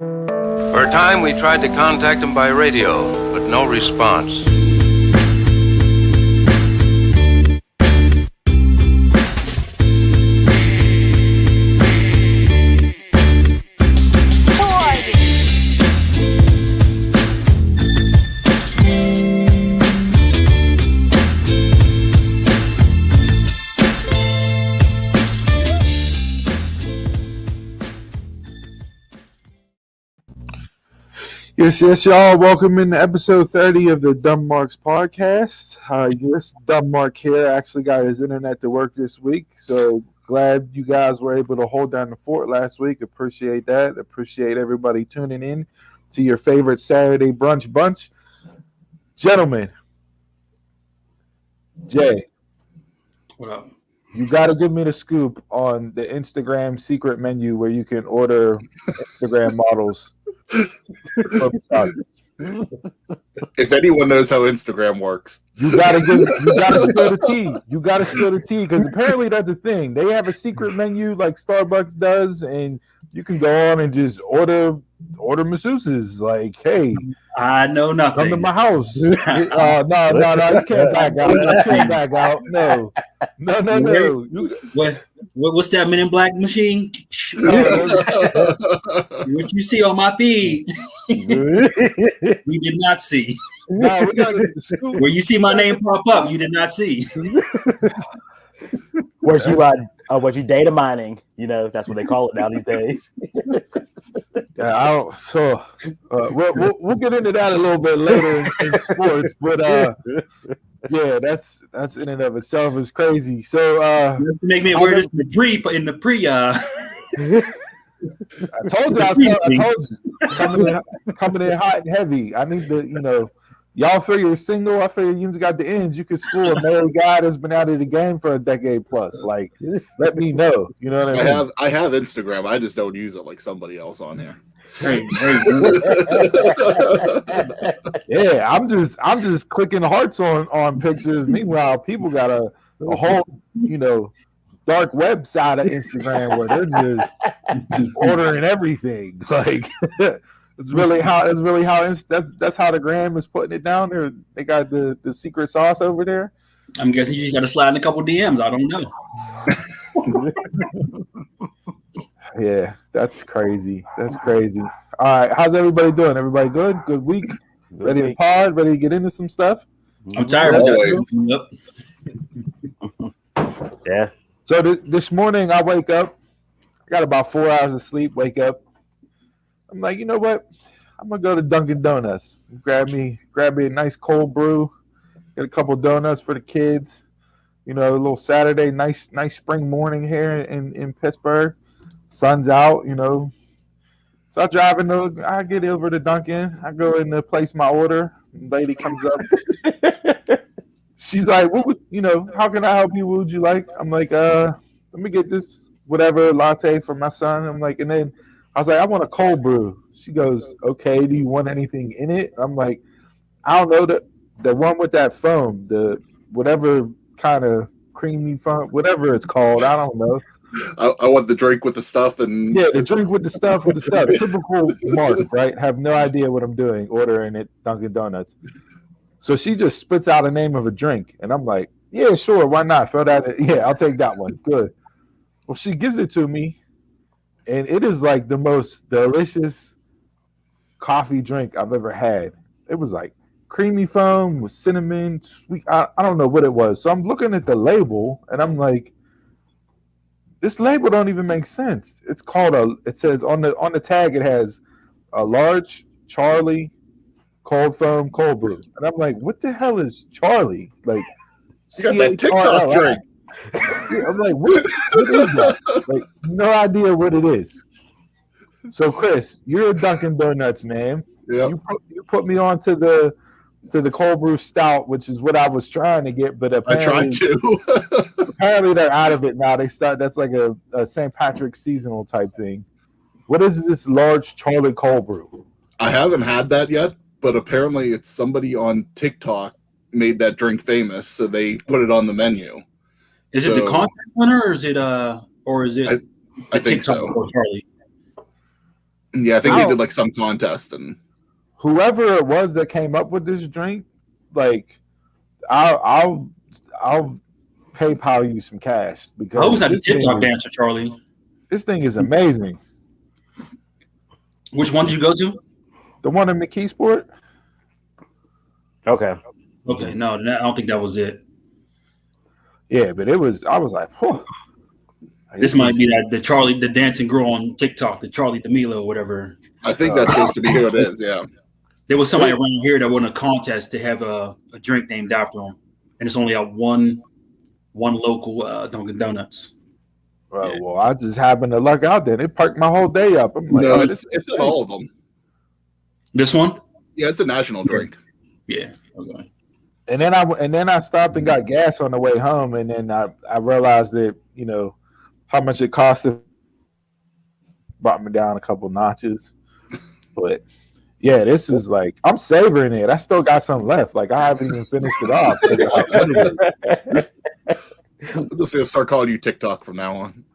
For a time, we tried to contact him by radio, but no response. Yes, y'all. Welcome into episode 30 of the Dumb Marks podcast. Yes, Dumb Mark here actually got his internet to work this week, so glad you guys were able to hold down the fort last week. Appreciate that. Appreciate everybody tuning in to your favorite Saturday brunch bunch. Gentlemen, Jay, what up? You got to give me the scoop on the Instagram secret menu where you can order Instagram models. If anyone knows how Instagram works, you gotta spill the tea. You gotta spill the tea because apparently that's a thing. They have a secret menu like Starbucks does, and you can go on and just order masseuses. Like, hey, I know nothing. Come to my house. No, you can't back out. You can't back out. No. What's that Men in Black machine? What you see on my feed, we did not see. No, we gotta get the scoop. Where you see my name pop up, you did not see. Was you data mining? You know, that's what they call it now these days. Yeah, we'll get into that a little bit later in sports, but yeah, that's in and of itself is crazy. So make me aware this in the pre. I told you coming in hot and heavy. I need to, y'all figure single. I figure you got the ends. You could school a married guy that's been out of the game for a decade plus. Like, let me know. You know what I mean? I have Instagram. I just don't use it like somebody else on here. Hey. Yeah, I'm just clicking hearts on pictures. Meanwhile, people got a whole dark web side of Instagram where they're just ordering everything. Like that's how the gram is putting it down there. They got the secret sauce over there. I'm guessing you just got to slide in a couple DMs. I don't know. Yeah, that's crazy. All right, how's everybody doing? Everybody good? Good week? Ready to pod? Ready to get into some stuff? I'm tired of that. Yeah. So this morning I wake up. I got about 4 hours of sleep. Wake up. I'm like, you know what? I'm gonna go to Dunkin' Donuts. Grab me a nice cold brew. Get a couple donuts for the kids. A little Saturday, nice spring morning here in Pittsburgh. Sun's out, So I I get over to Dunkin'. I go in to place my order. Lady comes up. She's like, how can I help you? What would you like? I'm like, let me get this whatever latte for my son. I'm like, and then I was like, I want a cold brew. She goes, okay, do you want anything in it? I'm like, I don't know, the one with that foam, the whatever kind of creamy foam, whatever it's called. I don't know. I want the drink with the stuff and the drink with the stuff. Typical Mark, right? Have no idea what I'm doing ordering at Dunkin' Donuts. So she just spits out a name of a drink, and I'm like, yeah, sure, why not? Throw that in. Yeah, I'll take that one. Good. Well, she gives it to me, and it is like the most delicious coffee drink I've ever had. It was like creamy foam with cinnamon, sweet. I don't know what it was. So I'm looking at the label, and I'm like, this label don't even make sense. It's called it says on the tag, it has a large Charlie cold foam cold brew. And I'm like, what the hell is Charlie? Like, you got that TikTok drink. I'm like, what is that? Like, no idea what it is. So Chris, you're a Dunkin' Donuts man. Yep. You put me on to the cold brew stout, which is what I was trying to get, but apparently apparently they're out of it now. That's like a St. Patrick's seasonal type thing. What is this large Charlie cold brew? I haven't had that yet, but apparently it's somebody on TikTok made that drink famous, so they put it on the menu. Is it the contest winner, or is it I think so. Charlie? Yeah, I think they did like some contest and whoever it was that came up with this drink, like I'll PayPal you some cash because I was at the TikTok dancer, Charlie. This thing is amazing. Which one did you go to? The one in McKeesport. Okay. Okay, no, I don't think that was it. Yeah, but it was. I was like, whew. This might be the dancing girl on TikTok, the Charlie D'Amelio or whatever. I think that's supposed to be who it is. Yeah. There was somebody around here that won a contest to have a drink named after him, and it's only at one local Dunkin' Donuts. Right, well, I just happened to luck out there. They parked my whole day up. I'm like, no, it's at all of them. This one? Yeah, it's a national drink. Yeah. Okay. And then I stopped and got gas on the way home, and then I realized that how much it costed. Brought me down a couple notches, but yeah, this is like I'm savoring it. I still got some left. Like I haven't even finished it off. I'm just gonna start calling you TikTok from now on.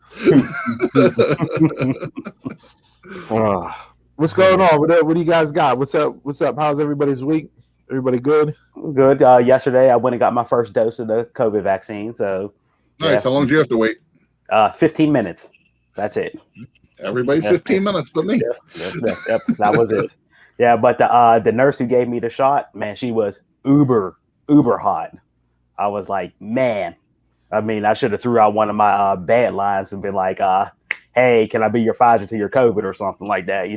What's going on? What do you guys got? What's up? How's everybody's week? Everybody good? Good. Yesterday, I went and got my first dose of the COVID vaccine. So nice. Yeah. How long do you have to wait? 15 minutes. That's it. Everybody's 15 minutes, but me. Yep, that was it. Yeah, but the nurse who gave me the shot, man, she was uber hot. I was like, man. I mean, I should have threw out one of my bad lines and been like, hey, can I be your Pfizer to your COVID or something like that?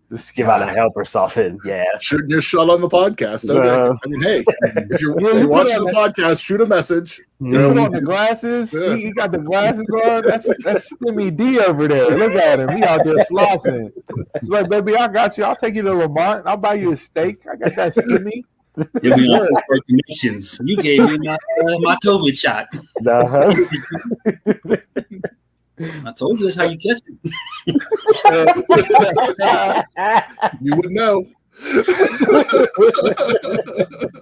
Just give out a help or something. Yeah. Shooting your shot on the podcast. Okay. I mean, hey, if you're watching the podcast, shoot a message. You put on the glasses. Yeah. He got the glasses on. That's Stimmy D over there. Look at him. He out there flossing. He's like, baby, I got you. I'll take you to Lamont. I'll buy you a steak. I got that Stimmy. You'll be on connections. You gave me my COVID shot. I told you that's how you catch it. You would know.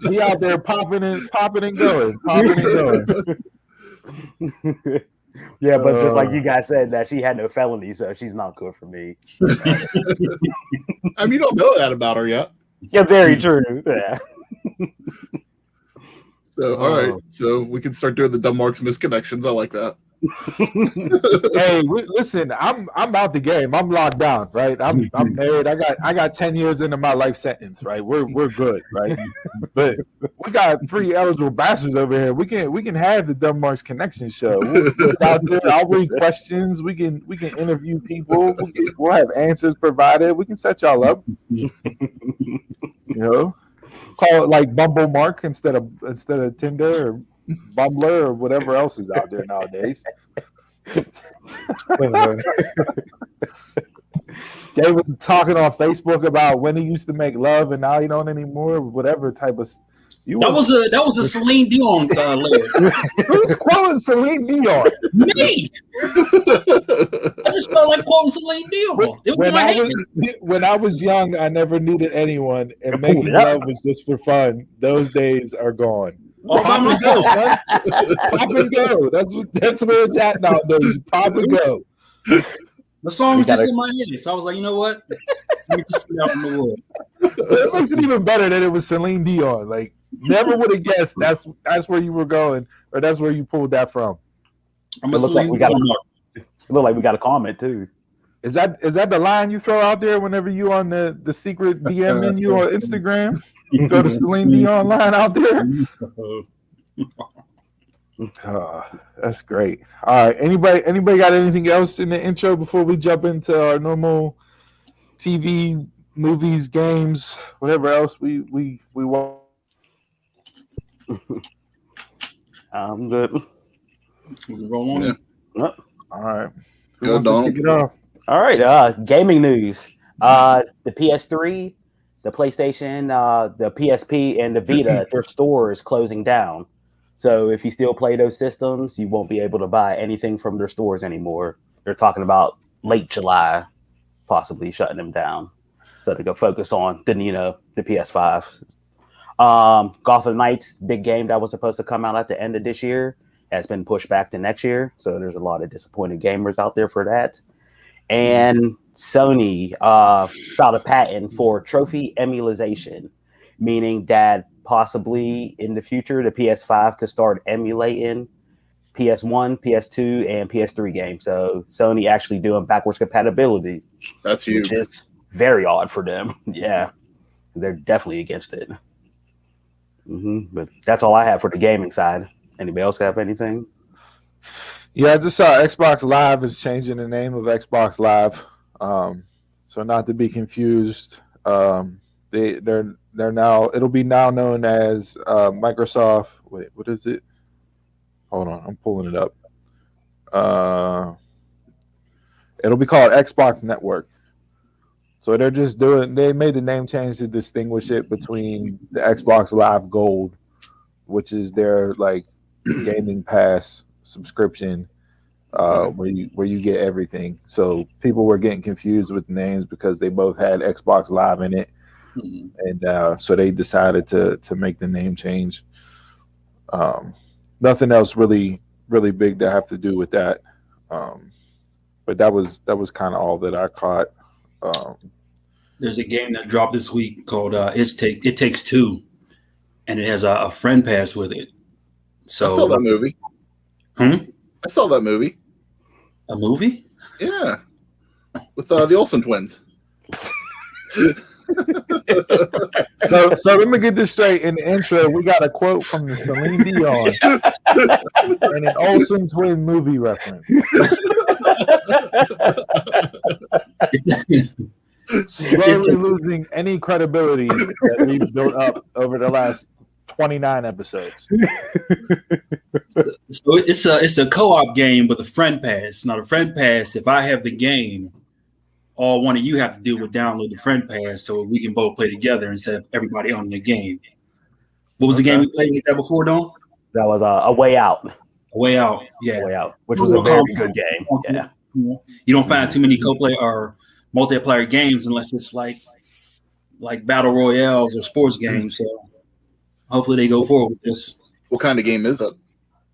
He out there popping and going. Yeah, but just like you guys said, that she had no felony, so she's not good for me. I mean, you don't know that about her yet. Yeah, very true. Yeah. So, all right. So we can start doing the dumb marks misconnections. I like that. Hey, listen, I'm out the game. I'm locked down, right? I'm married. I got 10 years into my life sentence, right? We're good, right? But we got 3 eligible bastards over here. We can have the Dumb Marks Connection show. We'll out there. I'll read questions. We can interview people. We'll have answers provided. We can set y'all up. Call it like Bumble Mark instead of Tinder or Bumbler or whatever else is out there nowadays. Jay was talking on Facebook about when he used to make love and now he don't anymore. Whatever type of that was a Celine Dion lyric. Who's quoting Celine Dion? Me. I just felt like quoting Celine Dion. When I was young, I never needed anyone, and making love was just for fun. Those days are gone. Pop and go, son. Pop and go. That's where it's at nowadays. Pop and go. The song was just in my head, so I was like, you know what? Let me just get out from the world. It makes it even better that it was Celine Dion. Like, never would have guessed that's where you were going, or that's where you pulled that from. It looks like we got a comment too. Is that the line you throw out there whenever you on the secret DM menu on Instagram? You throw the Celine Dion line out there. That's great. All right. Anybody got anything else in the intro before we jump into our normal TV, movies, games, whatever else we want? I'm good. We can roll on. Yeah. Yep. All right. Go, Donald. Kick it off. All right. Gaming news. The PS3, the PlayStation, the PSP, and the Vita, their store is closing down. So if you still play those systems, you won't be able to buy anything from their stores anymore. They're talking about late July, possibly shutting them down. So to go focus on the PS5. Gotham Knights, big game that was supposed to come out at the end of this year, has been pushed back to next year. So there's a lot of disappointed gamers out there for that. And Sony filed a patent for trophy emulation, meaning that possibly in the future the PS5 could start emulating PS1, PS2, and PS3 games. So Sony actually doing backwards compatibility. That's huge. Which is very odd for them. Yeah, they're definitely against it. But that's all I have for the gaming side. Anybody else have anything? Yeah, I just saw Xbox Live is changing the name of Xbox Live. So not to be confused, they're now, it'll be now known as Microsoft. Wait, what is it? Hold on, I'm pulling it up. It'll be called Xbox Network. So they made the name change to distinguish it between the Xbox Live Gold, which is their like gaming pass subscription, where you get everything. So people were getting confused with the names because they both had Xbox Live in it, and so they decided to make the name change. Nothing else really big to have to do with that, but that was kind of all that I caught. There's a game that dropped this week called It Takes Two, and it has a friend pass with it. So I saw that movie. I saw that movie. A movie? Yeah, with the Olsen twins. So let me get this straight. In the intro, we got a quote from the Celine Dion and an Olsen twin movie reference. Slowly losing any credibility that we've built up over the last 29 episodes. So it's a co-op game with a friend pass. Now the friend pass, if I have the game, all one of you have to do is download the friend pass so we can both play together instead of everybody on the game. What was the game we played with that before, Don? That was A Way Out. A Way Out, yeah. A Way Out, which was a very good game. Yeah. You don't find too many co-play or multiplayer games unless it's like battle royales or sports games. So hopefully they go forward with this. What kind of game is it?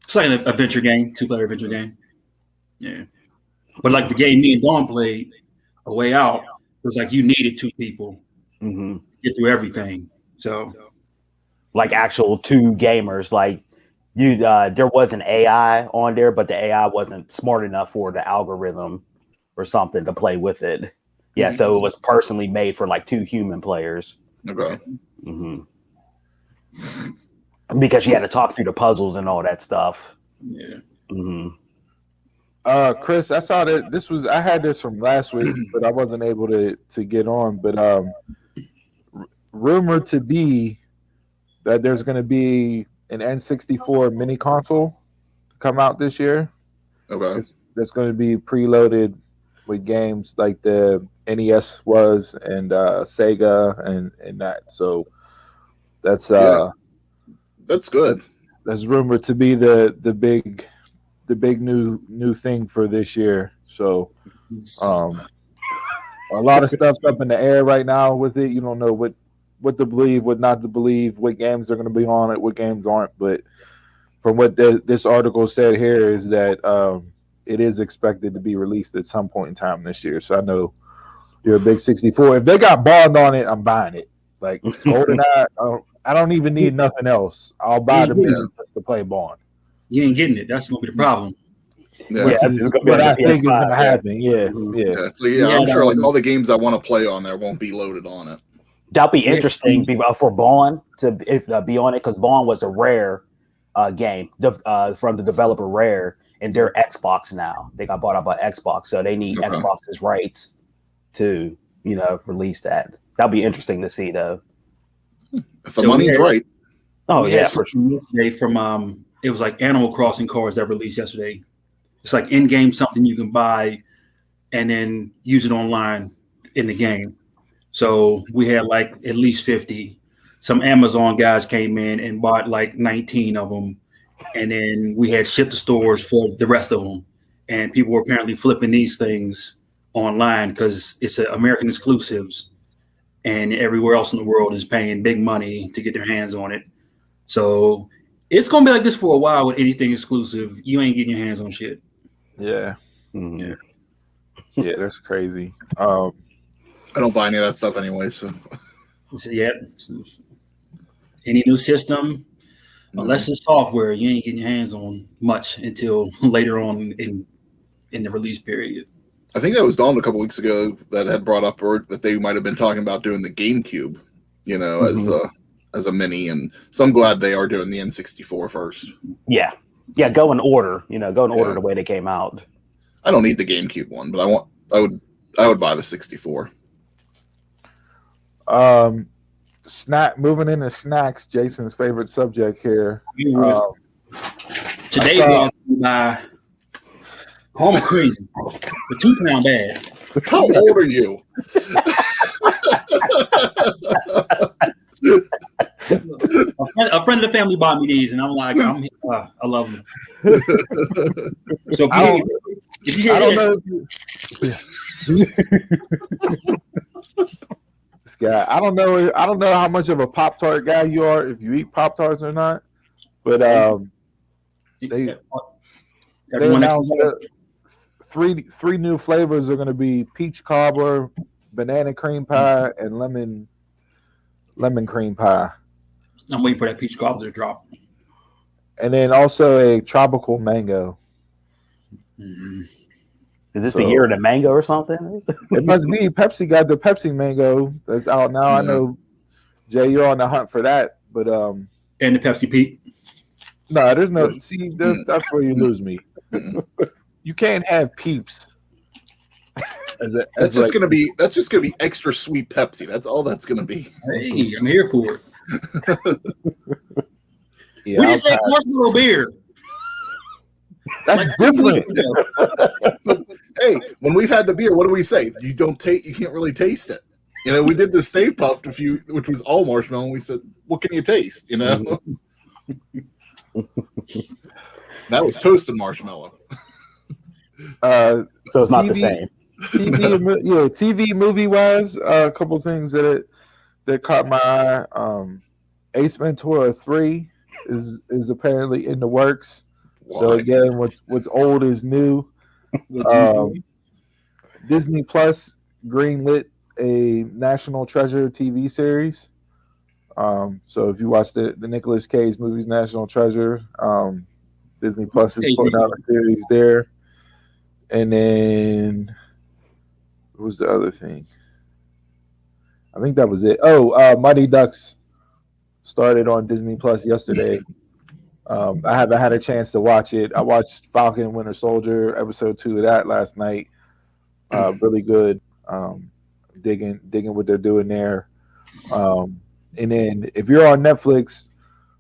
It's like an adventure game, 2-player adventure game. Yeah. But like the game me and Dawn played, A Way Out, it was like you needed two people to get through everything. So like actual two gamers, like you there was an AI on there, but the AI wasn't smart enough for the algorithm or something to play with it. Yeah, so it was personally made for like two human players. Okay. Because you had to talk through the puzzles and all that stuff. yeah. Chris, I saw that I had this from last week, but I wasn't able to get on. But rumored to be that there's going to be an N64 mini console come out this year. Okay. That's going to be preloaded with games like the NES was and Sega and that. So that's that's good. That's rumored to be the big new thing for this year. So a lot of stuff's up in the air right now with it. You don't know what to believe, what not to believe, what games are going to be on it, what games aren't. But from what this article said here is that it is expected to be released at some point in time this year. So I know you're a big 64. If they got Bond on it, I'm buying it. Like GoldenEye, I don't even need nothing else. I'll buy the movie just to play Bond. You ain't getting it. That's gonna be the problem. Yeah, what I think is gonna happen. Yeah. So I'm sure like all the games I want to play on there won't be loaded on it. That'll be interesting for Bond to be on it because Bond was a Rare game from the developer Rare, and they're Xbox now. They got bought out by Xbox, so they need Xbox's rights to release that. That'll be interesting to see though. If the money's right. Oh yeah, for sure. From it was like Animal Crossing cards that released yesterday. It's like in-game something you can buy and then use it online in the game. So we had like at least 50. Some Amazon guys came in and bought like 19 of them. And then we had shipped to stores for the rest of them. And people were apparently flipping these things online because it's American exclusives. And everywhere else in the world is paying big money to get their hands on it. So it's going to be like this for a while with anything exclusive. You ain't getting your hands on shit. Yeah. Yeah. Yeah, that's crazy. I don't buy any of that stuff anyway. So Yeah. Any new system, unless it's software, you ain't getting your hands on much until later on in the release period. I think that was Dawn a couple weeks ago that had brought up, or that they might have been talking about doing the GameCube, as a mini, and so I'm glad they are doing the N64 first. Yeah, go in order. The way they came out. I don't need the GameCube one, but I would buy the 64. Moving into snacks, Jason's favorite subject here. Today we're by home crazy, the 2-pound bag. How old are you? A friend of the family bought me these, and I'm like, I love them. So if you This guy, I don't know how much of a Pop-Tart guy you are, if you eat Pop-Tarts or not, but they announced three new flavors are going to be peach cobbler, banana cream pie, and lemon cream pie. I'm waiting for that peach cobbler to drop. And then also a tropical mango. Mm-hmm. Is this the year of the mango or something? It must be. Pepsi got the Pepsi mango that's out now. I know, Jay, you're on the hunt for that, but and the Pepsi Peak. No, there's no. See, that's where you lose me. You can't have Peeps. That's just gonna be extra sweet Pepsi. That's all that's gonna be. Hey, I'm here for it. Yeah, we just had marshmallow beer. That's different. Hey, when we've had the beer, what do we say? You can't really taste it. We did the Stay Puft which was all marshmallow, and we said, what can you taste? That was toasted marshmallow. So it's not the same. TV movie wise, a couple things that caught my eye. Ace Ventura 3 is apparently in the works. Why? So again, what's old is new. Disney Plus greenlit a National Treasure TV series. So if you watch the Nicolas Cage movies, National Treasure, Disney Plus is putting out a series there. And then what was the other thing? I think that was it. Mighty Ducks started on Disney Plus yesterday. I haven't had a chance to watch it. I watched Falcon and Winter Soldier, episode 2 of that last night. Really good. Digging what they're doing there. And then if you're on Netflix,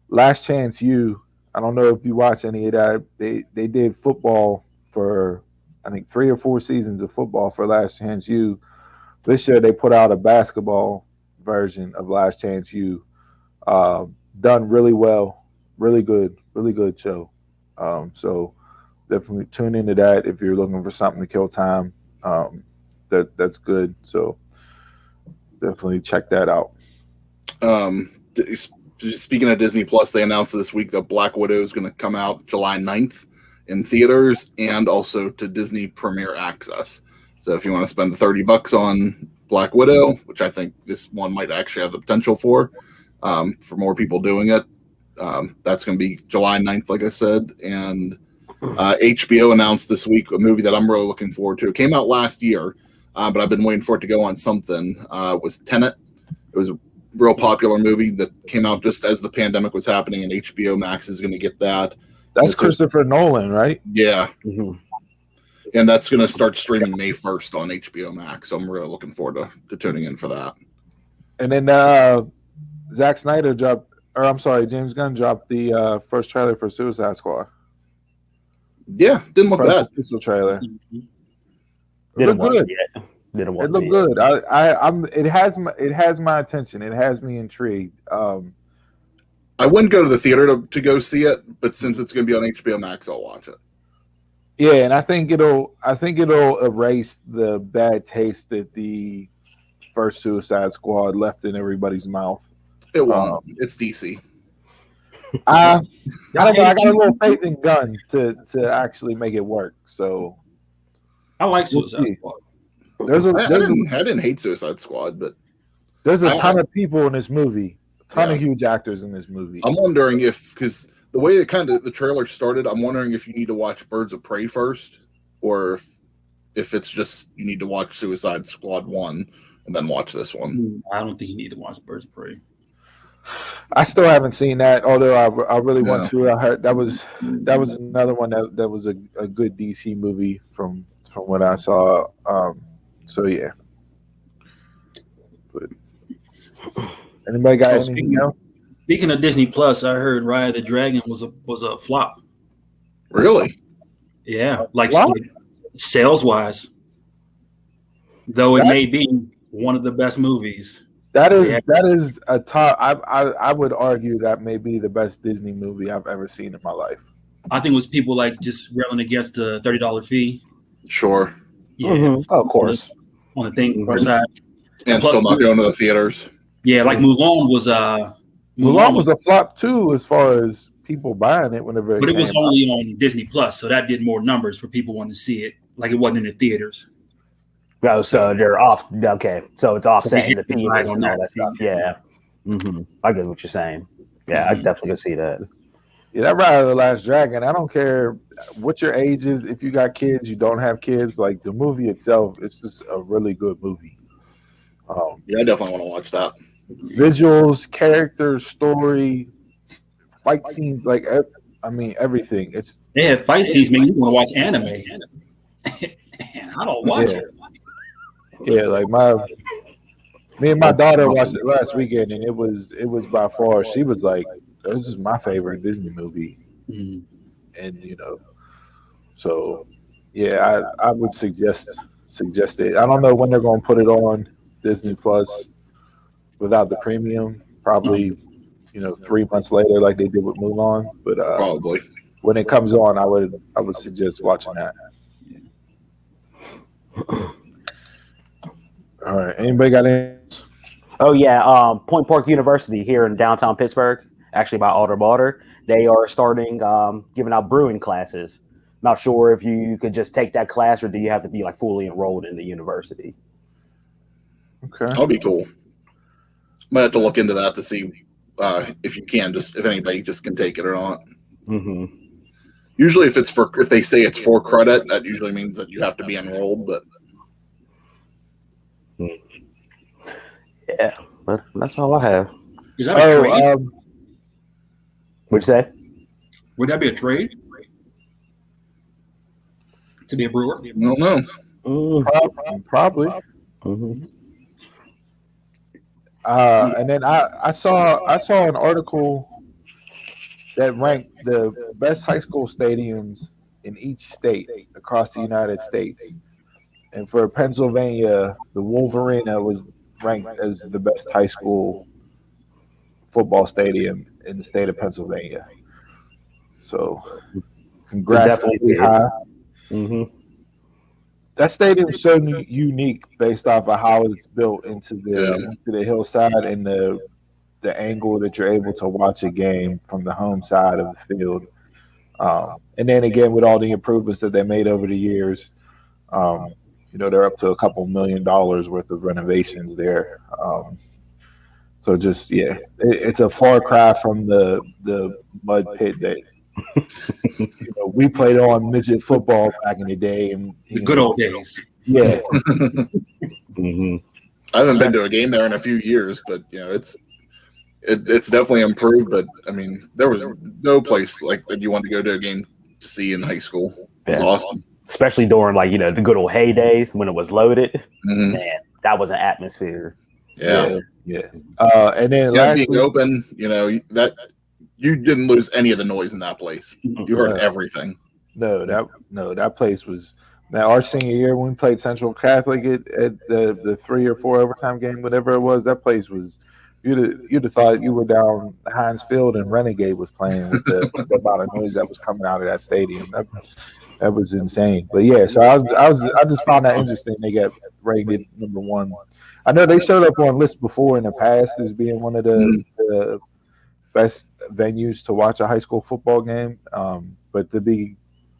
Last Chance U. I don't know if you watch any of that. They did football for, I think, 3 or 4 seasons of football for Last Chance U. This year they put out a basketball version of Last Chance U. Done really well. Really good show. So definitely tune into that if you're looking for something to kill time. That's good. So definitely check that out. Speaking of Disney Plus, they announced this week that Black Widow is going to come out July 9th in theaters and also to Disney Premier Access. So if you want to spend the $30 on Black Widow, which I think this one might actually have the potential for more people doing it, that's going to be July 9th, like I said. And HBO announced this week a movie that I'm really looking forward to. It came out last year, but I've been waiting for it to go on something. It was Tenet. It was a real popular movie that came out just as the pandemic was happening, and HBO Max is going to get that. That's Christopher Nolan, right? Yeah. Mm-hmm. And that's going to start streaming May 1st on HBO Max. So I'm really looking forward to tuning in for that. And then Zack Snyder James Gunn dropped the first trailer for Suicide Squad. Yeah, didn't look bad. Official trailer. Didn't look good. It looked good. It has my attention. It has me intrigued. I wouldn't go to the theater to go see it, but since it's going to be on HBO Max, I'll watch it. Yeah, and I think it'll erase the bad taste that the first Suicide Squad left in everybody's mouth. It won't. It's DC. I got a little faith in Gunn to actually make it work. So I like We'll Suicide see. Squad. I didn't hate Suicide Squad, but There's a ton of people in this movie, a ton of huge actors in this movie. I'm wondering because the way the trailer started, I'm wondering if you need to watch Birds of Prey first, or if it's just you need to watch Suicide Squad 1 and then watch this one. I don't think you need to watch Birds of Prey. I still haven't seen that, although I really want to. I heard that was another one that was a good DC movie from what I saw. So yeah. But anybody got anything else? Speaking of Disney Plus, I heard Raya the Dragon was a flop. Really? Yeah, like sales wise. Though it may be one of the best movies. That is a top. I would argue that may be the best Disney movie I've ever seen in my life. I think it was people like just railing against the $30 fee. Sure. Yeah, of course. On the thing side, and still not going to the theaters. Yeah, like Mulan was a flop too, as far as people buying it whenever. But it was only on Disney Plus, so that did more numbers for people wanting to see it. Like it wasn't in the theaters. Oh, so they're off. Okay, so it's offsetting the theaters and all that stuff. Yeah, I get what you're saying. Yeah, I definitely can see that. Yeah, that Ride of the Last Dragon. I don't care what your age is. If you got kids, you don't have kids. Like the movie itself, it's just a really good movie. Yeah, I definitely want to watch that. Visuals, characters, story, fight scenes, everything. They have fight scenes make you want to watch anime. And I don't watch it. Yeah, like me and my daughter watched it last weekend, and it was by far. She was like, "This is my favorite Disney movie," and so yeah, I would suggest it. I don't know when they're going to put it on Disney Plus without the premium. Probably 3 months later, like they did with Mulan. But probably when it comes on, I would suggest watching that. All right. Anybody got any? Oh yeah, Point Park University here in downtown Pittsburgh, actually by Alder Balder. They are starting giving out brewing classes. Not sure if you could just take that class or do you have to be like fully enrolled in the university. Okay, that'll be cool. Might have to look into that to see if you can if anybody just can take it or not. Usually, if they say it's for credit, that usually means that you have to be enrolled. But yeah, but that's all I have. Is that a trade? What'd you say? Would that be a trade to be a brewer? I don't know. Probably. And then I saw an article that ranked the best high school stadiums in each state across the United States. And for Pennsylvania, the Wolverina was ranked as the best high school to stadium in the state of Pennsylvania. So, congrats to high. That stadium is so unique based off of how it's built into the hillside and the angle that you're able to watch a game from the home side of the field. And then again, with all the improvements that they made over the years, they're up to a couple $1 million worth of renovations there. So just, it's a far cry from the mud pit that we played on midget football back in the day. And the good old days. Yeah. I haven't been to a game there in a few years, but it's definitely improved. But I mean, there was no place like that you wanted to go to a game to see in high school. It was awesome. Especially during the good old heydays when it was loaded. Man, that was an atmosphere. Yeah. And then being open, that you didn't lose any of the noise in that place. You heard everything. No, that place was. Now our senior year when we played Central Catholic at the 3 or 4 overtime game, whatever it was, that place was. You'd have thought you were down Heinz Field and Renegade was playing with the amount of noise that was coming out of that stadium. That was insane. But yeah, so I just found that interesting. They got rated number 1. I know they showed up on lists before in the past as being one of the best venues to watch a high school football game. But to be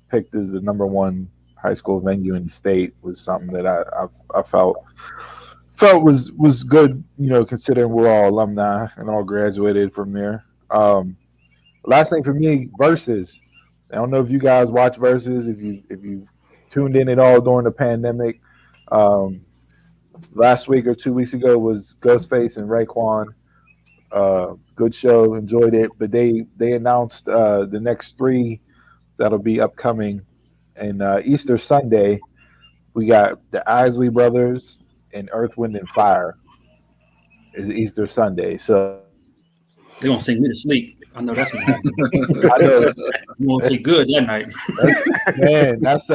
picked as the number 1 high school venue in the state was something that I felt was good, considering we're all alumni and all graduated from there. Last thing for me, Versus. I don't know if you guys watch Versus, if you tuned in at all during the pandemic. Last week or 2 weeks ago was Ghostface and Raekwon. Good show, enjoyed it. But they announced the next 3 that'll be upcoming. And Easter Sunday, we got the Isley Brothers and Earth, Wind, and Fire is Easter Sunday. So they're gonna sing me to sleep. I know that's gonna happen. I know. You won't sleep good that night. That's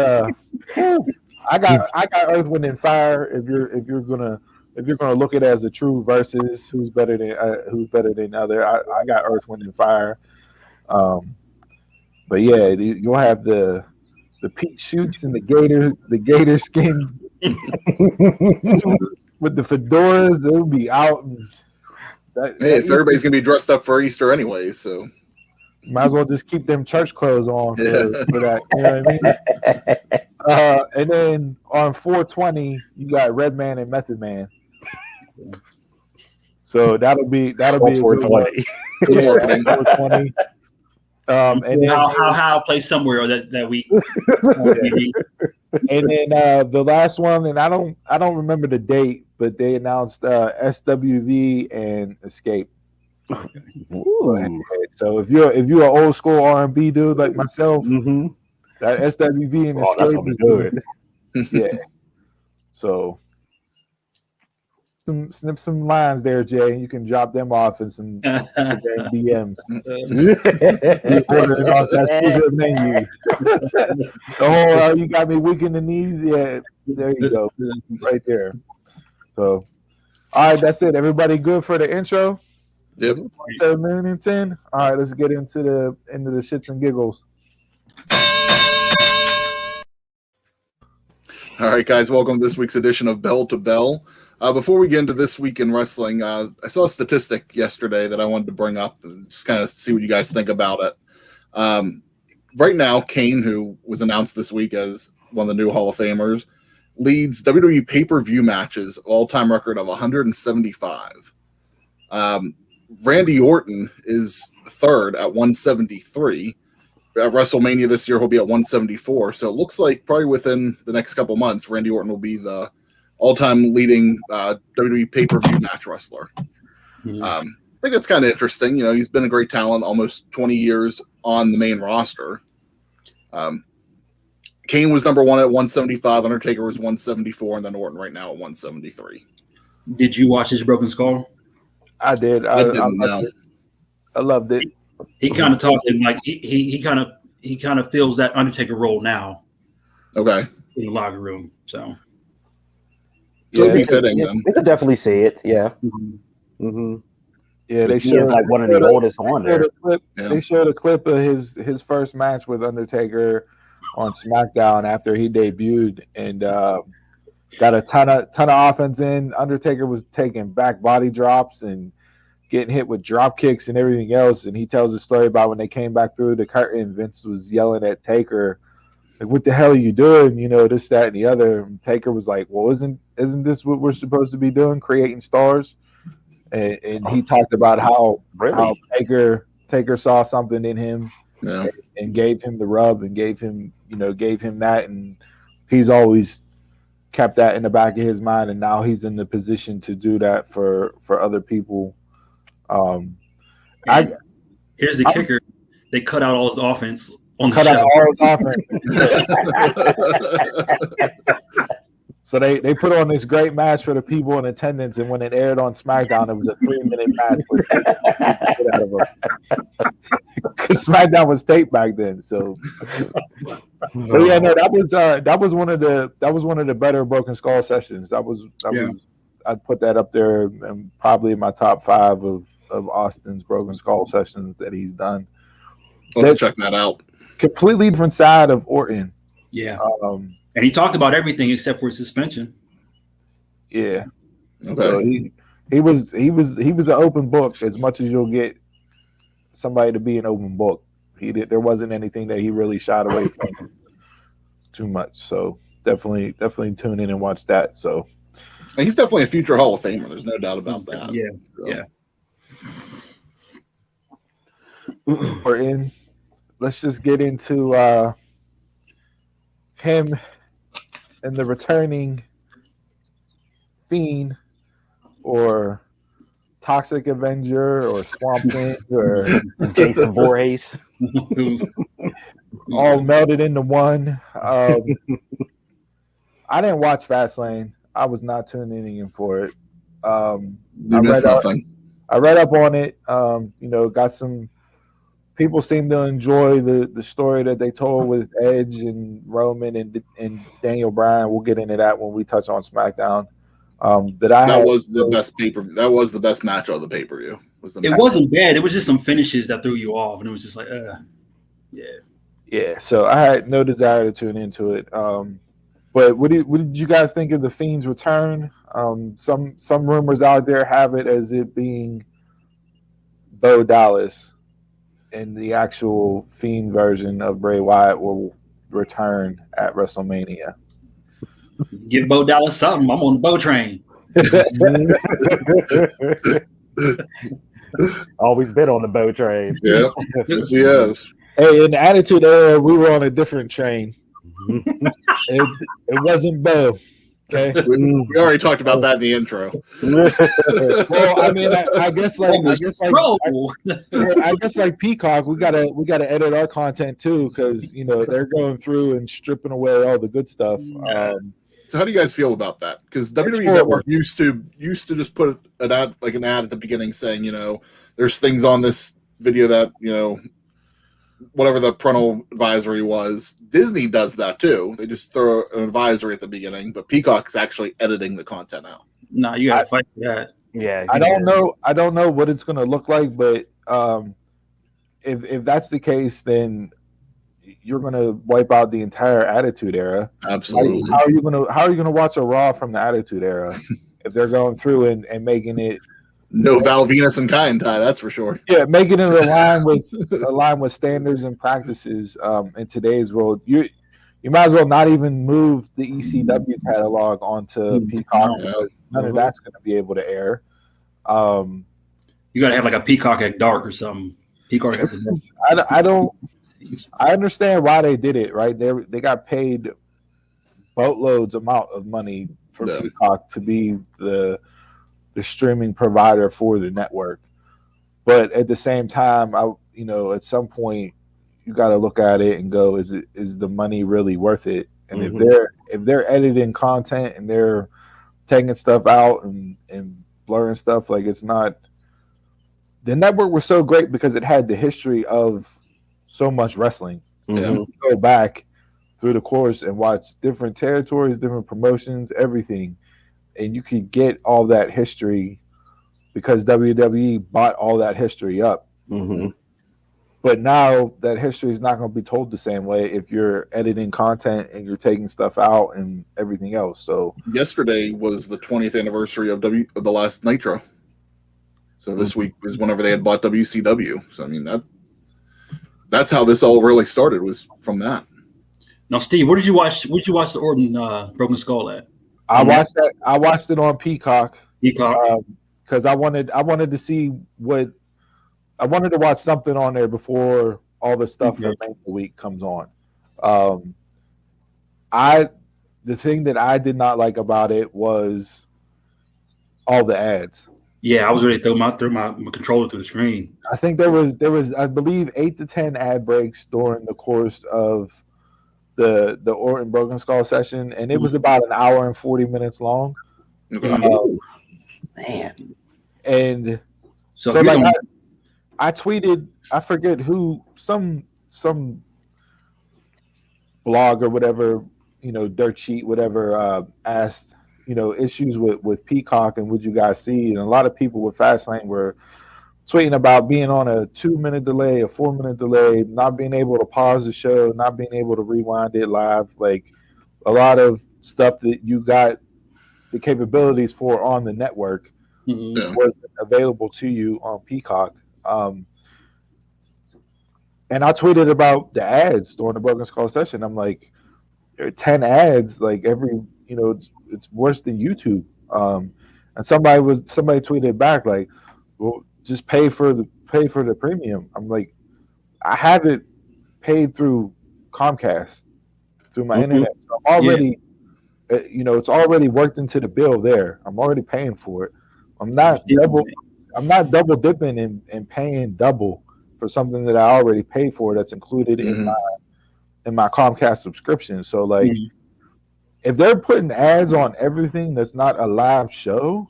I got Earth, Wind, and Fire. If you're gonna look at it as a true versus who's better than other, I got Earth, Wind, and Fire. But yeah, you'll have the Pete Shoots and the gator skin with the fedoras. They'll be out. And if everybody's gonna be dressed up for Easter anyway, so might as well just keep them church clothes on for that. You know what I mean? And then on 420, you got Redman and Method Man. So that'll be 420. Yeah, 420. And then, how play somewhere that week. And then the last one, and I don't remember the date, but they announced SWV and Escape. Ooh. So if you're an old school R&B dude like myself, that SWV and Escape is good. Yeah. So snip some lines there, Jay. You can drop them off in some DMs. Ordering off that secret menu. You got me weak in the knees. Yeah, there you go, right there. So, all right, that's it. Everybody good for the intro? Yep. 7 minutes and 10. All right, let's get into the shits and giggles. All right, guys, welcome to this week's edition of Bell to Bell. Before we get into this week in wrestling, I saw a statistic yesterday that I wanted to bring up and just kind of see what you guys think about it. Right now, Kane, who was announced this week as one of the new Hall of Famers, leads WWE pay-per-view matches, all-time record of 175. Randy Orton is third at 173. At WrestleMania this year, he'll be at 174. So it looks like probably within the next couple months, Randy Orton will be the all-time leading WWE pay-per-view match wrestler. I think that's kind of interesting. He's been a great talent, almost 20 years on the main roster. Kane was number 1 at 175. Undertaker was 174, and then Orton right now at 173. Did you watch his Broken Skull? I did. I loved it. He kind of talked like he kind of fills that Undertaker role now. Okay. In the locker room, so it'd be fitting. Then we could definitely see it. Yeah. Yeah, they showed like one of the oldest on there. They showed a clip of his first match with Undertaker on SmackDown after he debuted, and got a ton of offense in. Undertaker was taking back body drops and getting hit with drop kicks and everything else. And he tells a story about when they came back through the curtain, Vince was yelling at Taker, like, "What the hell are you doing? This, that, and the other." And Taker was like, "Well, isn't this what we're supposed to be doing? Creating stars?" And he talked about how Taker saw something in him, and gave him the rub and gave him that, and he's always kept that in the back of his mind, and now he's in the position to do that for other people. Here's the kicker: they cut out all his offense on the cut show. out all his offense. So they put on this great match for the people in attendance, and when it aired on SmackDown, it was a 3-minute match. Because SmackDown was taped back then, so. But yeah, no, that was one of the better Broken Skull sessions. That was I'd put that up there and probably in my top 5 of Austin's Broken Skull sessions that he's done. I'll check that out. Completely different side of Orton. Yeah. And he talked about everything except for his suspension. Yeah. Okay. So he was an open book as much as you'll get somebody to be an open book. There wasn't anything that he really shied away from too much. So definitely tune in and watch that. So And he's definitely a future Hall of Famer. There's no doubt about that. Yeah, So, yeah. we're in. Let's just get into him and the returning Fiend or Toxic Avenger or Swamp Thing or Jason Voorhees. all melded into one. I didn't watch Fastlane. I was not tuning in for it. you missed nothing. I read up on it. Got some people seem to enjoy the story that they told with Edge and Roman and Daniel Bryan. We'll get into that when we touch on SmackDown. That was the best That was the best match of the pay-per-view. It wasn't bad. It was just some finishes that threw you off, and it was just like, yeah. Yeah. So I had no desire to tune into it. But what did you guys think of the Fiend's return? Some rumors out there have it as it being Bo Dallas, and the actual Fiend version of Bray Wyatt will return at WrestleMania. Give Bo Dallas something. I'm on the Bo train. Always been on the Bo train. Yeah, yes, he is. Hey, in the Attitude Era, we were on a different train. It wasn't Bo. Okay, we already talked about that in the intro. Well, I mean, I guess like Peacock, we gotta edit our content too, because they're going through and stripping away all the good stuff. So how do you guys feel about that? Because WWE Network used to just put an ad at the beginning saying, there's things on this video that whatever the parental advisory was. Disney does that too. They just throw an advisory at the beginning, but Peacock is actually editing the content out. No, you gotta fight for that. Yeah, I don't know what it's gonna look like, but if that's the case, then you're gonna wipe out the entire Attitude Era. Absolutely. How are you gonna watch a Raw from the Attitude Era if they're going through and making it? No Val Venus and Kai and Tai, that's for sure. Yeah, making it align with standards and practices in today's world. You might as well not even move the ECW catalog onto Peacock. None of that's going to be able to air. You got to have like a Peacock at dark or something. Peacock. I understand why they did it. Right, they got paid boatloads amount of money for Peacock to be the streaming provider for the network, but at the same time, at some point, you got to look at it and go, is the money really worth it? And if they're editing content and they're taking stuff out and blurring stuff, like it's not. The network was so great because it had the history of so much wrestling. You go back through the course and watch different territories, different promotions, everything. And you could get all that history because WWE bought all that history up. But now that history is not going to be told the same way if you're editing content and you're taking stuff out and everything else. So yesterday was the 20th anniversary of the last Nitro. So this week was whenever they had bought WCW. So I mean that's how this all really started, was from that. Now, Steve, where did you watch the Orton Broken Skull at? I watched that. I watched it on Peacock. Because I wanted to see what I wanted to watch something on there before all the stuff for Mania Week comes on. The thing that I did not like about it was all the ads. Yeah, I was ready to throw my controller through the screen. I think there was I believe 8 to 10 ad breaks during the course of the Orton Broken Skull session, and it was about an hour and 40 minutes long. Man. And so I tweeted, I forget who, some blog or whatever, dirt sheet, whatever, asked, issues with Peacock and would you guys see? And a lot of people with Fastlane were tweeting about being on a 2-minute delay, a 4-minute delay, not being able to pause the show, not being able to rewind it live. Like a lot of stuff that you got the capabilities for on the network wasn't available to you on Peacock. And I tweeted about the ads during the Broken Skull session. I'm like, 10 ads like every, it's worse than YouTube. And somebody tweeted back like, well, just pay for the premium. I'm like, I have it paid through Comcast through my internet. So I'm already, it's already worked into the bill there. I'm already paying for it. I'm not double dipping and paying double for something that I already paid for that's included in my Comcast subscription. So like, if they're putting ads on everything that's not a live show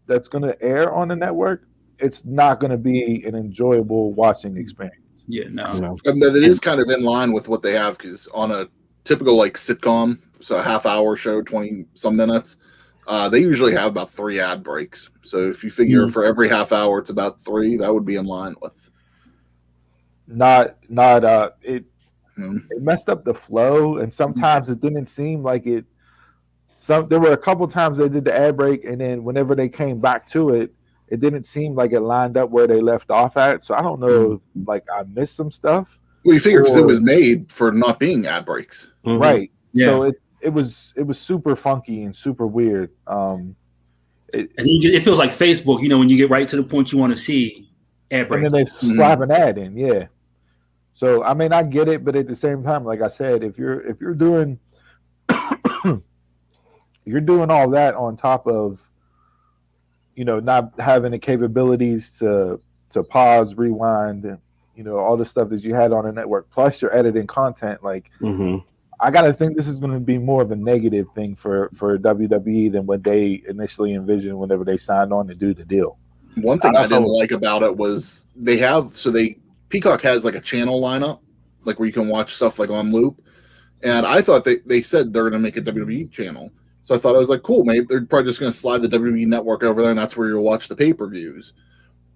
that's going to air on the network, it's not going to be an enjoyable watching experience. Yeah, no. And it is kind of in line with what they have, because on a typical like sitcom, so a half-hour show, 20-some minutes, they usually have about 3 ad breaks. So if you figure for every half hour it's about 3, that would be in line with. It messed up the flow, and sometimes it didn't seem like it. There were a couple times they did the ad break, and then whenever they came back to it, it didn't seem like it lined up where they left off at. So I don't know if like I missed some stuff. Well, you figure because it was made for not being ad breaks, right? Yeah. So it was super funky and super weird. It feels like Facebook, when you get right to the point you want to see ad break, and then they slap an ad in, yeah. So I mean, I get it, but at the same time, like I said, if you're doing you're doing all that on top of not having the capabilities to pause, rewind, and all the stuff that you had on the network, plus you're editing content, like I gotta think this is going to be more of a negative thing for WWE than what they initially envisioned whenever they signed on to do the deal. One thing I didn't like about it was Peacock has like a channel lineup, like where you can watch stuff like on loop, and I thought they said they're going to make a WWE channel. So I thought I was like, cool, mate. They're probably just going to slide the WWE network over there, and that's where you'll watch the pay-per-views.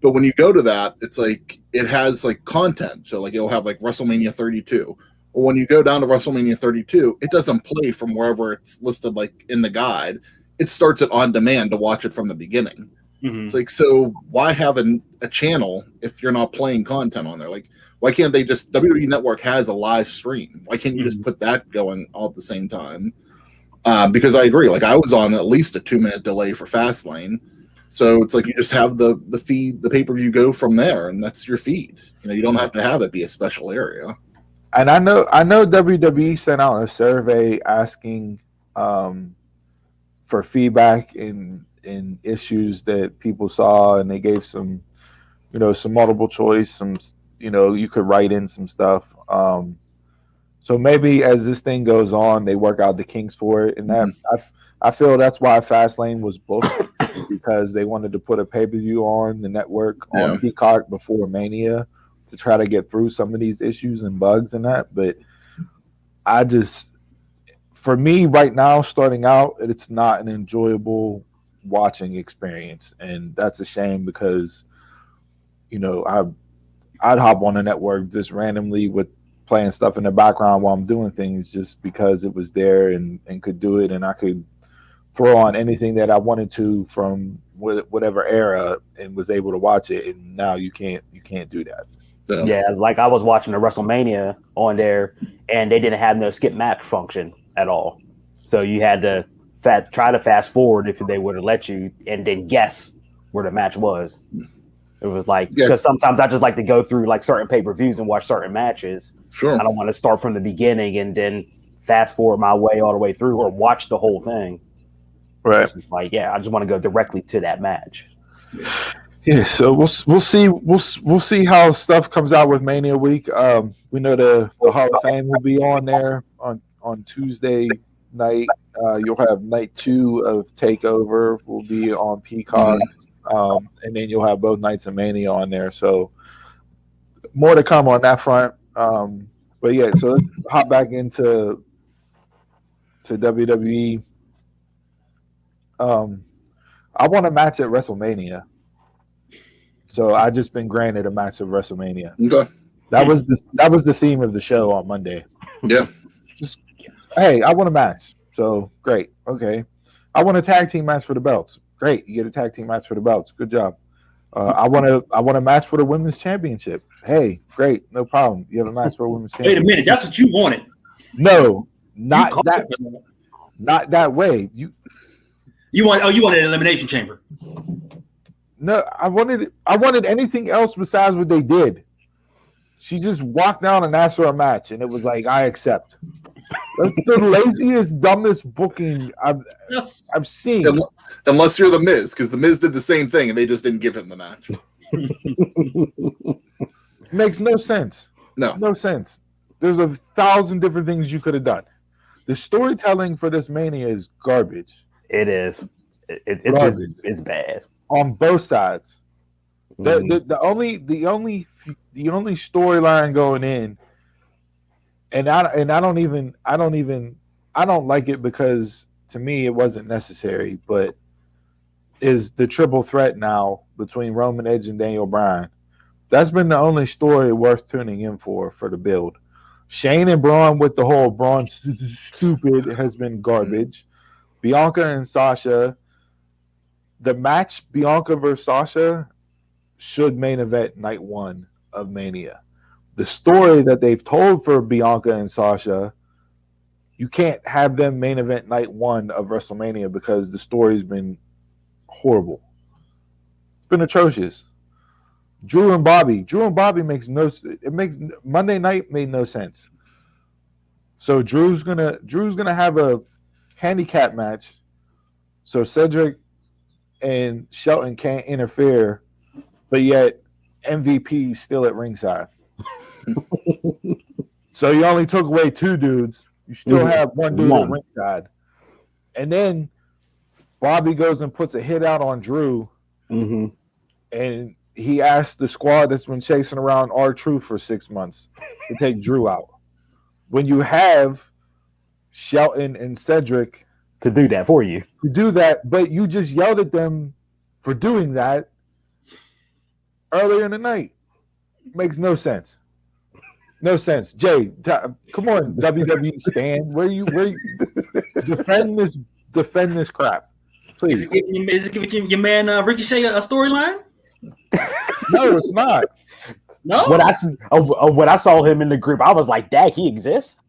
But when you go to that, it's like it has like content. So like it'll have like WrestleMania 32. Well, when you go down to WrestleMania 32, it doesn't play from wherever it's listed like in the guide. It starts it on demand to watch it from the beginning. It's like, so why have a channel if you're not playing content on there? Like, why can't they just WWE Network has a live stream? Why can't you just put that going all at the same time? Because I agree, like I was on at least a 2-minute delay for Fastlane, so it's like you just have the feed, the pay-per-view go from there, and that's your feed. You don't have to have it be a special area. And I know WWE sent out a survey asking for feedback in issues that people saw, and they gave some multiple choice, some you could write in some stuff. So maybe as this thing goes on, they work out the kinks for it, and that I feel that's why Fastlane was booked, because they wanted to put a pay-per-view on the network on Peacock before Mania to try to get through some of these issues and bugs and that. But for me right now, starting out, it's not an enjoyable watching experience, and that's a shame, because I'd hop on the network just randomly with playing stuff in the background while I'm doing things, just because it was there and could do it, and I could throw on anything that I wanted to from whatever era and was able to watch it. And now you can't do that. Yeah, like I was watching the WrestleMania on there, and they didn't have no skip match function at all. So you had to try to fast forward if they would have let you, and then guess where the match was. It was like, because sometimes I just like to go through like certain pay-per-views and watch certain matches. Sure. I don't want to start from the beginning and then fast forward my way all the way through, or watch the whole thing. Right. Like, I just want to go directly to that match. Yeah, so we'll see how stuff comes out with Mania week. We know the Hall of Fame will be on there on Tuesday night. You'll have night 2 of TakeOver will be on Peacock, and then you'll have both nights of Mania on there. So more to come on that front. But yeah, so let's hop back into WWE. I want a match at WrestleMania. So I just been granted a match of WrestleMania. Okay. That was the theme of the show on Monday. Yeah. Just hey, I want a match. So great. Okay. I want a tag team match for the belts. Great. You get a tag team match for the belts. Good job. I want a match for the women's championship. Hey, great. No problem. You have a match for a women's championship. Wait a minute. That's what you wanted. No. not that way. You wanted an elimination chamber. No, I wanted anything else besides what they did. She just walked down and asked for a match, and it was like, I accept. That's the laziest, dumbest booking I've seen. Unless you're the Miz, because the Miz did the same thing, and they just didn't give him the match. Makes no sense. No sense. There's 1,000 different things you could have done. The storytelling for this Mania is garbage. It is. It's bad on both sides. Mm-hmm. The only storyline going in, and I don't like it because to me it wasn't necessary, but is the triple threat now between Roman Edge and Daniel Bryan. That's been the only story worth tuning in for the build. Shane and Braun with the whole Braun stupid has been garbage. Bianca and Sasha, the match Bianca versus Sasha should main event night 1 of Mania. The story that they've told for Bianca and Sasha, you can't have them main event night 1 of WrestleMania because the story's been horrible. It's been atrocious. Drew and Bobby makes Monday night made no sense. So Drew's gonna have a handicap match, so Cedric and Shelton can't interfere, but yet MVP still at ringside. So you only took away 2 dudes. You still have one dude at ringside, and then Bobby goes and puts a hit out on Drew, and he asked the squad that's been chasing around R-Truth for 6 months to take Drew out. When you have Shelton and Cedric to do that for you. To do that, but you just yelled at them for doing that earlier in the night. Makes no sense. No sense. Jay, come on, WWE Stan. Where you defend this crap. Please. Is it giving your man Ricochet a storyline? No, it's not. No. When I saw him in the group, I was like, "Dag, he exists."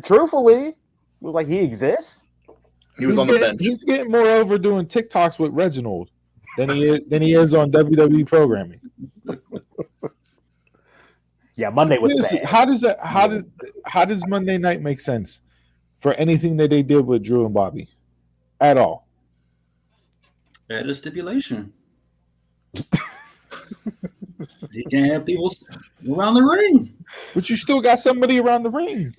Truthfully, it was like he exists. He was on the bench. He's getting more over doing TikToks with Reginald than he is on WWE programming. Yeah, Monday was bad. How does Monday night make sense for anything that they did with Drew and Bobby at all? Add a stipulation. You can't have people around the ring. But you still got somebody around the ring.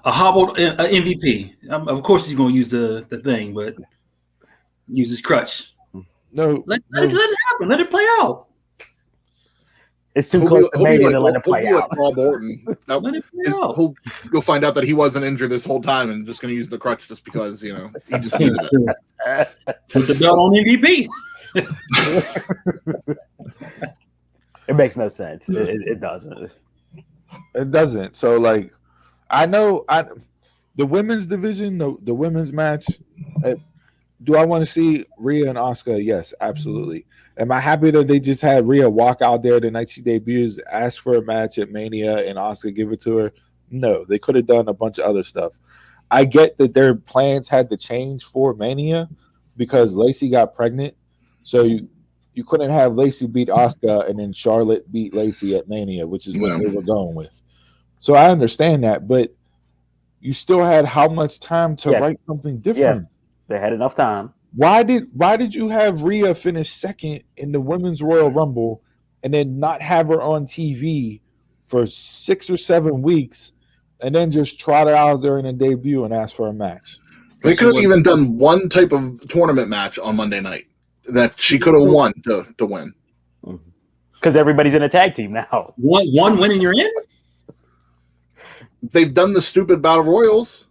A hobbled MVP. Of course he's going to use the thing, but use his crutch. No, let it happen. Let it play out. It's too close to Mania to let it play out. Like Paul Orton. Let it play out. You'll find out that he wasn't injured this whole time and just going to use the crutch just because, he just needed it. Put the belt on MVP. It makes no sense. It doesn't. It doesn't. So, like, I know the women's division, the women's match. Do I want to see Rhea and Asuka? Yes, absolutely. Am I happy that they just had Rhea walk out there the night she debuts, ask for a match at Mania, and Asuka give it to her? No, they could have done a bunch of other stuff. I get that their plans had to change for Mania because Lacey got pregnant, so you couldn't have Lacey beat Asuka and then Charlotte beat Lacey at Mania, which is what they were going with. So I understand that, but you still had how much time to write something different? Yeah, they had enough time. Why did you have Rhea finish second in the Women's Royal Rumble and then not have her on TV for 6 or 7 weeks and then just trot her out during a debut and ask for a match? They could have even done one type of tournament match on Monday night that she could have won to win. Because everybody's in a tag team now. One win and you're in? They've done the stupid Battle Royals.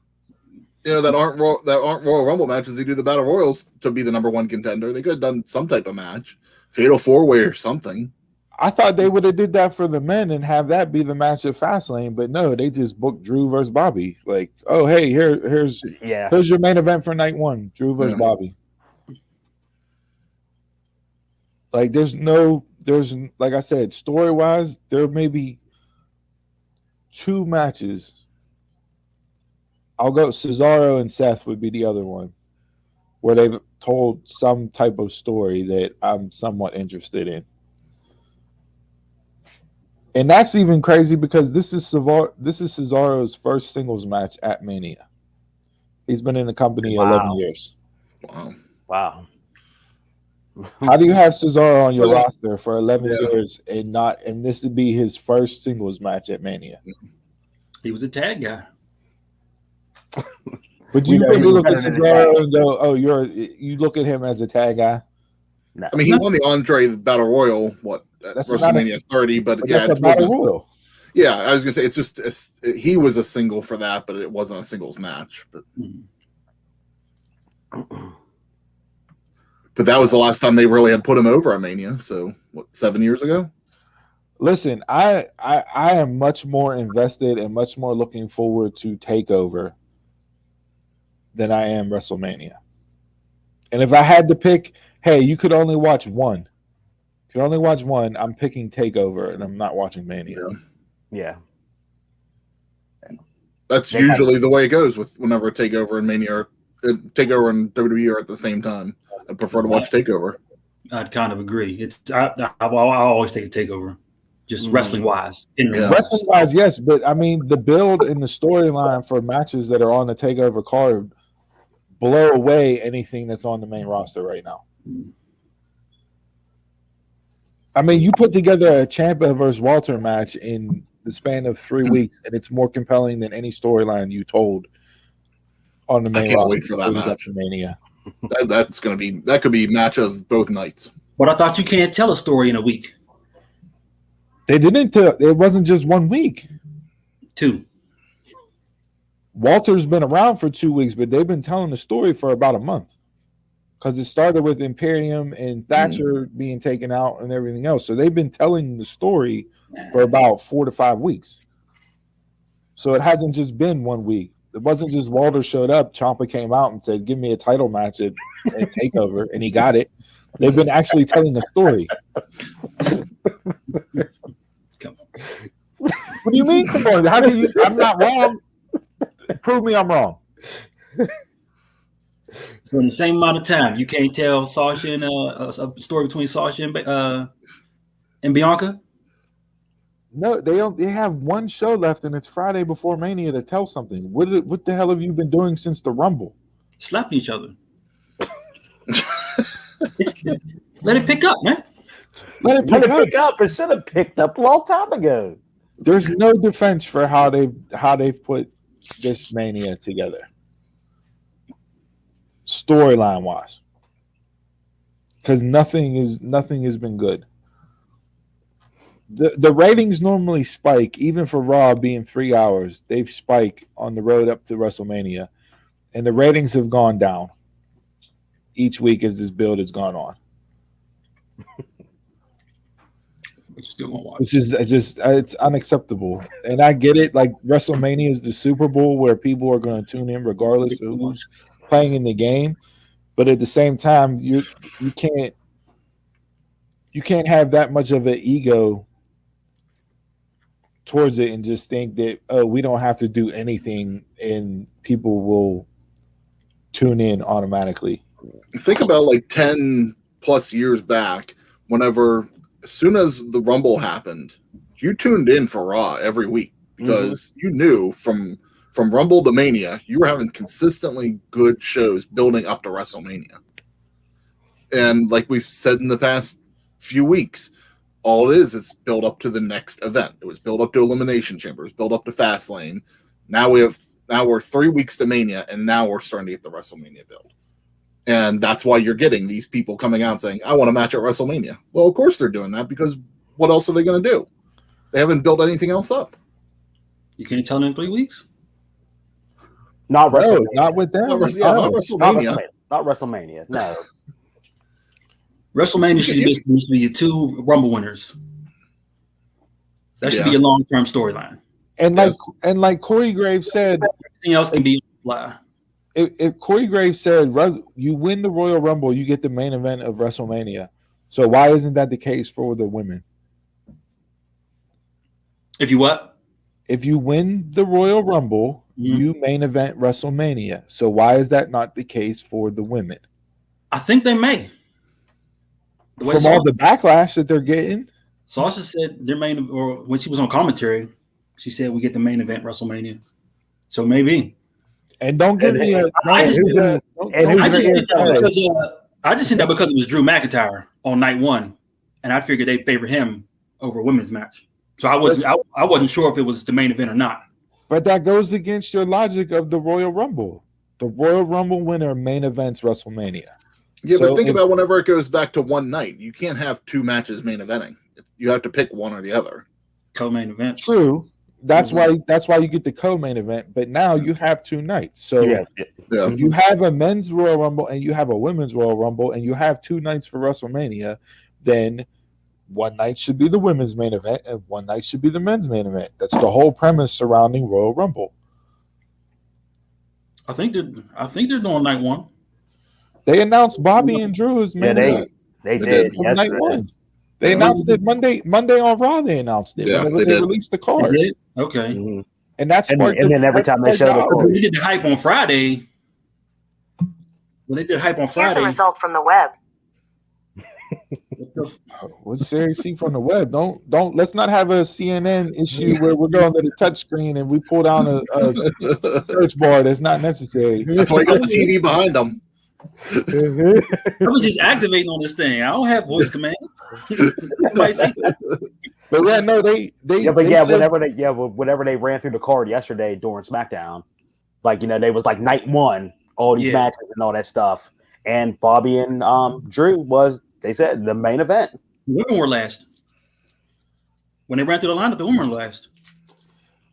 That aren't Royal Rumble matches. They do the Battle Royals to be the number 1 contender. They could have done some type of match, Fatal 4-Way or something. I thought they would have did that for the men and have that be the match at Fastlane, but no, they just booked Drew versus Bobby. Like, oh hey, here's your main event for night 1, Drew versus Bobby. Like, there's like I said, story wise, there may be 2 matches. I'll go Cesaro and Seth would be the other one, where they've told some type of story that I'm somewhat interested in. And that's even crazy because this is Cesaro's first singles match at Mania. He's been in the company 11 years. Wow. How do you have Cesaro on your roster for 11 years and this would be his first singles match at Mania? He was a tag guy. But you really look at Cesaro and go, "Oh, you look at him as a tag guy." No. I mean, he won the Andre Battle Royal at WrestleMania 30, but yeah, that's a Battle Royal. Yeah, I was gonna say it's just he was a single for that, but it wasn't a singles match. But that was the last time they really had put him over at Mania. So 7 years ago? Listen, I am much more invested and much more looking forward to TakeOver than I am WrestleMania. And if I had to pick, hey, you could only watch one. I'm picking TakeOver, and I'm not watching Mania. Yeah. That's usually the way it goes with whenever TakeOver and Mania, TakeOver and WWE are at the same time. I prefer to watch TakeOver. I'd kind of agree. I always take a TakeOver, just wrestling wise. Wrestling wise, yes, but I mean the build and the storyline for matches that are on the TakeOver card blow away anything that's on the main roster right now. I mean, you put together a Ciampa versus Walter match in the span of 3 weeks, and it's more compelling than any storyline you told on the main roster. I can't wait for that match. Mania. That could be match of both nights. But I thought you can't tell a story in a week. They didn't. It wasn't just 1 week. 2. Walter's been around for 2 weeks, but they've been telling the story for about a month. Because it started with Imperium and Thatcher being taken out and everything else. So they've been telling the story for about 4 to 5 weeks. So it hasn't just been 1 week. It wasn't just Walter showed up, Ciampa came out and said, "Give me a title match at TakeOver," and he got it. They've been actually telling the story. Come on. What do you mean? Come on. How do you? I'm not wrong. Prove me I'm wrong. So in the same amount of time, you can't tell Sasha and a story between Sasha and Bianca? No, they have one show left, and it's Friday before Mania to tell something. What the hell have you been doing since the Rumble? Slapping each other. Let it pick up, man. Let it pick up. It should have picked up a long time ago. There's no defense for how they've put this Mania together, storyline wise, because nothing has been good. The ratings normally spike, even for Raw being 3 hours. They've spiked on the road up to WrestleMania, and the ratings have gone down each week as this build has gone on. Still won't watch. Which is it's unacceptable. And I get it. Like WrestleMania is the Super Bowl where people are going to tune in regardless of who's playing in the game. But at the same time, you can't have that much of an ego towards it and just think that, oh, we don't have to do anything and people will tune in automatically. Think about like 10 plus years back, as soon as the Rumble happened, you tuned in for Raw every week because you knew from Rumble to Mania, you were having consistently good shows building up to WrestleMania. And like we've said in the past few weeks, all it is, it's build up to the next event. It was build up to Elimination Chamber, it was build up to Fastlane. Now we're 3 weeks to Mania, and now we're starting to get the WrestleMania build. And that's why you're getting these people coming out saying, I want a match at WrestleMania. Well, of course they're doing that, because what else are they going to do? They haven't built anything else up. You can't tell them in 3 weeks? Not WrestleMania. Not with them. Not WrestleMania. Not WrestleMania. No. WrestleMania should be your 2 Rumble winners. That should be a long-term storyline. And like Corey Graves said, everything else can be on the fly. If Corey Graves said you win the Royal Rumble, you get the main event of WrestleMania. So why isn't that the case for the women? If you what? if you win the Royal Rumble, you main event WrestleMania. So why is that not the case for the women? I think they may. From all the backlash that they're getting. Sasha said their or when she was on commentary, she said we get the main event WrestleMania. So maybe. And don't give me a. I just said that because it was Drew McIntyre on night one, and I figured they'd favor him over a women's match. So I wasn't sure if it was the main event or not. But that goes against your logic of the Royal Rumble. The Royal Rumble winner main events WrestleMania. Yeah, but think about whenever it goes back to one night. You can't have two matches main eventing. You have to pick one or the other. Co-main event. True. That's why you get the co-main event. But now you have two nights. So if you have a men's Royal Rumble and you have a women's Royal Rumble and you have two nights for WrestleMania, then one night should be the women's main event and one night should be the men's main event. That's the whole premise surrounding Royal Rumble. I think they're doing night one. They announced Bobby and Drew as main event. They did. Night one. They announced it Monday on Raw. They announced it. Yeah, they released the card. Okay. Mm-hmm. And that's and then every time they showed up, when they did the hype on Friday. Here's a result from the web. What's seriously from the web? Don't let's not have a CNN issue where we're going to the touch screen and we pull down a search bar that's not necessary. That's why you got the TV behind them. I was just activating on this thing. I don't have voice command. But yeah, no, they whenever they ran through the card yesterday during SmackDown, like they was like night one, all these matches and all that stuff, and Bobby and Drew was, they said, the main event. The women were last. When they ran through the lineup, the women were last.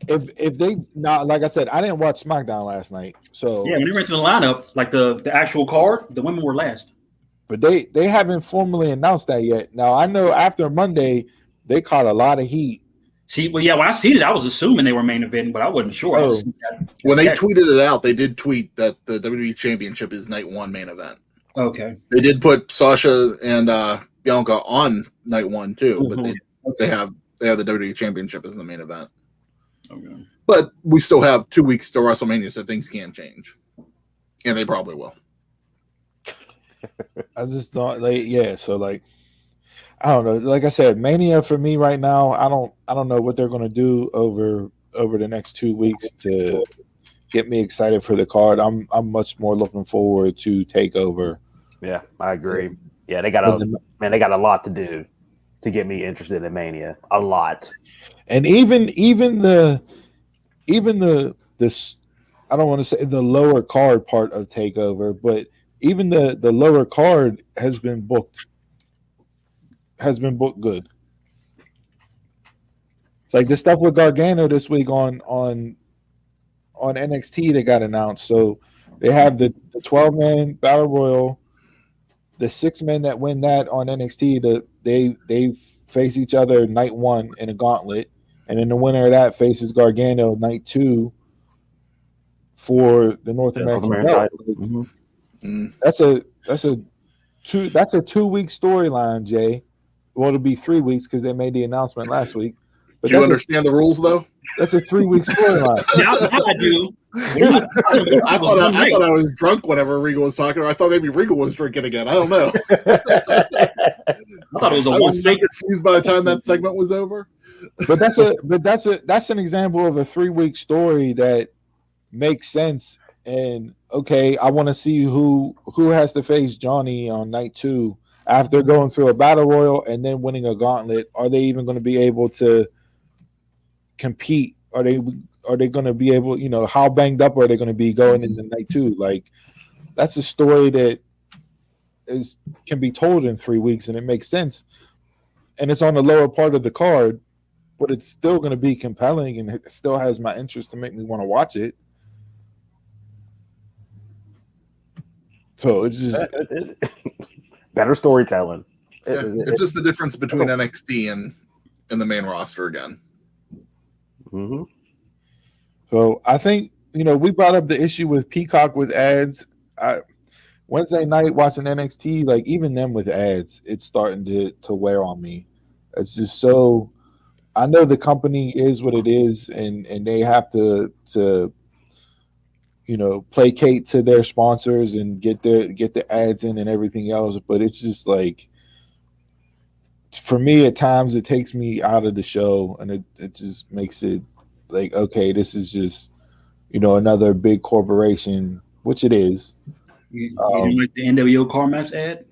If they not, like I said, I didn't watch SmackDown last night, so when they ran through the lineup, like the actual card, the women were last. But they haven't formally announced that yet. Now I know after Monday they caught a lot of heat. See, when I seen it, I was assuming they were main event, but I wasn't sure. When they tweeted it out, they did tweet that the WWE Championship is night one main event. Okay. They did put Sasha and Bianca on night one too, but they have the WWE Championship as the main event. Okay. But we still have 2 weeks to WrestleMania, so things can change, and they probably will. I just thought, so I don't know. Like I said, Mania for me right now, I don't know what they're going to do over the next 2 weeks to get me excited for the card. I'm much more looking forward to TakeOver. Yeah, I agree. Yeah, they got a lot to do to get me interested in Mania. A lot. And even the I don't want to say the lower card part of TakeOver, but even the lower card has been booked good. Like the stuff with Gargano this week on NXT that got announced. So they have the 12-man Battle Royal, the 6 men that win that on NXT, they face each other night one in a gauntlet, and then the winner of that faces Gargano night 2 for the North American belt. That's a 2-week storyline, Jay. Well, it'll be 3 weeks because they made the announcement last week. But do you understand the rules, though? That's a 3-week storyline. Now I do. I thought I was drunk whenever Regal was talking, or I thought maybe Regal was drinking again. I don't know. I thought it was I was so confused by the time that segment was over. But that's an example of a 3-week story that makes sense. And okay, I want to see who has to face Johnny on night 2 after going through a battle royal and then winning a gauntlet. Are they even going to be able to compete? Are they going to be able, how banged up are they going to be going into night 2? Like, that's a story that can be told in 3 weeks, and it makes sense. And it's on the lower part of the card, but it's still going to be compelling, and it still has my interest to make me want to watch it. So it's just better storytelling. Yeah, it's just the difference between NXT and the main roster again. Mm-hmm. So I think, we brought up the issue with Peacock with ads. Wednesday night watching NXT, like even them with ads, it's starting to wear on me. It's just so, I know the company is what it is, and they have to placate to their sponsors and get the ads in and everything else. But it's just like, for me, at times it takes me out of the show, and it just makes it like, okay, this is just another big corporation, which it is. You didn't like the NWO CarMax ad?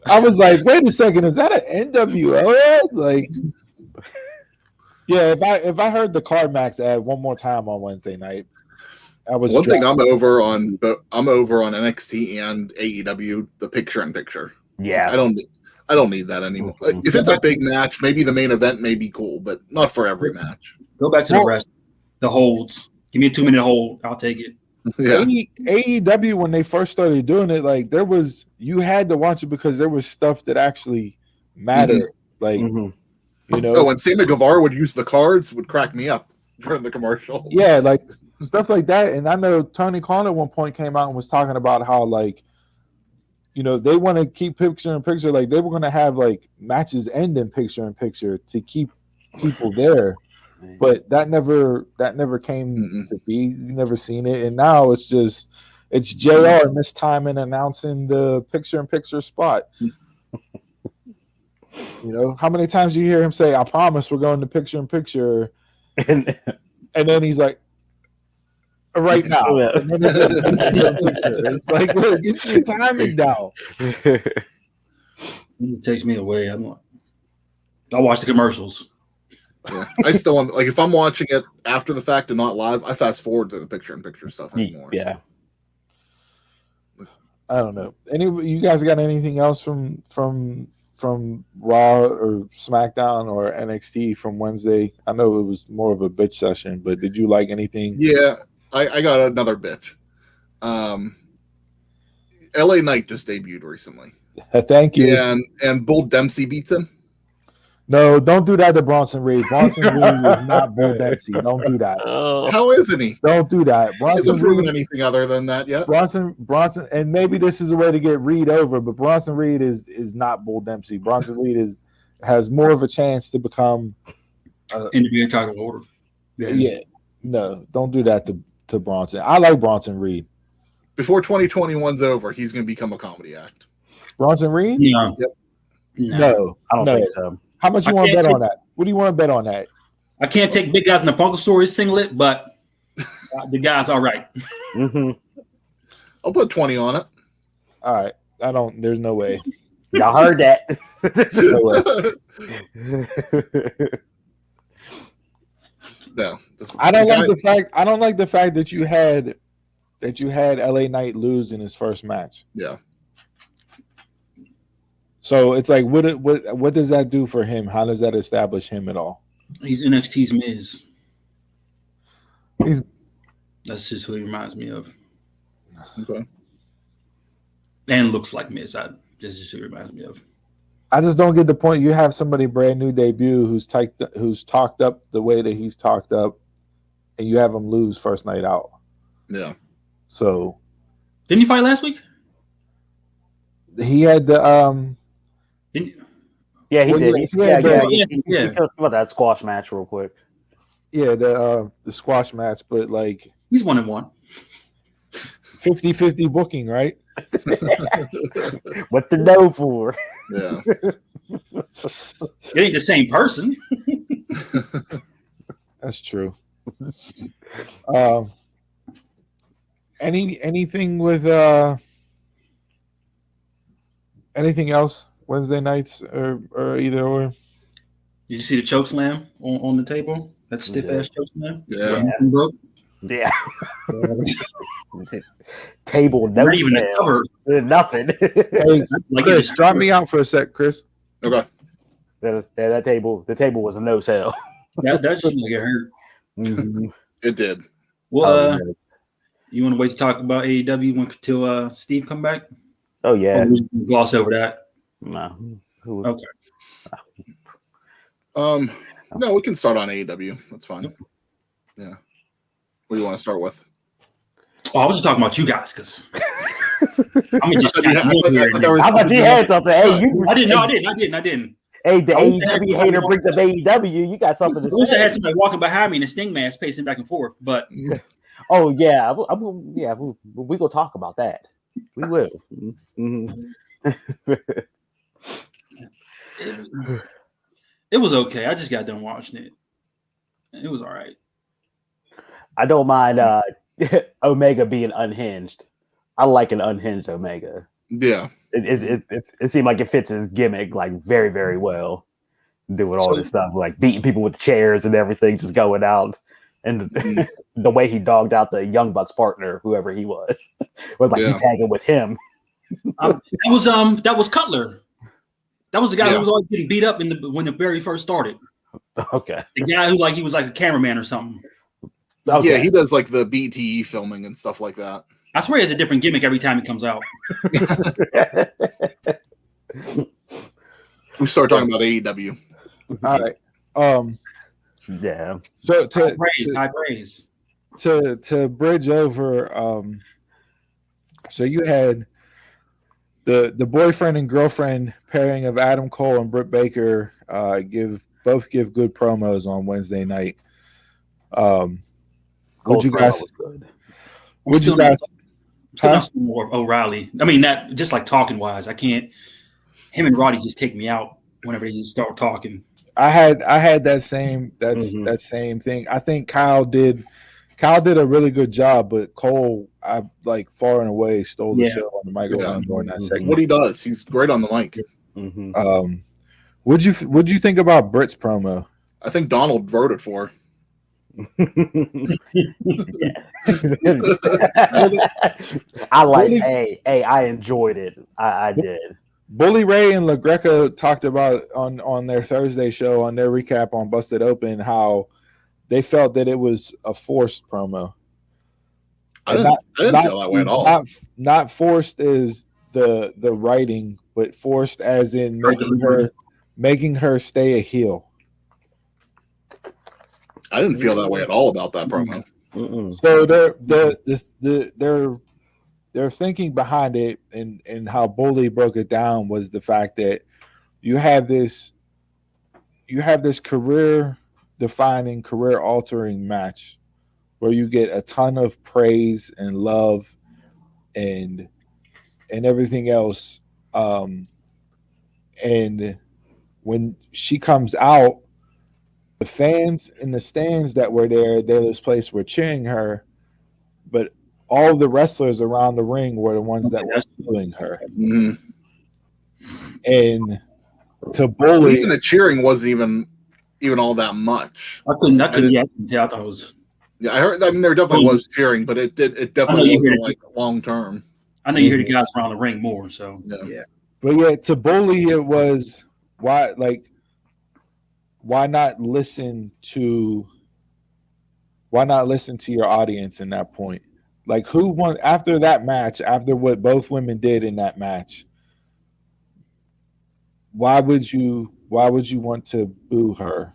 I was like, wait a second, is that an NWO ad? Like, yeah, if I heard the CarMax ad one more time on Wednesday night, I was one thing I'm over on NXT and AEW, the picture-in-picture. Yeah, I don't need that anymore. Like, if it's a big match, maybe the main event may be cool, but not for every match. Go back to the rest, the holds. Give me a 2-minute hold. I'll take it. Yeah. AEW, when they first started doing it, like, you had to watch it because there was stuff that actually mattered. Like, when Sammy Guevara would use the cards, would crack me up during the commercial. Yeah, like stuff like that. And I know Tony Khan at one point came out and was talking about how, like, they want to keep picture in picture. Like, they were going to have like matches end in picture in picture to keep people there. But that never came to be. You never seen it, and now it's JR mistiming announcing the picture-in-picture spot. How many times do you hear him say, "I promise we're going to picture-in-picture," and then he's like, "Right now." And then it's like, look, get your timing down. It takes me away. I'll watch the commercials. Yeah, I still want, like, if I'm watching it after the fact and not live, I fast forward to the picture-in-picture stuff anymore. Yeah. I don't know. You guys got anything else from Raw or SmackDown or NXT from Wednesday? I know it was more of a bitch session, but did you like anything? Yeah, I got another bitch. LA Knight just debuted recently. Thank you. Yeah, and Bull Dempsey beats him. No, don't do that to Bronson Reed. Bronson Reed is not Bull Dempsey. Don't do that. How isn't he? Don't do that. Bronson hasn't proven anything other than that yet. Bronson, and maybe this is a way to get Reed over, but Bronson Reed is not Bull Dempsey. Bronson Reed has more of a chance to become NBA title holder. Yeah. No, don't do that to Bronson. I like Bronson Reed. Before 2021's over, he's going to become a comedy act. Bronson Reed? Yeah. Yep. No, I don't think so. How much you want to bet on that? What do you want to bet on that? I can't take big guys in the Punkle Story singlet, but the guy's all right. I'll put 20 on it. All right. There's no way. Y'all heard that. No. I don't like the fact that you had LA Knight lose in his first match. Yeah. So it's like, what does that do for him? How does that establish him at all? He's NXT's Miz. That's just who he reminds me of. Okay. And looks like Miz. That's just who he reminds me of. I just don't get the point. You have somebody brand new debut who's talked up the way that he's talked up, and you have him lose first night out. Yeah. So didn't he fight last week? He had the Yeah, he did. Yeah. Talk about that squash match real quick. Yeah, the squash match, but like he's 1-1. 50-50 booking, right? What to know for? Yeah. It ain't the same person. That's true. Anything with anything else Wednesday nights or either or? Did you see the choke slam on the table? That stiff ass choke slam? Yeah. Broke? Yeah. Table, no not even a cover. Nothing. Hey, like Chris, drop me out for a sec, Chris. Okay. That table, the table was a no sell. That just like it hurt. Mm-hmm. It did. Well, you want to wait to talk about AEW until Steve come back? Oh yeah. Or we gloss over that. No. Okay. No, we can start on AEW. That's fine. Yeah. What do you want to start with? Oh, I was just talking about you guys because I'm just. I thought you had something. Hey, I didn't. Hey, the AEW hater brings up AEW. You got something to I wish I say. had somebody walking behind me in a Sting mask, pacing back and forth. But oh yeah, we gonna talk about that. We will. Mm-hmm. It was okay. I just got done watching it. It was all right. I don't mind Omega being unhinged. I like an unhinged Omega. Yeah. It seemed like it fits his gimmick like very, very well. Doing all this stuff, like beating people with chairs and everything, just going out. And the way he dogged out the Young Bucks partner, whoever he was like he tagging with him. That was Cutler. That was the guy who was always getting beat up when the very first started. Okay. The guy who he was like a cameraman or something. Okay. Yeah, he does like the BTE filming and stuff like that. I swear he has a different gimmick every time he comes out. We start talking about AEW. All right. Yeah. So high praise. To bridge over, so you had the boyfriend and girlfriend pairing of Adam Cole and Britt Baker give good promos on Wednesday night. Would you guys? More O'Reilly. I mean, that just like talking wise, I can't. Him and Roddy just take me out whenever they start talking. I had that same that same thing. I think Kyle did a really good job, but Cole, I like far and away stole the show on the microphone during that segment. What he does, he's great on the mic. Mm-hmm. What'd you think about Britt's promo? I think Donald voted for. I enjoyed it. I did. Bully Ray and LaGreca talked about on their Thursday show, on their recap on Busted Open, how they felt that it was a forced promo. I didn't feel that way at all. Not forced as the writing, but forced as in making her stay a heel. I didn't feel that way at all about that promo. So their thinking behind it and how Bully broke it down was the fact that you have this career defining, career altering match where you get a ton of praise and love and everything else. And when she comes out, the fans in the stands that were there, this place were cheering her, but all the wrestlers around the ring were the ones that were booing her. Mm-hmm. And to Bully, even the cheering wasn't even all that much. I couldn't tell. I thought it was. Yeah, I heard. I mean, there definitely was cheering, but it definitely wasn't like long term. I know you hear the guys around the ring more, so yeah. But yeah, to Bully, it was why not listen to your audience in that point? Like, who won after that match, after what both women did in that match? Why would you want to boo her?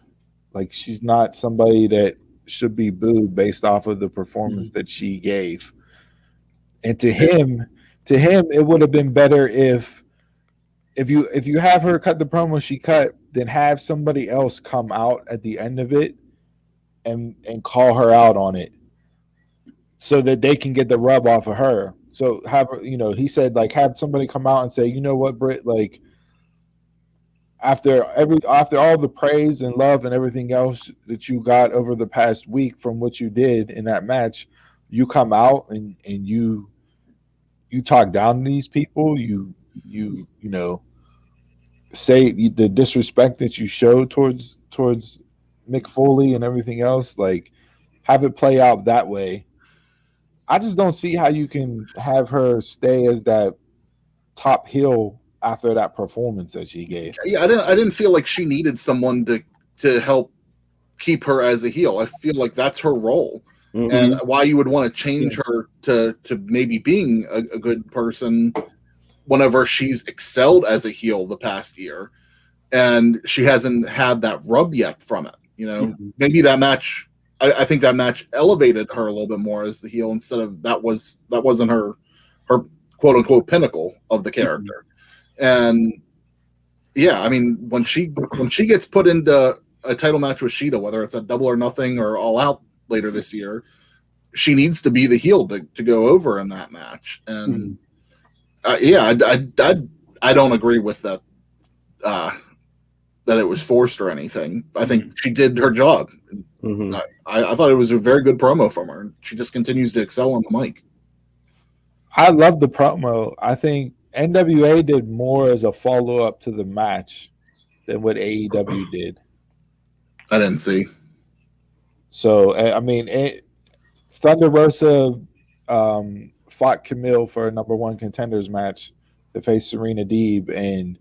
Like, she's not somebody that should be booed based off of the performance that she gave. And to him, it would have been better if you have her cut the promo she cut, then have somebody else come out at the end of it and call her out on it, so that they can get the rub off of her. So he said, like, have somebody come out and say, you know what, Britt, like, after all the praise and love and everything else that you got over the past week from what you did in that match, you come out and you talk down to these people, you say the disrespect that you showed towards Mick Foley and everything else, like, have it play out that way. I just don't see how you can have her stay as that top heel after that performance that she gave. Yeah, I didn't feel like she needed someone to help keep her as a heel. I feel like that's her role. Mm-hmm. And why you would want to change her to maybe being a good person whenever she's excelled as a heel the past year, and she hasn't had that rub yet from it. Maybe that match. I think that match elevated her a little bit more as the heel instead of that wasn't her quote unquote pinnacle of the character. And yeah, I mean, when she gets put into a title match with Shida, whether it's a Double or Nothing or All Out later this year, she needs to be the heel to go over in that match. And I don't agree with that. That it was forced or anything. I think she did her job. I thought it was a very good promo from her. She just continues to excel on the mic. I love the promo. I think NWA did more as a follow-up to the match than what AEW did. I didn't see. So, I mean, Thunder Rosa fought Camille for a number one contenders match to face Serena Deeb. And,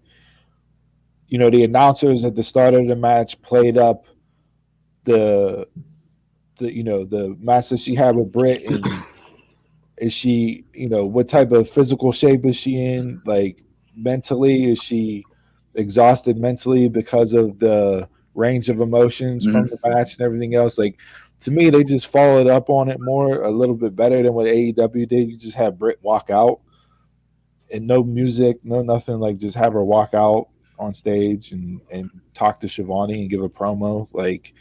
you know, the announcers at the start of the match played up the match that she had with Britt, and is she, you know, what type of physical shape is she in? Like, mentally, is she exhausted mentally because of the range of emotions from the match and everything else? Like, to me, they just followed up on it a little bit better than what AEW did. You just have Britt walk out and no music, no nothing, like just have her walk out on stage and talk to Shivani and give a promo. Like,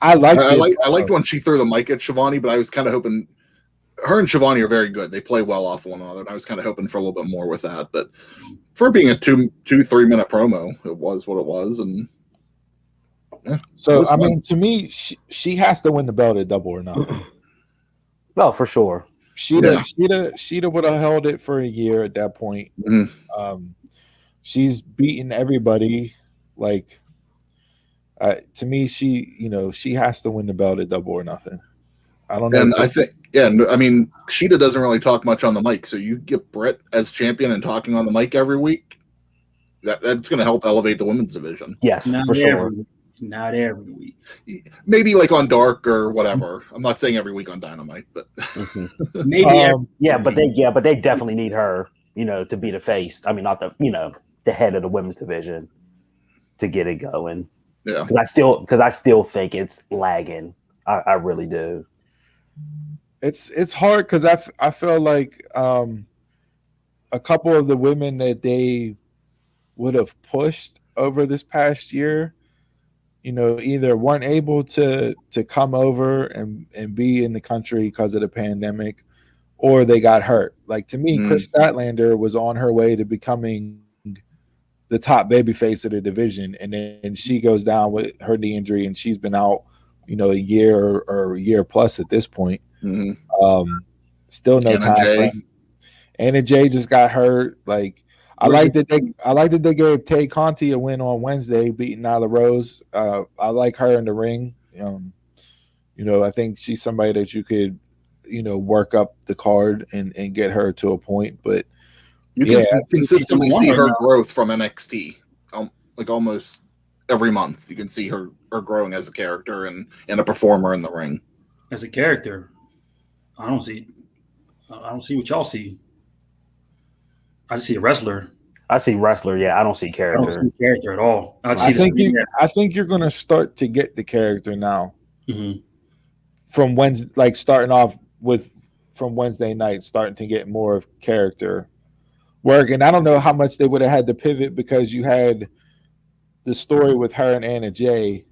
I liked when she threw the mic at Shivani, but I was kind of hoping her and Shivani are very good. They play well off one another, and I was kind of hoping for a little bit more with that. But for being a 3 minute promo, it was what it was. And yeah, so I mean, to me, she has to win the belt at Double or Nothing. Oh, for sure. Sheeta would have held it for a year at that point. She's beaten everybody. Like, to me, she has to win the belt at Double or Nothing. I don't know. And I think, I mean, Sheeta doesn't really talk much on the mic. So you get Britt as champion and talking on the mic every week. That's going to help elevate the women's division. Yes, for sure. Not every week. Maybe like on Dark or whatever. I'm not saying every week on Dynamite, but maybe. But they definitely need her, you know, to be the face. I mean, not the head of the women's division to get it going. Yeah, because I still think it's lagging. I really do. It's hard because I feel like a couple of the women that they would have pushed over this past year, you know, either weren't able to come over and be in the country because of the pandemic, or they got hurt. Like, to me, Chris Statlander was on her way to becoming the top babyface of the division, and then she goes down with her knee injury, and she's been out, you know, a year or a year plus at this point. Still no time. Anna Jay just got hurt. Like, I like that they gave Tay Conti a win on Wednesday, beating Nyla Rose. I like her in the ring. You know, I think she's somebody that you could, you know, work up the card and get her to a point. But you can consistently see her growth from NXT. Like, almost every month, you can see her growing as a character and a performer in the ring. As a character, I don't see what y'all see. I just see a wrestler. I see wrestler. Yeah, I don't see character. I don't see character at all. I think you're going to start to get the character now. From Wednesday, like starting off from Wednesday night, starting to get more of character work. And I don't know how much they would have had to pivot, because you had the story with her and Anna Jay,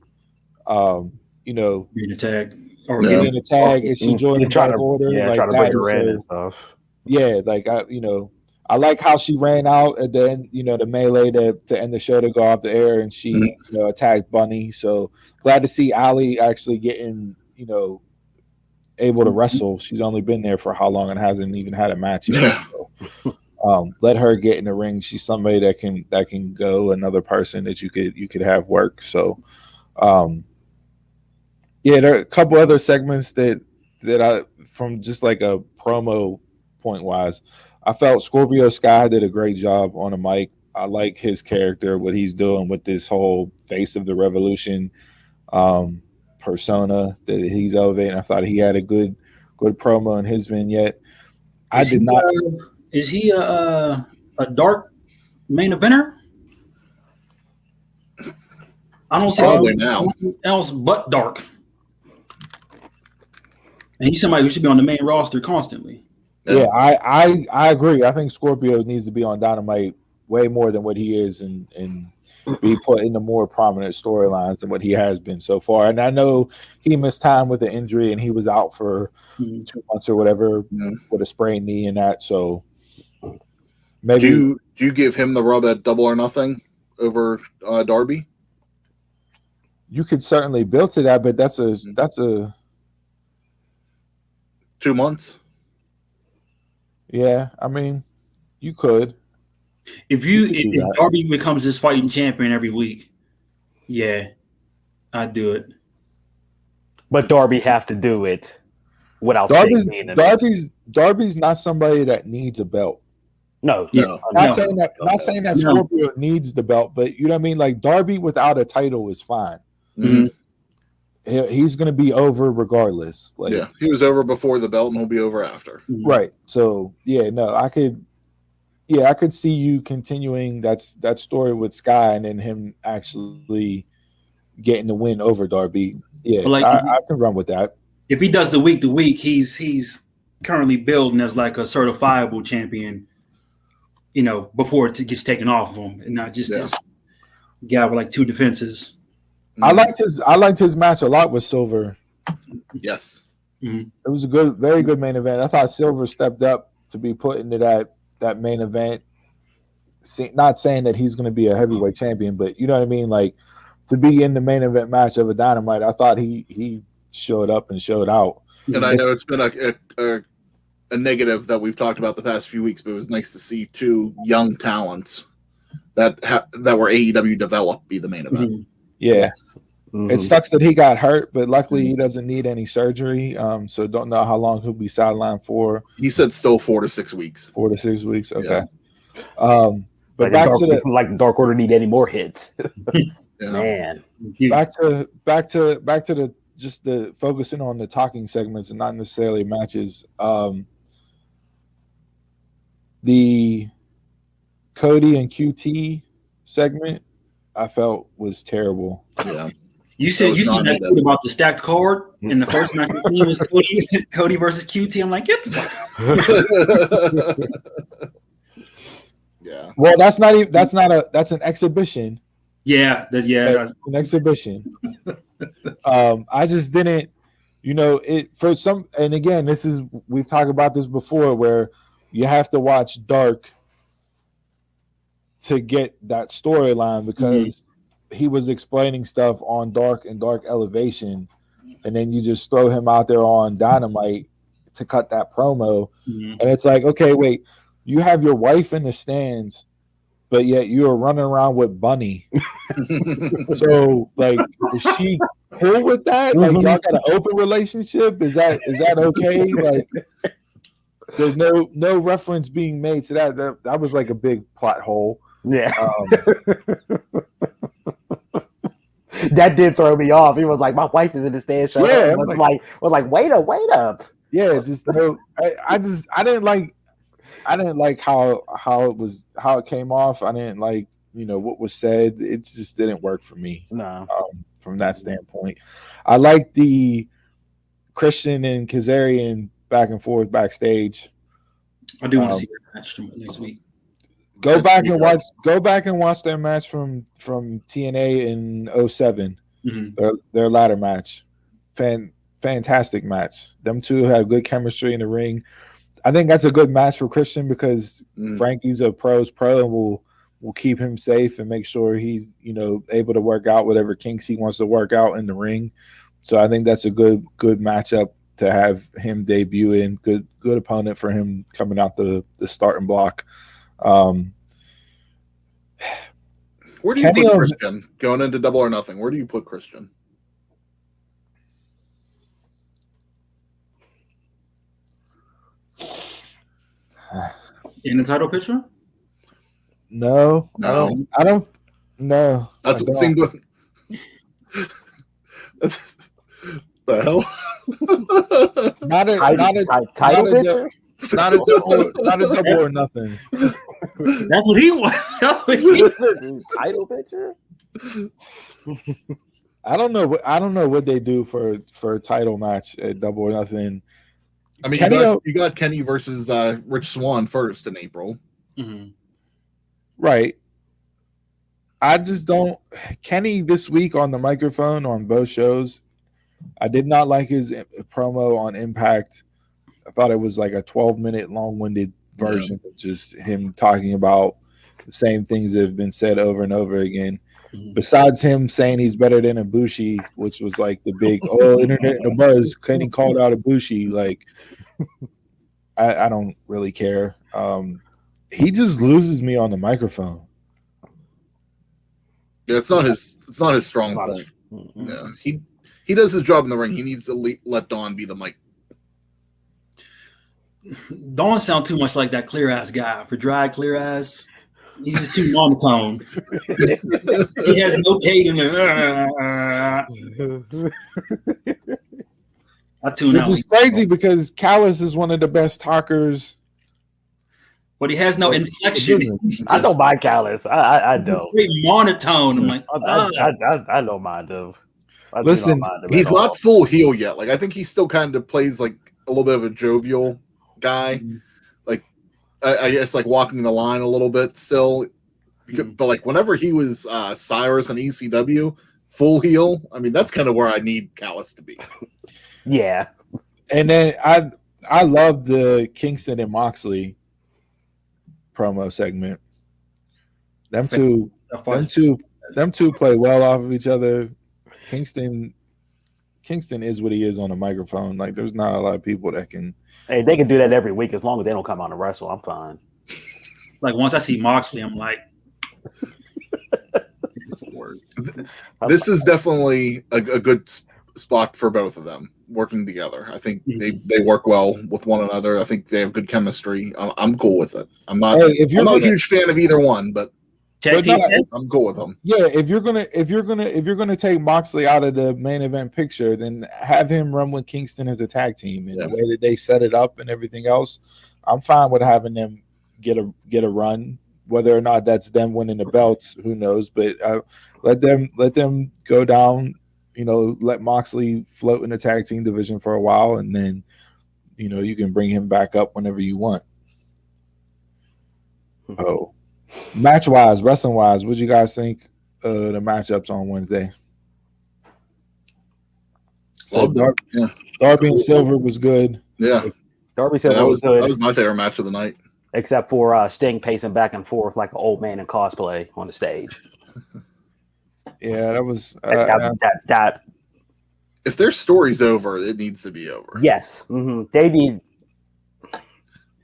you know, being attacked getting a tag, and she joined the Dark Order. Yeah, like, trying to break her in and stuff. Yeah, like, I like how she ran out at the end, you know, the melee to end the show to go off the air, and she you know, attacked Bunny. So glad to see Ali actually getting, you know, able to wrestle. She's only been there for how long and hasn't even had a match yet. So, let her get in the ring. She's somebody that can go, another person that you could have work. So there are a couple other segments that I, from just like a promo point wise, I felt Scorpio Sky did a great job on the mic. I like his character, what he's doing with this whole face of the revolution persona that he's elevating. I thought he had a good promo in his vignette. Is he a dark main eventer? I don't see anything else but dark. And he's somebody who should be on the main roster constantly. Yeah, I agree. I think Scorpio needs to be on Dynamite way more than what he is, and be put into more prominent storylines than what he has been so far. And I know he missed time with the injury, and he was out for 2 months or whatever with a sprained knee and that. So maybe do you give him the rub at Double or Nothing over Darby? You could certainly build to that, but that's a 2 months. Yeah, I mean, you could. If Darby becomes this fighting champion every week, yeah, I'd do it. But Darby have to do it without Darby's Darby's not somebody that needs a belt. No. Not saying that Scorpio needs the belt, but you know what I mean? Like Darby without a title is fine. Mm-hmm. He's going to be over regardless. Like, yeah, he was over before the belt, and he'll be over after. Right. So I could see you continuing that story with Sky, and then him actually getting the win over Darby. Yeah, like, I can run with that. If he does the week to week, he's currently building as like a certifiable champion. You know, before it gets taken off of him, and not just this guy with like 2 defenses. I liked his match a lot with Silver. Yes. Mm-hmm. It was a very good main event. I thought Silver stepped up to be put into that main event. Not saying that he's going to be a heavyweight champion, but you know what I mean? Like, to be in the main event match of a Dynamite, I thought he showed up and showed out. And I know it's been a negative that we've talked about the past few weeks, but it was nice to see 2 young talents that were AEW developed be the main event. Mm-hmm. Yeah. Yes. It sucks that he got hurt, but luckily he doesn't need any surgery. So don't know how long he'll be sidelined for. He said still 4 to 6 weeks. 4 to 6 weeks. Okay. Yeah. But like Dark Order need any more hits. Man. Back to the just the focusing on the talking segments and not necessarily matches. The Cody and QT segment I felt was terrible. Yeah. You said that about the stacked card in the first match between was Cody versus QT. I'm like, get the fuck. Yeah. Well, that's an exhibition. Yeah, an exhibition. I just didn't, for some, and again, we've talked about this before, where you have to watch Dark to get that storyline, because he was explaining stuff on Dark and Dark Elevation, and then you just throw him out there on Dynamite to cut that promo, and it's like, okay, wait, you have your wife in the stands, but yet you are running around with Bunny. So, like, is she cool with that? Like, y'all got an open relationship? Is that okay? Like, there's no reference being made to that. That was like a big plot hole. Yeah. That did throw me off. He was like, my wife is in the stand. Yeah, was like, wait up. Yeah, just no. I didn't like how it came off. I didn't like what was said. It just didn't work for me. No. From that standpoint, I like the Christian and Kazarian back and forth backstage. I do want to see that match next week. Go back and watch their match from TNA in 07. Their ladder match. Fantastic match. Them two have good chemistry in the ring. I think that's a good match for Christian, because Frankie's a pro's pro, and will keep him safe and make sure he's able to work out whatever kinks he wants to work out in the ring. So I think that's a good matchup to have him debut in. Good opponent for him coming out the starting block. Where do you put Christian going into Double or Nothing? Where do you put Christian? In the title picture? No. I don't. No. That's what seemed to. The hell? Not a title picture. Not a Double or Nothing. That's what he wants. Title picture. I don't know what they do for a title match at Double or Nothing. I mean, you got Kenny versus Rich Swann first in April. Mm-hmm. Right. I just don't. Kenny this week on the microphone on both shows, I did not like his promo on Impact. I thought it was like a 12-minute long-winded version of just him talking about the same things that have been said over and over again. Mm-hmm. Besides him saying he's better than Ibushi, which was like the big internet and the buzz. Kenny called out Ibushi. Like, I don't really care. He just loses me on the microphone. Yeah, it's not his strong point. Mm-hmm. Yeah, he does his job in the ring. He needs to let Dawn be the mic. Dawn sound too much like that clear ass guy for dry clear ass. He's just too monotone. He has no cadence. I tune out. Which is crazy because Callis is one of the best talkers. But he has no inflection. I don't mind Callis. I don't. Very monotone. I'm like, I don't mind him. Listen, he's not full heel yet. Like I think he still kind of plays like a little bit of a jovial guy. Mm-hmm. Like I guess like walking the line a little bit still. Mm-hmm. But like whenever he was Cyrus and ECW, full heel, I mean that's kind of where I need Callis to be. Yeah. And then I love the Kingston and Moxley promo segment. Them two play well off of each other. Kingston is what he is on the microphone. Like there's not a lot of people that can. Hey, they can do that every week as long as they don't come out and wrestle. I'm fine. Like once I see Moxley, I'm like, this is definitely a good spot for both of them working together. I think they work well with one another. I think they have good chemistry. I'm cool with it. I'm not a huge fan of either one, but I'm cool with them. Yeah, if you're gonna take Moxley out of the main event picture, then have him run with Kingston as a tag team and the way that they set it up and everything else. I'm fine with having them get a run. Whether or not that's them winning the belts, who knows? But let them go down. You know, let Moxley float in the tag team division for a while, and then you can bring him back up whenever you want. Oh. Match wise, wrestling wise, what do you guys think the matchups on Wednesday? So Darby and Silver was good. Yeah, Darby Silver was good. That was my favorite match of the night, except for Sting pacing back and forth like an old man in cosplay on the stage. Yeah, that was that. If their story's over, it needs to be over. Yes, they need.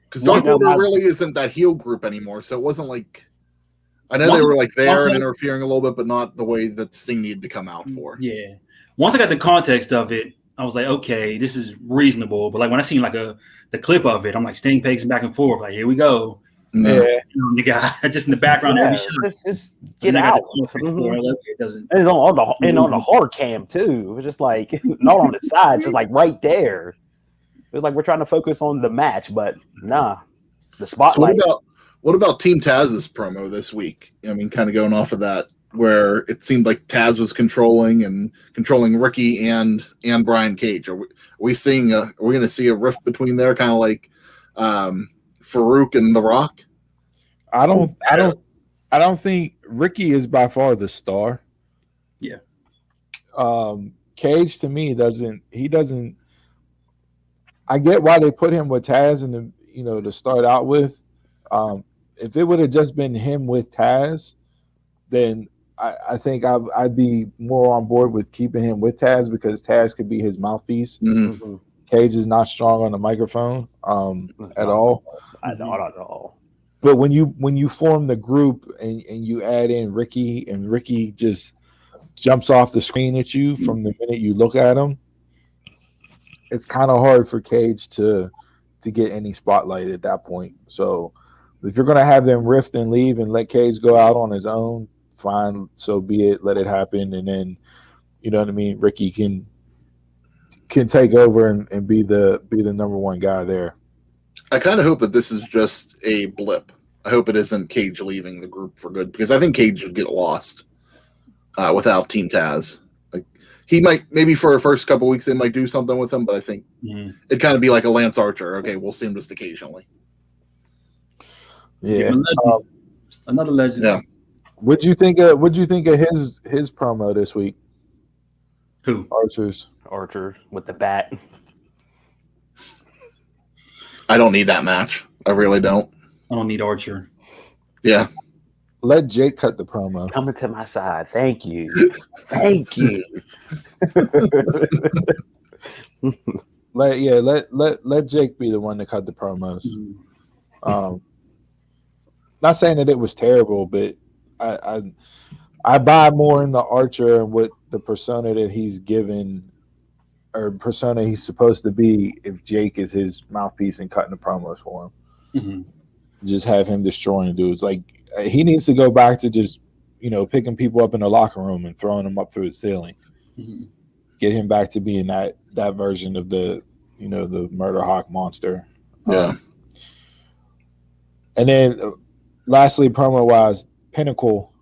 Because Dark Order really isn't that heel group anymore, so it wasn't like I know they were like there and interfering a little bit, but not the way that Sting needed to come out for. Yeah. Once I got the context of it, I was like, okay, this is reasonable. But like when I seen like the clip of it, I'm like Sting pacing back and forth, like here we go. Yeah, the guy just in the background every show. Just get out. It doesn't. And on the hard cam too. It was just like not on the side, just like right there. It's like we're trying to focus on the match, but nah, the spotlight. So what about Team Taz's promo this week? I mean, kind of going off of that, where it seemed like Taz was controlling Ricky and Brian Cage. Are we going to see a rift between there, kind of like Farouk and The Rock? I don't think Ricky is by far the star. Yeah. Cage to me doesn't. I get why they put him with Taz and to start out with. If it would have just been him with Taz, then I think I'd be more on board with keeping him with Taz because Taz could be his mouthpiece. Mm-hmm. Cage is not strong on the microphone at all. Not at all. But when you form the group and you add in Ricky and Ricky just jumps off the screen at you from the minute you look at him, it's kind of hard for Cage to get any spotlight at that point. So if you're going to have them rift and leave and let Cage go out on his own, fine, so be it. Let it happen, and then you know what I mean. Ricky can take over and be the number one guy there. I kind of hope that this is just a blip. I hope it isn't Cage leaving the group for good because I think Cage would get lost without Team Taz. Like he might, maybe for the first couple weeks they might do something with him, but I think it'd kind of be like a Lance Archer. Okay, we'll see him just occasionally. Yeah. Another legend. Yeah. What'd you think of his promo this week? Who? Archer with the bat. I don't need that match. I really don't. I don't need Archer. Yeah. Let Jake cut the promo. Coming to my side. Thank you. Thank you. Let Jake be the one to cut the promos. Not saying that it was terrible, but I buy more in the Archer and what the persona that he's given or persona he's supposed to be if Jake is his mouthpiece and cutting the promos for him. Just have him destroying dudes. Like he needs to go back to just, picking people up in the locker room and throwing them up through the ceiling. Get him back to being that version of the Murder Hawk monster. Yeah. And then lastly, promo wise, Pinnacle.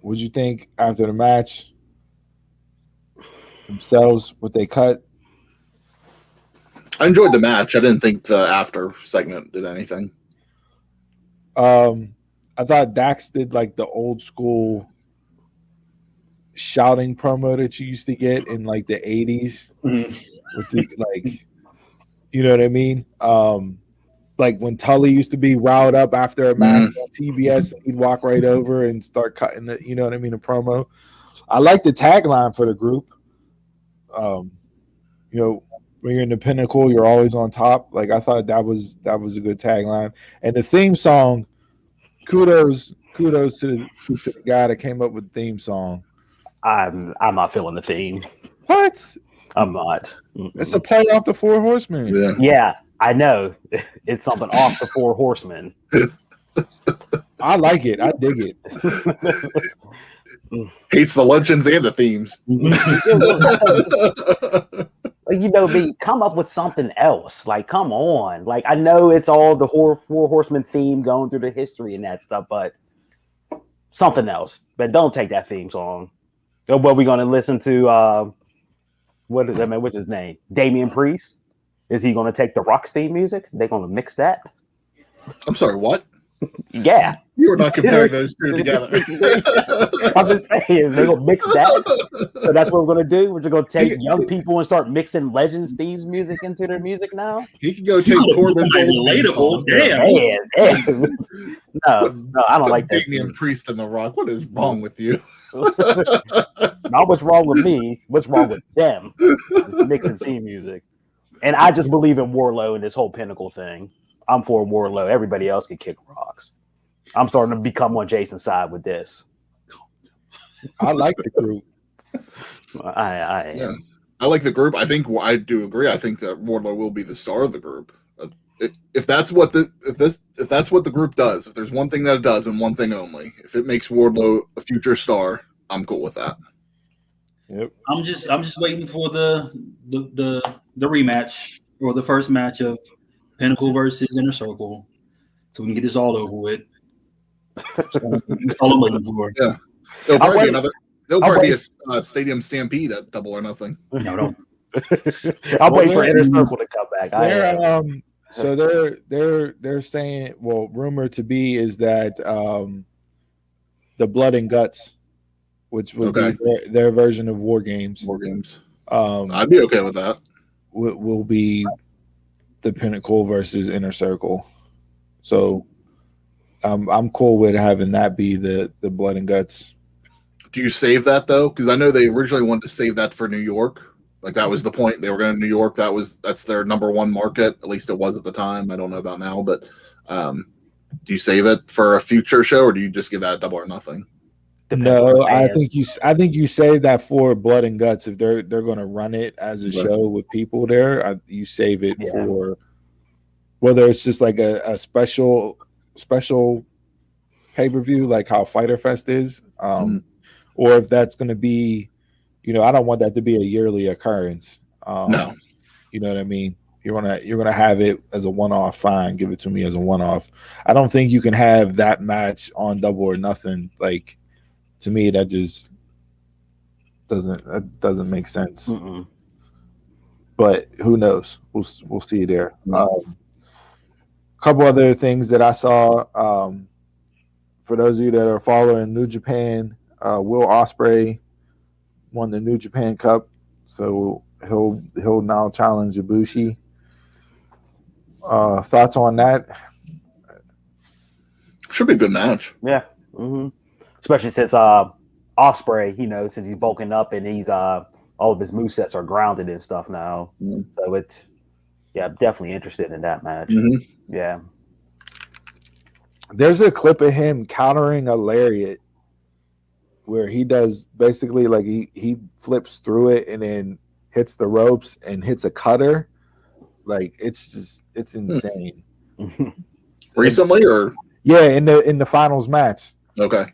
What'd you think after the match? Themselves, what they cut? I enjoyed the match. I didn't think the after segment did anything. I thought Dax did like the old school shouting promo that you used to get in like the 80s. With the, like, you know what I mean? Like when Tully used to be riled up after a match on TBS, he'd walk right over and start cutting the, you know what I mean, a promo. I like the tagline for the group. When you're in the Pinnacle, you're always on top. Like I thought that was a good tagline. And the theme song, kudos to the guy that came up with the theme song. I'm not feeling the theme. What? I'm not. It's a play off the Four Horsemen. Yeah, I know. It's something off the Four Horsemen. I like it. I dig it. Hates the legends and the themes. Come up with something else. Like, come on. Like, I know it's all the Four Horsemen theme going through the history and that stuff, but something else. But don't take that theme song. So what we gonna listen to? What's his name? Damian Priest. Is he gonna take the Rock's theme music? They're gonna mix that. I'm sorry, what? Yeah. You were not comparing those two together. I'm just saying they're gonna mix that. So that's what we're gonna do. We're just gonna take young people and start mixing Legends themes music into their music now. He can go take Corbin's relatable. Damn. No, I don't like that. Damian Priest and The Rock. What is wrong with you? Not what's wrong with me. What's wrong with them? Mixing theme music. And I just believe in Warlow and this whole Pinnacle thing. I'm for Warlow. Everybody else can kick rocks. I'm starting to become on Jason's side with this. I like the group. I like the group. I think I do agree. I think that Wardlow will be the star of the group. If that's what the group does, if there's one thing that it does and one thing only, if it makes Wardlow a future star, I'm cool with that. Yep. I'm just waiting for the rematch or the first match of Pinnacle versus Inner Circle, so we can get this all over with. That's all I'm waiting for. Yeah, there'll probably be a stadium stampede at Double or Nothing. No, don't. I'm waiting for Inner Circle to come back. So they're saying, well, rumor to be is that the Blood and Guts, which would be their version of War Games. I'd be okay with that. Will be the Pinnacle versus Inner Circle. So I'm cool with having that be the Blood and Guts. Do you save that though? Because I know they originally wanted to save that for New York. Like that was the point. They were going to New York. That's their number one market. At least it was at the time. I don't know about now, but do you save it for a future show or do you just give that Double or Nothing? No, I think you save that for Blood and Guts. If they're going to run it as a show with people there, you save it for whether it's just like a special pay-per-view like how Fyter Fest is, or if that's going to be, I don't want that to be a yearly occurrence. No, you know what I mean. You're gonna have it as a one-off. Fine, give it to me as a one-off. I don't think you can have that match on Double or Nothing. Like, to me, that just doesn't make sense. Mm-mm. But who knows? We'll see there. Couple other things that I saw. For those of you that are following New Japan, Will Ospreay won the New Japan Cup, so he'll now challenge Ibushi. Thoughts on that? Should be a good match. Yeah. Mm-hmm. Especially since Ospreay, since he's bulking up and he's all of his movesets are grounded and stuff now. Mm-hmm. So I'm definitely interested in that match. Mm-hmm. Yeah. There's a clip of him countering a lariat where he does basically like he flips through it and then hits the ropes and hits a cutter. Like it's insane. Recently or yeah, in the finals match. Okay.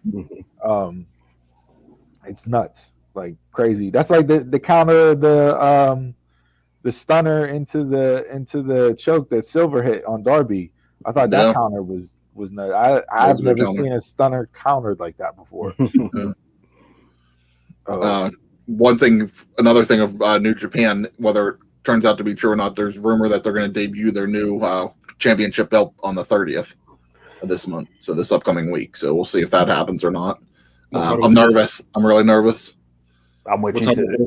It's nuts, like crazy. That's like the counter, the stunner into the choke that Silver hit on Darby. I thought that counter was nuts. I've never seen a stunner countered like that before. Another thing of New Japan, whether it turns out to be true or not, there's rumor that they're going to debut their new championship belt on the 30th of this month, so this upcoming week. So we'll see if that happens or not. I'm nervous. I'm really nervous. I'm with you too.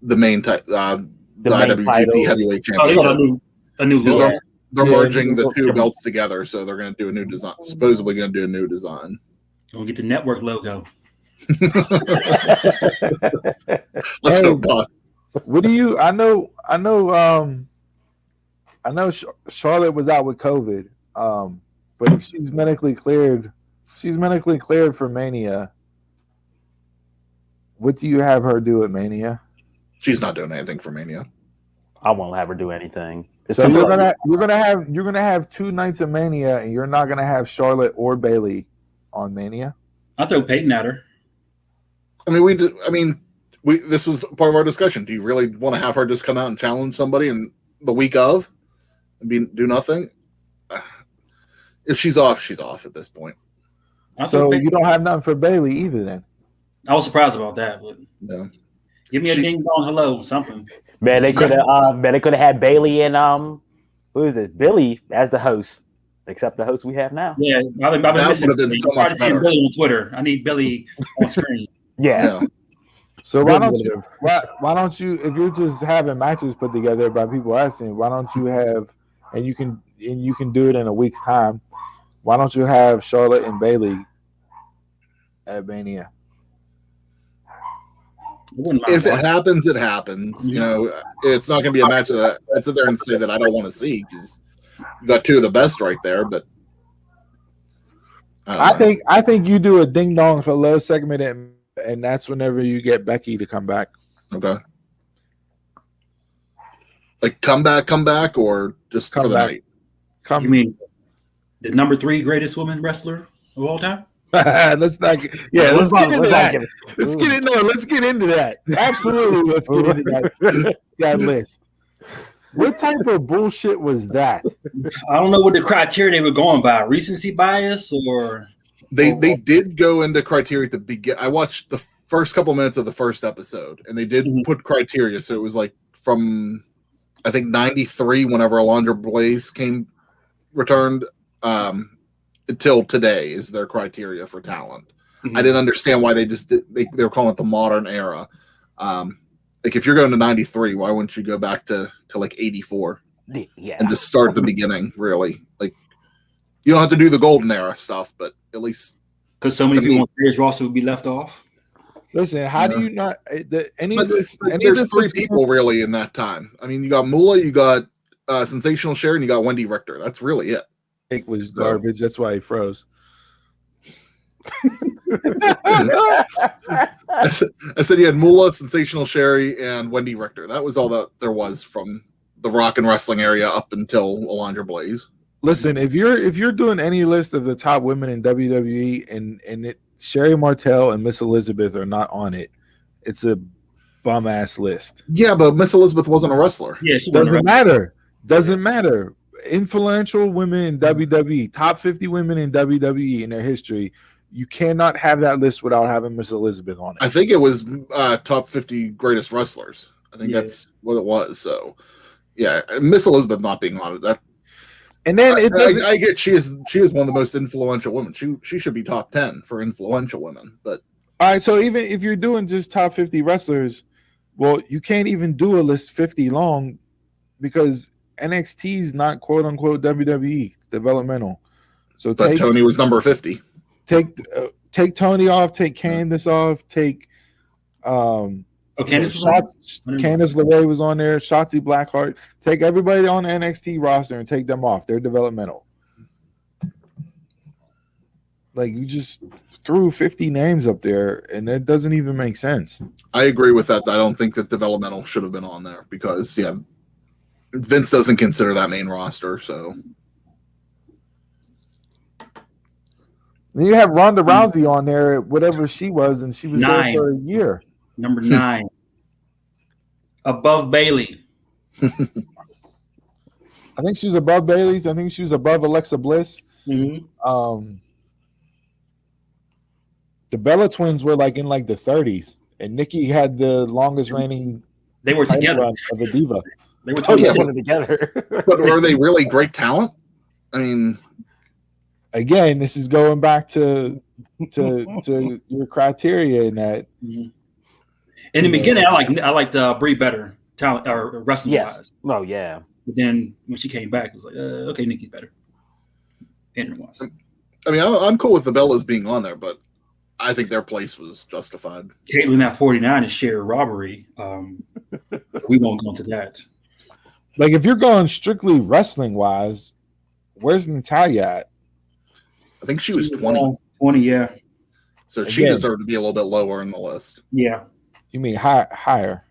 The main the IWGP Heavyweight Championship. A new look. They're merging the two belts together, so they're going to do a new design. Supposedly going to do a new design. Gonna get the network logo. Let's go, God. What do you? I know. Charlotte was out with COVID, but if she's medically cleared for Mania. What do you have her do at Mania? She's not doing anything for Mania. I won't have her do anything. So you're gonna have 2 nights of Mania, and you're not gonna have Charlotte or Bayley on Mania. I'll throw Peyton at her. This was part of our discussion. Do you really want to have her just come out and challenge somebody in the week of and do nothing? If she's off, she's off at this point. So you don't have nothing for Bayley either, then. I was surprised about that, but no. Give me a ding dong hello, something. Man, they could have had Bayley and who is it? Billy as the host, except the host we have now. Yeah, I've been missing. Would have been so much better. Billy on Twitter. I need Billy on screen. Yeah. So why don't you if you're just having matches put together by people asking, why don't you have and you can do it in a week's time? Why don't you have Charlotte and Bayley at Mania? If it happens, it happens. It's not going to be a match that I sit there and say that I don't want to see because you got 2 of the best right there. But I think you do a ding dong hello segment, and that's whenever you get Becky to come back. Okay. Like come back, or just come for the back. night. You mean the number 3 greatest woman wrestler of all time? Let's get into that. Let's get into that. Absolutely, let's get into that list. What type of bullshit was that? I don't know what the criteria they were going by. Recency bias or they did go into criteria to begin. I watched the first couple minutes of the first episode, and they did put criteria. So it was like from I think 93, whenever Alundra Blaze returned. Until today is their criteria for talent. I didn't understand why they were calling it the modern era. Like if you're going to 93, why wouldn't you go back to like 84 and just start at the beginning? Really, like you don't have to do the golden era stuff, but at least because so many people on today's roster would be left off. Listen, how do you not? There's 3 people really in that time. I mean, you got Moolah, you got Sensational Sherry, and you got Wendy Richter. That's really it. It was garbage. That's why he froze. I said you had Moolah, Sensational Sherry, and Wendy Richter. That was all that there was from the rock and wrestling area up until Alundra Blaze. Listen, if you're doing any list of the top women in WWE and Sherry Martel and Miss Elizabeth are not on it, it's a bum ass list. Yeah, but Miss Elizabeth wasn't a wrestler. Yeah, she doesn't matter. Doesn't matter. Influential women in WWE, top 50 women in WWE in their history. You cannot have that list without having Miss Elizabeth on it. I think it was top 50 greatest wrestlers. I think that's what it was. So, yeah, Miss Elizabeth not being on it. That, and then I get she is one of the most influential women. She should be top 10 for influential women. But all right, so even if you're doing just top 50 wrestlers, well, you can't even do a list 50 long because NXT is not quote unquote WWE. It's developmental. So Tony was number 50. Take Tony off. Take Candice off. Take Candice LeRae was on there. Shotzi Blackheart. Take everybody on the NXT roster and take them off. They're developmental. Like you just threw 50 names up there, and it doesn't even make sense. I agree with that. I don't think that developmental should have been on there because Vince doesn't consider that main roster. So then you have Ronda Rousey on there, whatever she was, and she was 9. there for a year. Number 9, above Bailey. I think she was above Bailey's. I think she was above Alexa Bliss. Mm-hmm. The Bella Twins were like in like the 30s, and Nikki had the longest reigning. They were together of the Diva. They were together. But were they really great talent? I mean, again, this is going back to your criteria in that. Mm-hmm. In the beginning, I liked Brie better, talent or wrestling wise. Oh yeah. But then when she came back, it was like, okay, Nikki's better. Wise. I mean, I'm cool with the Bellas being on there, but I think their place was justified. Caitlyn at 49 is sheer robbery. We won't go into that. Like, if you're going strictly wrestling wise, where's Natalya at? I think she was 20. 20, yeah. So she deserved to be a little bit lower in the list. Yeah. You mean higher?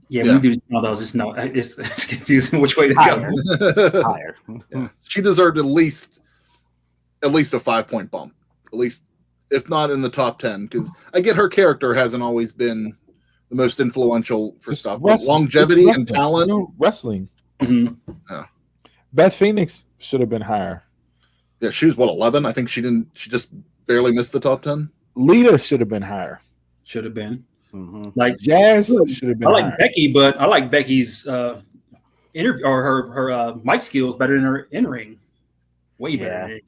Yeah, when you do this, it's confusing which way to go. Higher. Yeah. She deserved at least a 5-point bump. At least, if not in the top 10, because I get her character hasn't always been the most influential for stuff. But longevity and talent. Wrestling. Mm-hmm. Yeah. Beth Phoenix should have been higher. Yeah, she was 11? I think she just barely missed the top 10. Lita should have been higher. Should have been. Mm-hmm. Like Jazz should have been. I like higher. Becky, but I like Becky's interview or her mic skills better than her in ring. Way better.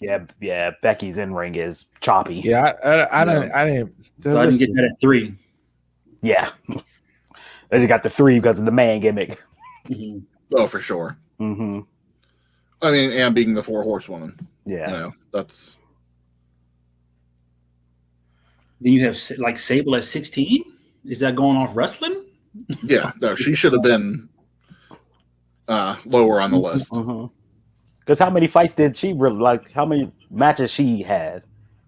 Yeah. Becky's in ring is choppy. Yeah, I didn't. So I didn't get that at 3. Yeah, they just got the 3 because of the man gimmick. Mm-hmm. Oh, for sure. Mm-hmm. I mean, and being the 4 horsewoman. Yeah, that's. Then you have like Sable at 16. Is that going off wrestling? Yeah, no, she should have been lower on the list. Because how many fights did she really like? How many matches she had?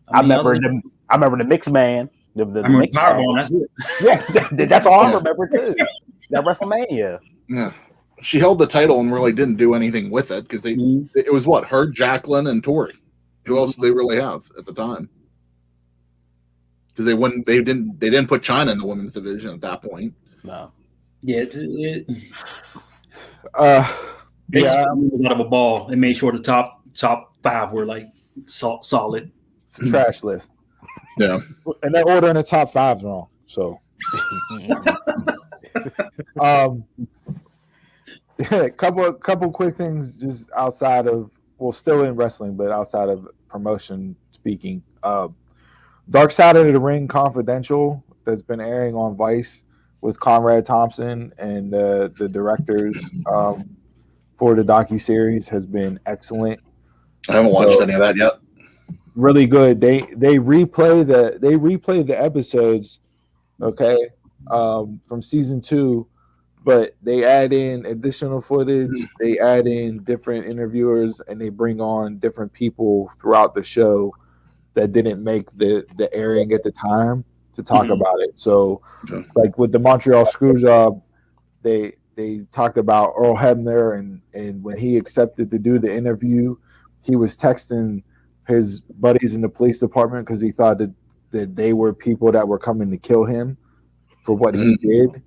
I remember the mixed man. I remember Powerbomb. That's it. Yeah, that's all I remember too. That WrestleMania. Yeah, she held the title and really didn't do anything with it because it was her, Jacqueline, and Tori. Who else did they really have at the time? Because they didn't put China in the women's division at that point. No. Yeah. They out of a ball and made sure the top 5 were like solid. It's a trash list. Yeah. And they're ordering the top 5 wrong. So couple quick things just outside of still in wrestling, but outside of promotion speaking. Dark Side of the Ring Confidential that's been airing on Vice with Conrad Thompson and the directors for the docuseries has been excellent. I haven't watched any of that yet. Really good. They replay the episodes, okay, from season 2, but they add in additional footage. They add in different interviewers, and they bring on different people throughout the show that didn't make the airing at the time to talk about it. So, like with the Montreal Screwjob, they talked about Earl Hebner, and when he accepted to do the interview, he was texting his buddies in the police department because he thought that they were people that were coming to kill him for what he did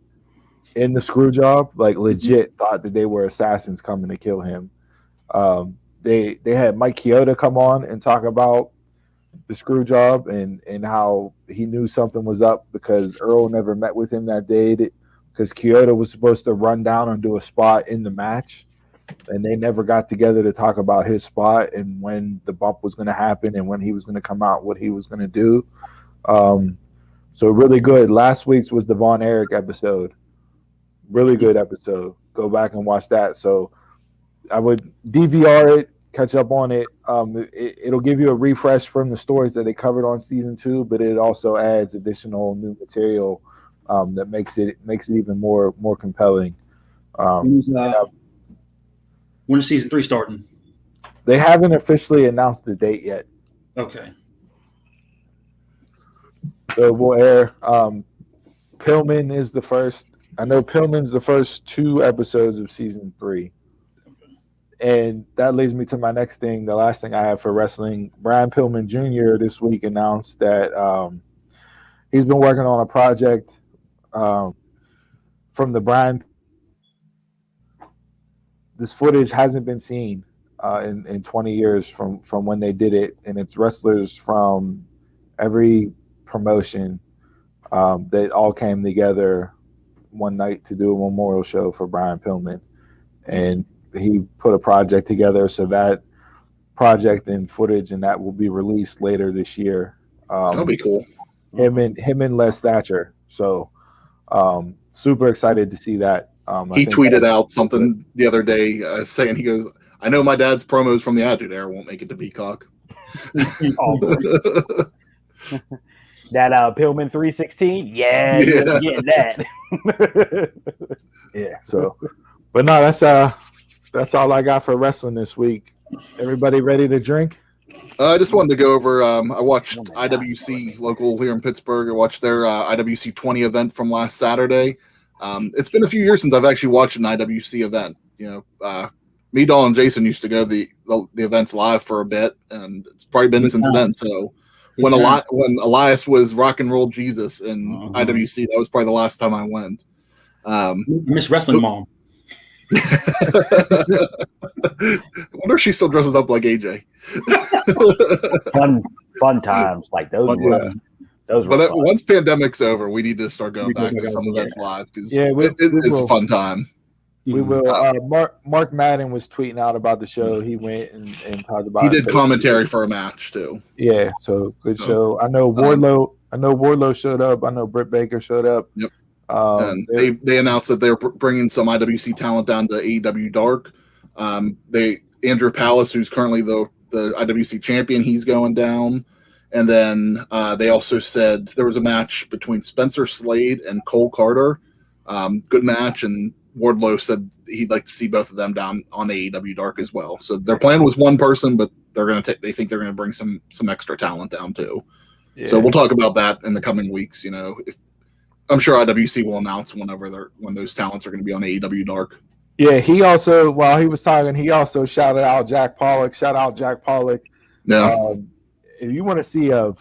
in the Screwjob. Like legit thought that they were assassins coming to kill him. They had Mike Chioda come on and talk about the screw job and how he knew something was up because Earl never met with him that day because Kyoto was supposed to run down and do a spot in the match, and they never got together to talk about his spot and when the bump was going to happen and when he was going to come out, what he was going to do. So really good. Last week's was the Von Erich episode. Really good episode. Go back and watch that. So I would DVR it, catch up on it. It'll give you a refresh from the stories that they covered on season 2, but it also adds additional new material that makes it even more compelling. When is season 3 starting? They haven't officially announced the date yet. Okay. So we'll air. Pillman is the first. I know Pillman's the first 2 episodes of season 3. And that leads me to my next thing, the last thing I have for wrestling. Brian Pillman Jr. this week announced that he's been working on a project from the Brian. This footage hasn't been seen in 20 years from when they did it, and it's wrestlers from every promotion that all came together one night to do a memorial show for Brian Pillman. And he put a project together, so that project and footage and that will be released later this year. That'll be cool. Him and Les Thatcher. So super excited to see that. He tweeted out something the other day saying, he goes, I know my dad's promos from the Attitude Era won't make it to Peacock. That Pillman 316, yeah. You're getting that. Yeah. So, but no, that's all I got for wrestling this week. Everybody ready to drink? I just wanted to go over. I watched IWC local here in Pittsburgh. I watched their IWC 20 event from last Saturday. It's been a few years since I've actually watched an IWC event. You know, me, Dawn, and Jason used to go the events live for a bit, and it's probably been since then. So when Elias was Rock and Roll Jesus in IWC, that was probably the last time I went. Miss Wrestling Mom. I wonder if she still dresses up like AJ. fun times like those. Those. But once pandemic's over, we need to start going back to some events live because it's a fun time. We will. Mark Madden was tweeting out about the show. He went and talked about. He did commentary for a match too. Yeah, so good show. I know Wardlow showed up. I know Britt Baker showed up. Yep. And they announced that they're bringing some IWC talent down to AEW Dark. Andrew Palace, who's currently the IWC champion, he's going down. And then they also said there was a match between Spencer Slade and Cole Carter. Good match, and Wardlow said he'd like to see both of them down on AEW Dark as well. So their plan was one person, but they think they're gonna bring some extra talent down too. Yeah. So we'll talk about that in the coming weeks. You know, I'm sure IWC will announce when those talents are going to be on AEW Dark. Yeah, he also, while he was talking, he also shouted out Jack Pollock. Shout out Jack Pollock. Yeah. If you want to see a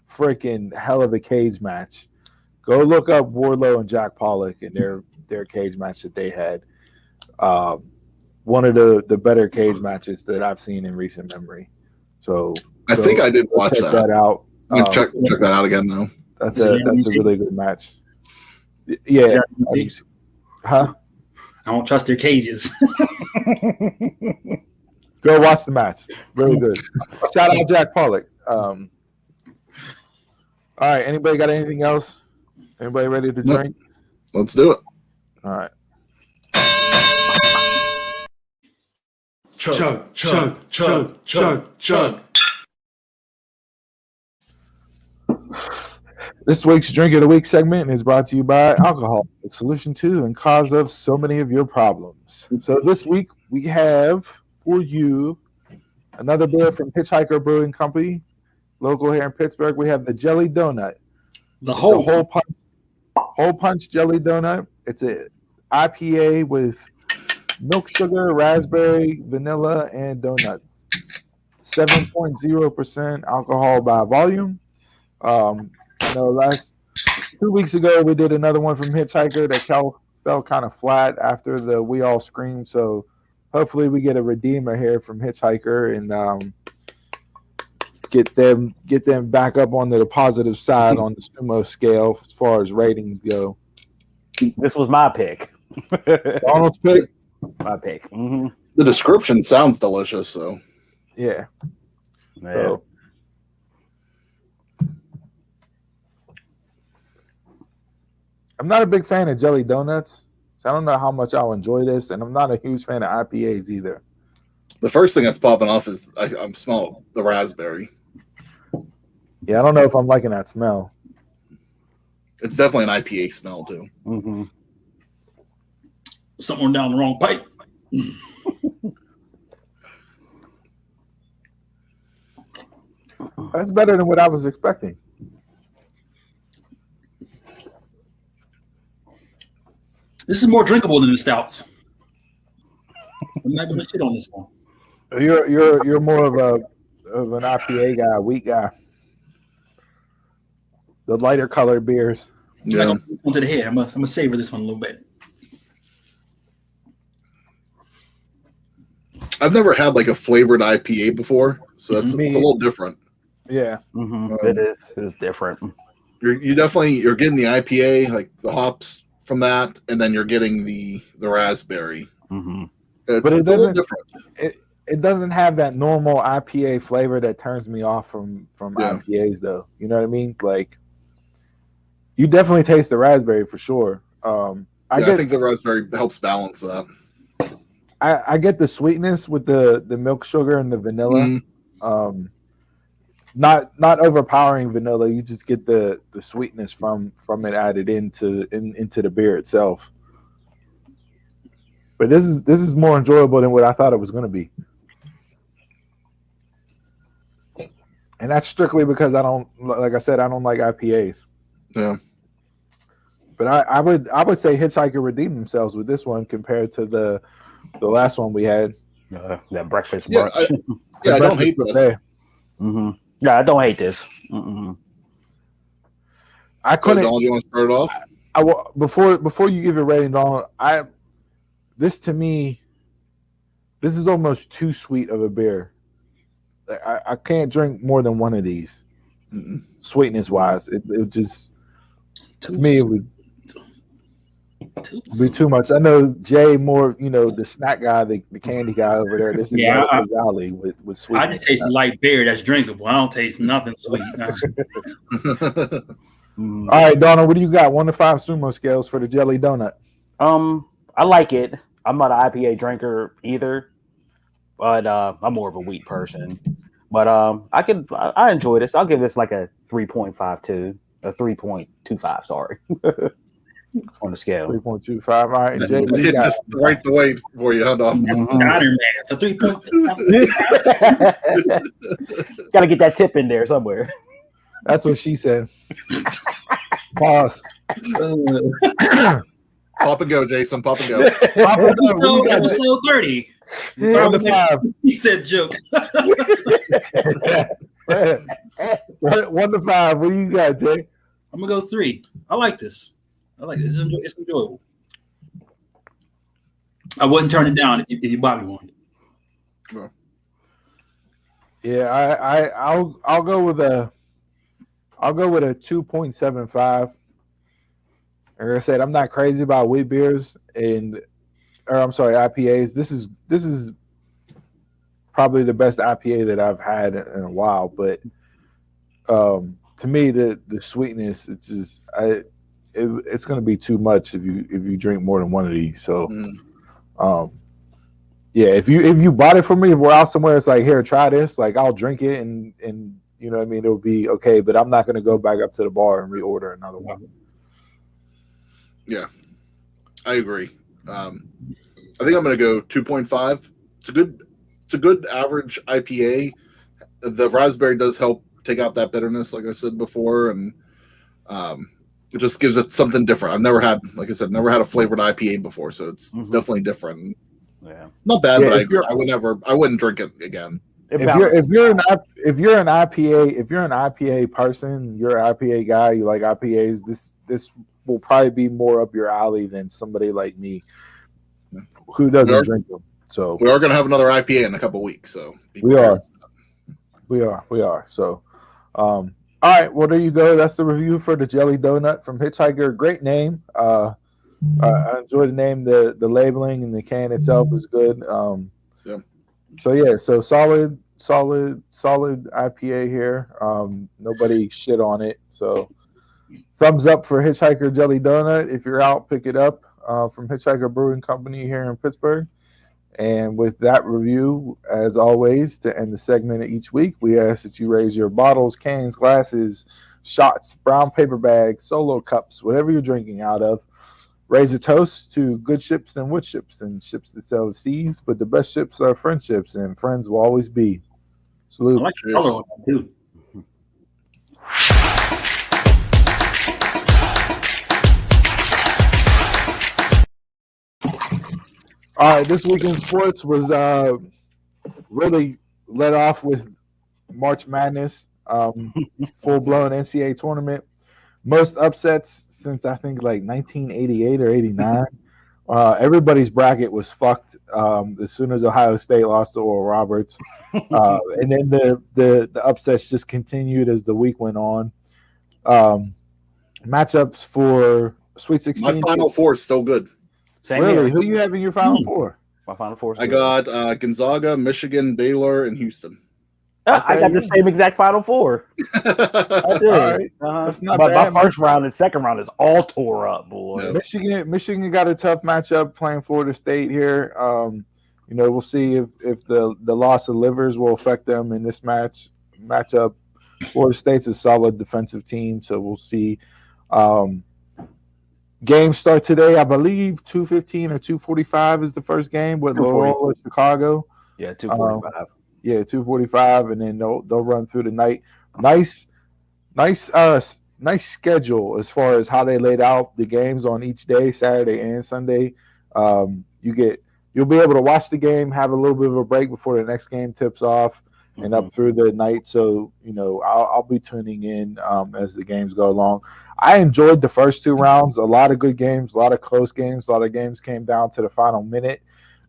freaking hell of a cage match, go look up Wardlow and Jack Pollock and their cage match that they had. One of the better cage matches that I've seen in recent memory. So I think I did watch that. Check that out. Check that out again though. That's a really good match. Yeah. Huh? I don't trust their cages. Go watch the match. Really good. Shout out Jack Pollock. All right. Anybody got anything else? Anybody ready to drink? Let's do it. All right. Chug, chug, chug, chug, chug. This week's Drink of the Week segment is brought to you by alcohol, the solution to and cause of so many of your problems. So this week we have for you another beer from Hitchhiker Brewing Company, local here in Pittsburgh. We have the Jelly Donut. The whole punch jelly donut. It's a IPA with milk sugar, raspberry, vanilla, and donuts. 7.0% alcohol by volume. I know last 2 weeks ago we did another one from Hitchhiker that fell kind of flat after the We All Scream. So hopefully we get a redeemer here from Hitchhiker and get them back up onto the positive side on the sumo scale as far as ratings go. This was my pick. Donald's pick. My pick. Mm-hmm. The description sounds delicious, so Yeah. Yeah. So, I'm not a big fan of jelly donuts, so I don't know how much I'll enjoy this, and I'm not a huge fan of IPAs either. the first thing that's popping off is I'm smelling the raspberry. Yeah, I don't know if I'm liking that smell. It's definitely an IPA smell too. Mm-hmm. Somewhere down the wrong pipe. That's better than what I was expecting. This is more drinkable than the stouts. I'm not gonna shit on this one. You're more of an IPA guy, wheat guy. The lighter colored beers. I'm not gonna put one to the head. I'm gonna savor this one a little bit. I've never had like a flavored IPA before, so it's a little different. Yeah. Mm-hmm. It's different. You're getting the IPA, like the hops from that, and then you're getting the raspberry. Mm-hmm. But it's a little different. It doesn't have that normal IPA flavor that turns me off from IPAs, though. You know what I mean? Like, you definitely taste the raspberry for sure. I think the raspberry helps balance that. I get the sweetness with the milk sugar and the vanilla. Not overpowering vanilla. You just get the sweetness from it added into the beer itself. But this is more enjoyable than what I thought it was going to be. And that's strictly because I don't like IPAs. Yeah. But I would say Hitchhiker redeemed themselves with this one compared to the last one we had. That breakfast brunch. I don't hate this. Mm-hmm. Yeah, I don't hate this. Mm-mm. I couldn't. Donald, you want to start it off? Before you give it rating, Donald, this to me, this is almost too sweet of a beer. I can't drink more than one of these. Sweetness wise, it just to me it would be too much. I know Jay more, the snack guy, the candy guy over there. This is his alley with sweet. I just taste light beer that's drinkable. I don't taste nothing sweet. All right, Donald, what do you got? 1 to 5 sumo scales for the jelly donut. I like it. I'm not an IPA drinker either, but I'm more of a wheat person. But I enjoy this. I'll give this like a 3.52, a 3.25. Sorry, on the scale. 3.25. All right, Jay, what do you Hit got? this right the way for you, huh, Don? Diner man for 3. Got to get that tip in there somewhere. That's what she said. Pause. Pop and go, Jason. Pop and go. Episode 30. 1 to 5. He said joke. 1 to 5. What do you got, Jay? I'm gonna go 3. I like this. It's enjoyable. I wouldn't turn it down if you bought me one. Well, yeah, I'll go with a 2.75. Like I said, I'm not crazy about wheat beers IPAs. This is probably the best IPA that I've had in a while. But to me, the sweetness, it's just it's going to be too much if you drink more than one of these. So, yeah, if you bought it for me, if we're out somewhere, it's like, here, try this. Like, I'll drink it and you know what I mean, it'll be okay. But I'm not going to go back up to the bar and reorder another one. Yeah, I agree. I think I'm going to go 2.5. It's a good average IPA. The raspberry does help take out that bitterness, like I said before, and it just gives it something different. I've never had a flavored IPA before, so it's definitely different. Yeah, not bad, but I wouldn't drink it again. If you're an IPA person, you're an IPA guy, you like IPAs, this will probably be more up your alley than somebody like me who doesn't drink them. So we are going to have another IPA in a couple of weeks. So we are. We are. So, all right. Well, there you go. That's the review for the Jelly Donut from Hitchhiker. Great name. I enjoy the name. The labeling and the can itself is good. Yeah. So yeah. So solid IPA here. Nobody shit on it. So thumbs up for Hitchhiker Jelly Donut. If you're out, pick it up from Hitchhiker Brewing Company here in Pittsburgh. And with that review, as always, to end the segment of each week, we ask that you raise your bottles, cans, glasses, shots, brown paper bags, solo cups, whatever you're drinking out of. Raise a toast to good ships and wood ships and ships that sail the seas, but the best ships are friendships, and friends will always be. Salute. I like the color on that too. All right, this week in sports was really led off with March Madness, full-blown NCAA tournament. Most upsets since I think like 1988 or 89. Everybody's bracket was fucked as soon as Ohio State lost to Oral Roberts. And then the upsets just continued as the week went on. Matchups for Sweet 16. My Final Four is still good. Same Really? here. Who you have in your Final Four? My Final Four. I got Gonzaga, Michigan, Baylor, and Houston. I got the same exact Final Four. I did. All right. That's not But bad. my first round and second round is all tore up, boy. Yeah. Michigan got a tough matchup playing Florida State here. We'll see if the loss of Livers will affect them in this matchup. Florida State's a solid defensive team, so we'll see. Games start today, I believe 2:15 or 2:45 is the first game with Loyola Chicago. Yeah, 2:45. 2:45, and then they'll run through the night. Nice schedule as far as how they laid out the games on each day, Saturday and Sunday. You'll be able to watch the game, have a little bit of a break before the next game tips off, and up through the night. So I'll be tuning in as the games go along. I enjoyed the first two rounds. A lot of good games, a lot of close games. A lot of games came down to the final minute.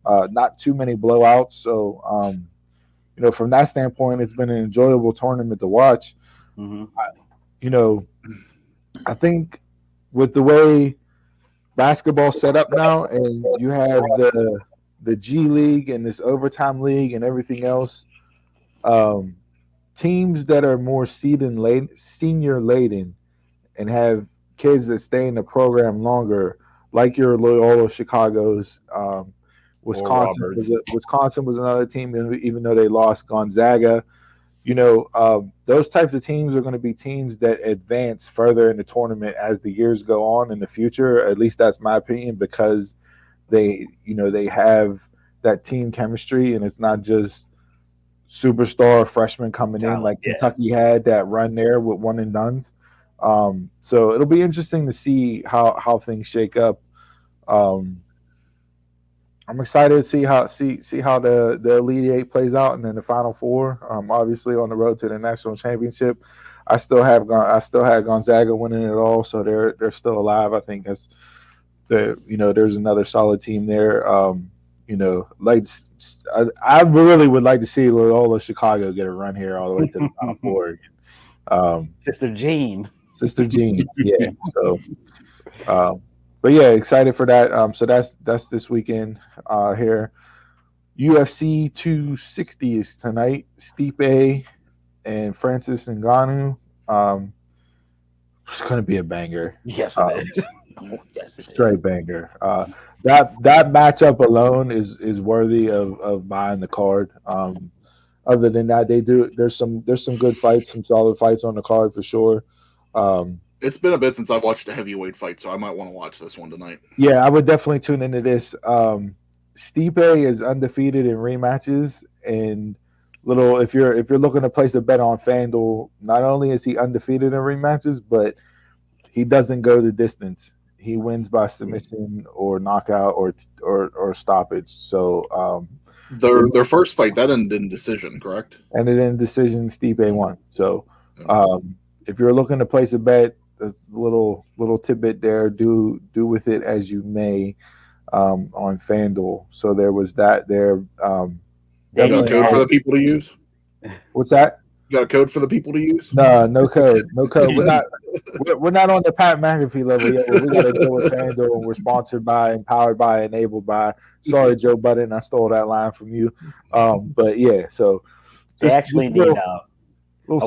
Not too many blowouts. So from that standpoint, it's been an enjoyable tournament to watch. I think with the way basketball's set up now, and you have the G League and this overtime league and everything else, teams that are more senior laden and have kids that stay in the program longer, like your Loyola Chicago's. Wisconsin was another team, even though they lost. Gonzaga, those types of teams are going to be teams that advance further in the tournament as the years go on in the future. At least that's my opinion, because they have that team chemistry, and it's not just superstar freshmen coming in like Kentucky had that run there with one and dones. So it'll be interesting to see how things shake up. I'm excited to see how the Elite Eight plays out, and then the Final Four. Obviously on the road to the national championship, I still had Gonzaga winning it all, so they're still alive. I think there's another solid team there. I really would like to see Loyola Chicago get a run here all the way to the Final Four. Sister Jean, yeah. So, but yeah, excited for that. So that's this weekend here. UFC 260 is tonight. Stipe and Francis Ngannou. It's going to be a banger. Yes, it is. Yes, straight banger. That matchup alone is worthy of buying the card. Other than that, there's some good fights, some solid fights on the card for sure. It's been a bit since I watched a heavyweight fight, so I might want to watch this one tonight. Yeah, I would definitely tune into this. Stipe is undefeated in rematches, and if you're looking to place a bet on FanDuel, not only is he undefeated in rematches, but he doesn't go the distance. He wins by submission or knockout or stoppage. So their first fight that ended in decision, correct? Ended in decision. Stipe won. So if you're looking to place a bet, there's a little tidbit there. Do with it as you may on FanDuel. So there was that there. No code for the people to use. What's that? You got a code for the people to use? No code. We're not on the Pat McAfee level yet. We got to deal with FanDuel, and we're sponsored by, empowered by, enabled by. Sorry, Joe Budden, I stole that line from you. But yeah, so they actually need for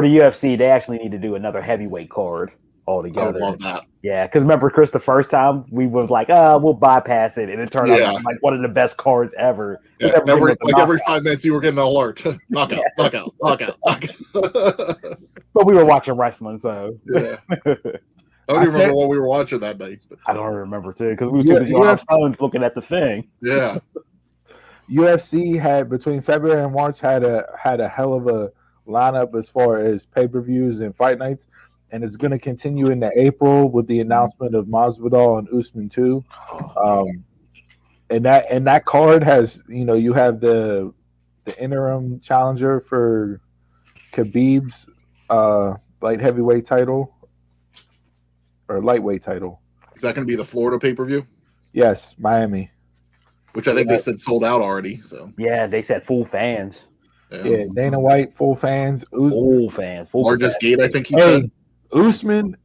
the UFC. They actually need to do another heavyweight card altogether. I love that. Yeah, because remember, Chris, the first time we was like, we'll bypass it, and it turned out like one of the best cards ever. Yeah, every 5 minutes you were getting an alert. Knockout. But we were watching wrestling, so yeah. I don't even remember what we were watching that night. But. I don't remember too, because we were too busy on our phones looking at the thing. Yeah. UFC had between February and March had a hell of a lineup as far as pay-per-views and fight nights. And it's going to continue into April with the announcement of Masvidal and Usman too. And that card has, you have the interim challenger for Khabib's light heavyweight title or lightweight title. Is that going to be the Florida pay-per-view? Yes, Miami. Which I think they said sold out already. So yeah, they said full fans. Yeah, Dana White, full fans. Full fans. Largest gate, I think he said. Usman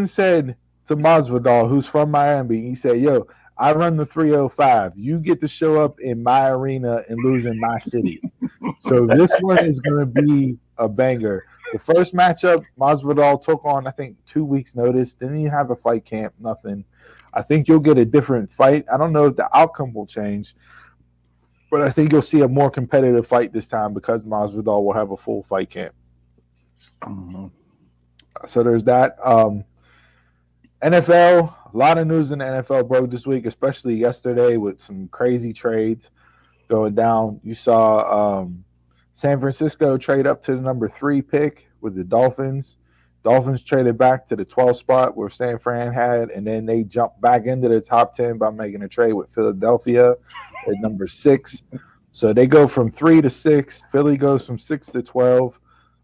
said to Masvidal, who's from Miami, he said, "Yo, I run the 305. You get to show up in my arena and lose in my city." So this one is going to be a banger. The first matchup, Masvidal took on, I think, 2 weeks' notice. Didn't even have a fight camp, nothing. I think you'll get a different fight. I don't know if the outcome will change, but I think you'll see a more competitive fight this time because Masvidal will have a full fight camp. Mm-hmm. So there's that. NFL, a lot of news in the NFL broke this week, especially yesterday with some crazy trades going down. You saw San Francisco trade up to the number 3 pick with the Dolphins. Dolphins traded back to the 12th spot where San Fran had, and then they jumped back into the top 10 by making a trade with Philadelphia at number 6. So they go from 3 to 6. Philly goes from 6 to 12.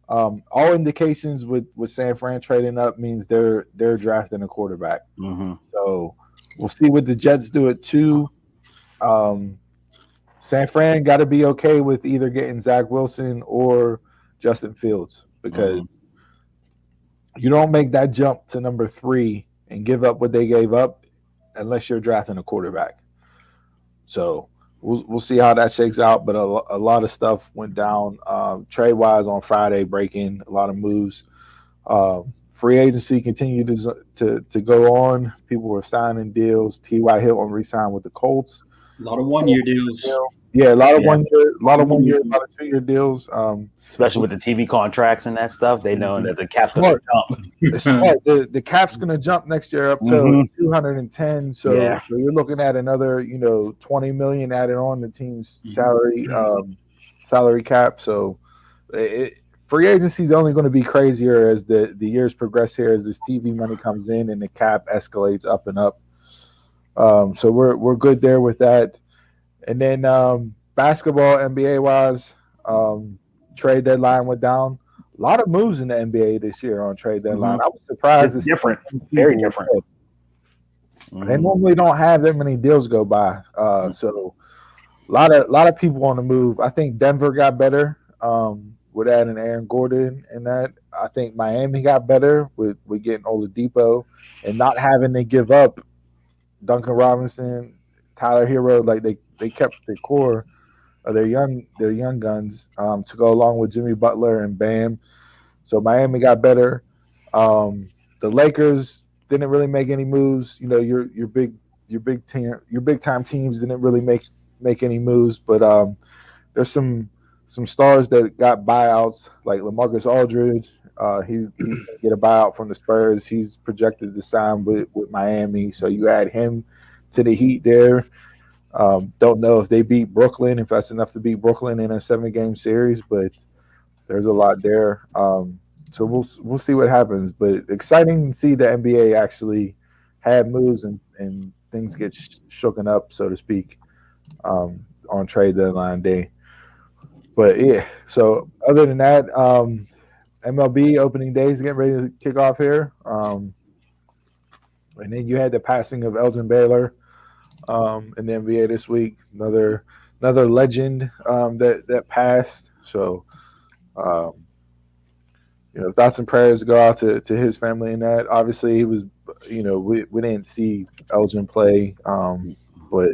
All indications with San Fran trading up means they're drafting a quarterback. Mm-hmm. So we'll see what the Jets do at 2. San Fran got to be okay with either getting Zach Wilson or Justin Fields because you don't make that jump to number 3 and give up what they gave up unless you're drafting a quarterback. So we'll see how that shakes out, but a lot of stuff went down trade-wise on Friday, breaking a lot of moves. Free agency continued to go on. People were signing deals. T.Y. Hilton re-signed with the Colts. A lot of one-year deals. Yeah, a lot of 1 year, a lot of 1 year, a lot of 2 year deals. Especially with the TV contracts and that stuff, they know that the cap's going to jump. It's smart. The cap's going to jump next year up to 210. So you're looking at another, $20 million added on the team's salary cap. So free agency is only going to be crazier as the years progress here, as this TV money comes in and the cap escalates up and up. So we're good there with that. And then basketball, NBA wise, trade deadline went down. A lot of moves in the NBA this year on trade deadline. I was surprised. It's different, very different. They normally don't have that many deals go by. So a lot of people on the move. I think Denver got better with adding Aaron Gordon and that. I think Miami got better with getting Oladipo and not having to give up Duncan Robinson, Tyler Hero. Like they kept the core of their young guns to go along with Jimmy Butler and Bam. So Miami got better. The Lakers didn't really make any moves. Your big time teams didn't really make any moves. But there's some stars that got buyouts like LaMarcus Aldridge. He's gonna get a buyout from the Spurs. He's projected to sign with Miami. So you add him to the Heat there. Don't know if they beat Brooklyn, if that's enough to beat Brooklyn in a 7-game series, but there's a lot there. So we'll see what happens. But exciting to see the NBA actually have moves and things get shooken up, so to speak, on trade deadline day. But yeah, so other than that, MLB opening days getting ready to kick off here. And then you had the passing of Elgin Baylor in the NBA this week. Another legend that passed. So Um, thoughts and prayers go out to his family and that. Obviously, he was, we didn't see Elgin play, but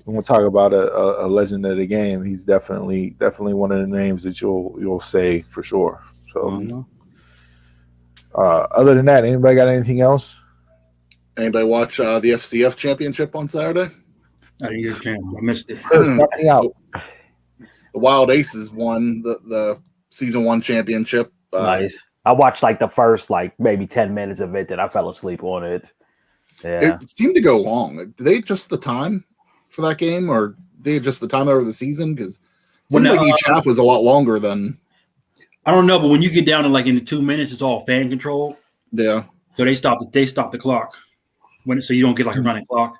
when we talk about a legend of the game, he's definitely one of the names that you'll say for sure. So, other than that, anybody got anything else? Anybody watch the FCF championship on Saturday? I didn't get a chance. I missed it. Start me out. The Wild Aces won the season 1 championship. Nice. I watched like the first maybe 10 minutes of it, then I fell asleep on it. Yeah. It seemed to go long. Did they adjust the time for that game, or did they adjust the time over the season? Because it seemed like each half was a lot longer than. I don't know, but when you get down to in the 2 minutes, it's all fan control. Yeah. So they stop the clock so you don't get a running clock.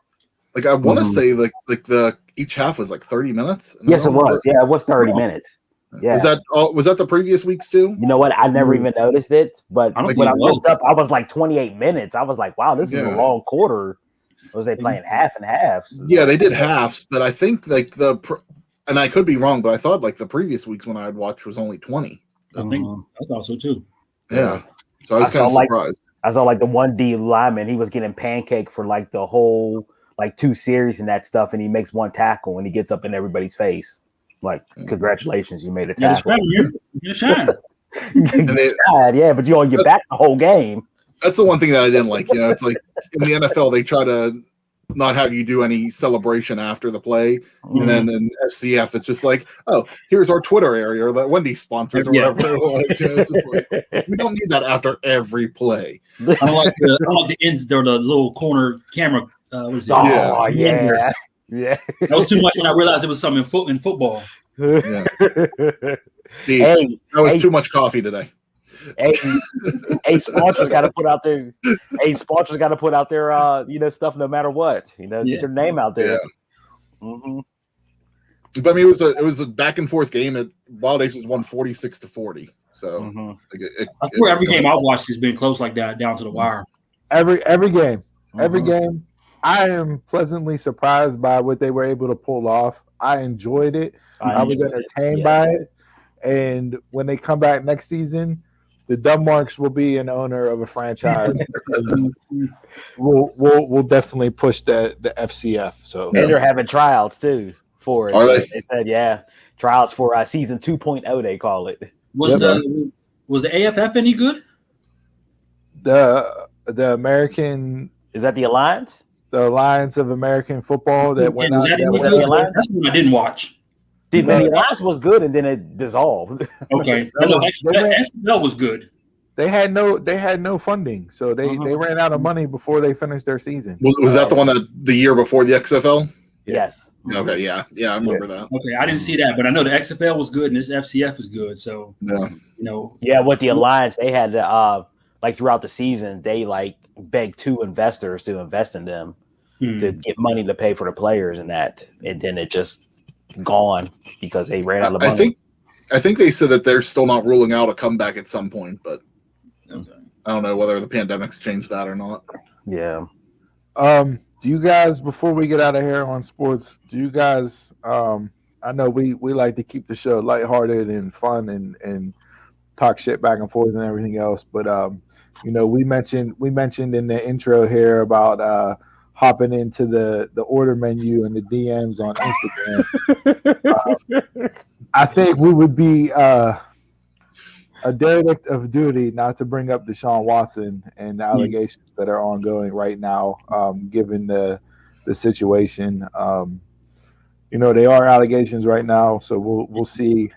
I want to say the each half was 30 minutes. Yes, it was. Yeah, it was 30 minutes. Yeah. Was that the previous weeks too? You know what? I never even noticed it, but when I looked up, I was 28 minutes. I was like, wow, this is a long quarter. Was they playing half and halves? Yeah, they did halves, but I think and I could be wrong, but I thought the previous weeks when I had watched was only 20. I thought so too. Yeah. So I was kind of surprised. I saw the 1D lineman, he was getting pancake for the whole 2 series and that stuff, and he makes 1 tackle and he gets up in everybody's face. Congratulations, you made a tackle. You're shine. Yeah, but you on your back the whole game. That's the one thing that I didn't like. It's in the NFL they try to not have you do any celebration after the play, and then in FCF it's just oh, here's our Twitter area or that Wendy's sponsors or whatever it was. It's just we don't need that after every play. I don't like the ends there, the little corner camera. What is it? Oh yeah. That was too much when I realized it was something in football. Yeah. Steve, that was too much coffee today. Sponsors got to put out their. Sponsors got to put out their stuff no matter what. Get their name out there. Yeah. Mm-hmm. But I mean, it was a back and forth game. At Wild Aces won 46-40. So I swear every game I watched has been close like that, down to the wire. Every game, every game. I am pleasantly surprised by what they were able to pull off. I enjoyed it. I was entertained by it. And when they come back next season, the Dunmarks will be an owner of a franchise. we'll definitely push the FCF. So and they're having tryouts too for it. Are they? They said tryouts for season 2.0. They call it. Was the AFF any good? The American, is that the Alliance? The Alliance of American Football that went out. That's one I didn't watch. The Alliance was good, and then it dissolved. Okay, XFL was good. They had no funding, so they ran out of money before they finished their season. Was that the one that the year before the XFL? Yes. Okay. Yeah. I remember that. Okay, I didn't see that, but I know the XFL was good and this FCF is good. So Yeah, with the Alliance, they had throughout the season, they begged 2 investors to invest in them to get money to pay for the players and that, and then it just gone because they ran out of money. I think they said that they're still not ruling out a comeback at some point, but I don't know whether the pandemic's changed that or not. Yeah. Do you guys, before we get out of here on sports, do you guys I know we like to keep the show lighthearted and fun and talk shit back and forth and everything else, but we mentioned in the intro here about hopping into the order menu and the DMs on Instagram. I think we would be a derelict of duty not to bring up Deshaun Watson and the allegations that are ongoing right now, given the situation. They are allegations right now, so we'll see.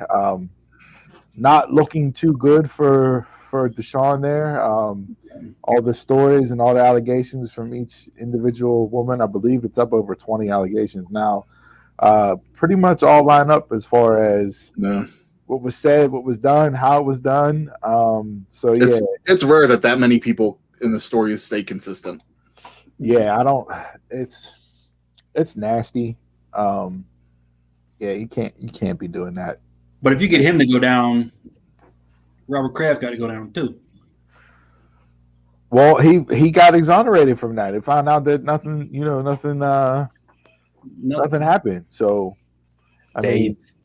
Not looking too good for Deshaun there. All the stories and all the allegations from each individual woman, I believe it's up over 20 allegations now, pretty much all line up as far as what was said, what was done, how it was done. It's rare that many people in the stories stay consistent. Yeah, it's nasty. You can't be doing that. But if you get him to go down, Robert Kraft got to go down too. Well, he got exonerated from that. They found out that nothing happened. So,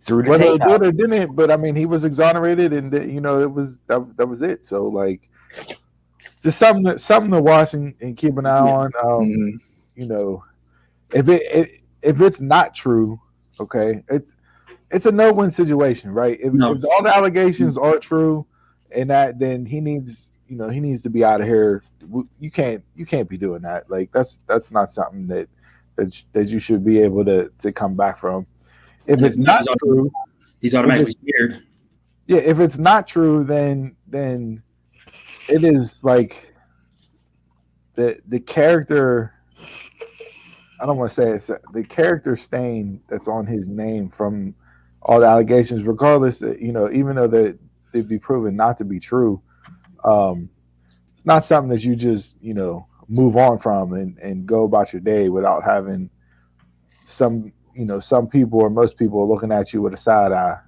Through the Whether tape it did or didn't, but I mean, he was exonerated, and it was that was it. So like, just something to watch and keep an eye on. You know, if it's not true, okay, it's a no-win situation, right? If all the allegations are true, and that, then he needs to be out of here. You can't be doing that. Like that's not something that you should be able to come back from. If it's not true, he's automatically scared. Yeah, if it's not true, then it is like the character. I don't want to say it's the character stain that's on his name from all the allegations, regardless that, even though they'd be proven not to be true. It's not something that you just move on from and go about your day without having some people or most people are looking at you with a side eye.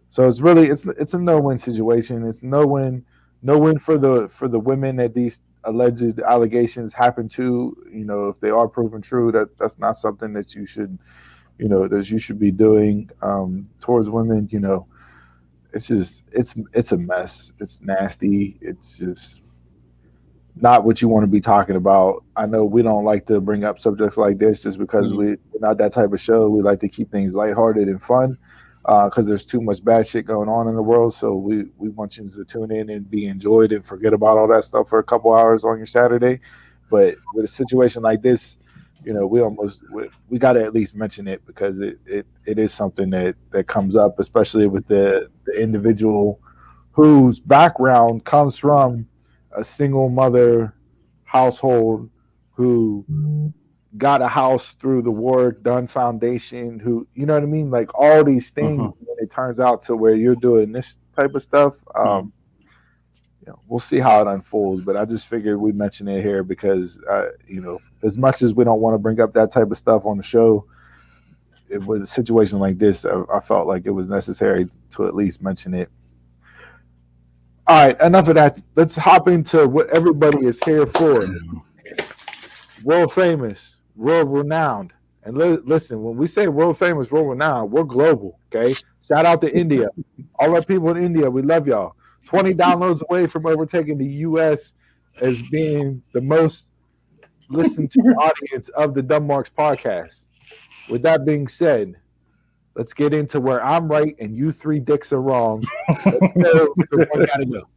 So it's really it's a no-win situation. It's no win for the women that these alleged allegations happen to. If they are proven true, that's not something that you should be doing towards women. It's just it's a mess. It's nasty. It's just not what you want to be talking about. I know we don't like to bring up subjects like this just because we're not that type of show. We like to keep things lighthearted and fun because there's too much bad shit going on in the world. So we want you to tune in and be enjoyed and forget about all that stuff for a couple hours on your Saturday. But with a situation like this, we got to at least mention it because it is something that comes up, especially with the individual whose background comes from a single mother household who got a house through the Ward Dunn Foundation, who, you know what I mean? Like all these things, when it turns out to where you're doing this type of stuff, we'll see how it unfolds. But I just figured we'd mention it here because, as much as we don't want to bring up that type of stuff on the show, with a situation like this, I felt like it was necessary to at least mention it. All right, enough of that. Let's hop into what everybody is here for. World famous, world renowned. And listen, when we say world famous, world renowned, we're global, okay? Shout out to India. All our people in India, we love y'all. 20 downloads away from overtaking the U.S. as being the most listened to audience of the Dumb Marks podcast. With that being said, let's get into where I'm right and you three dicks are wrong. Let's go. One gotta go.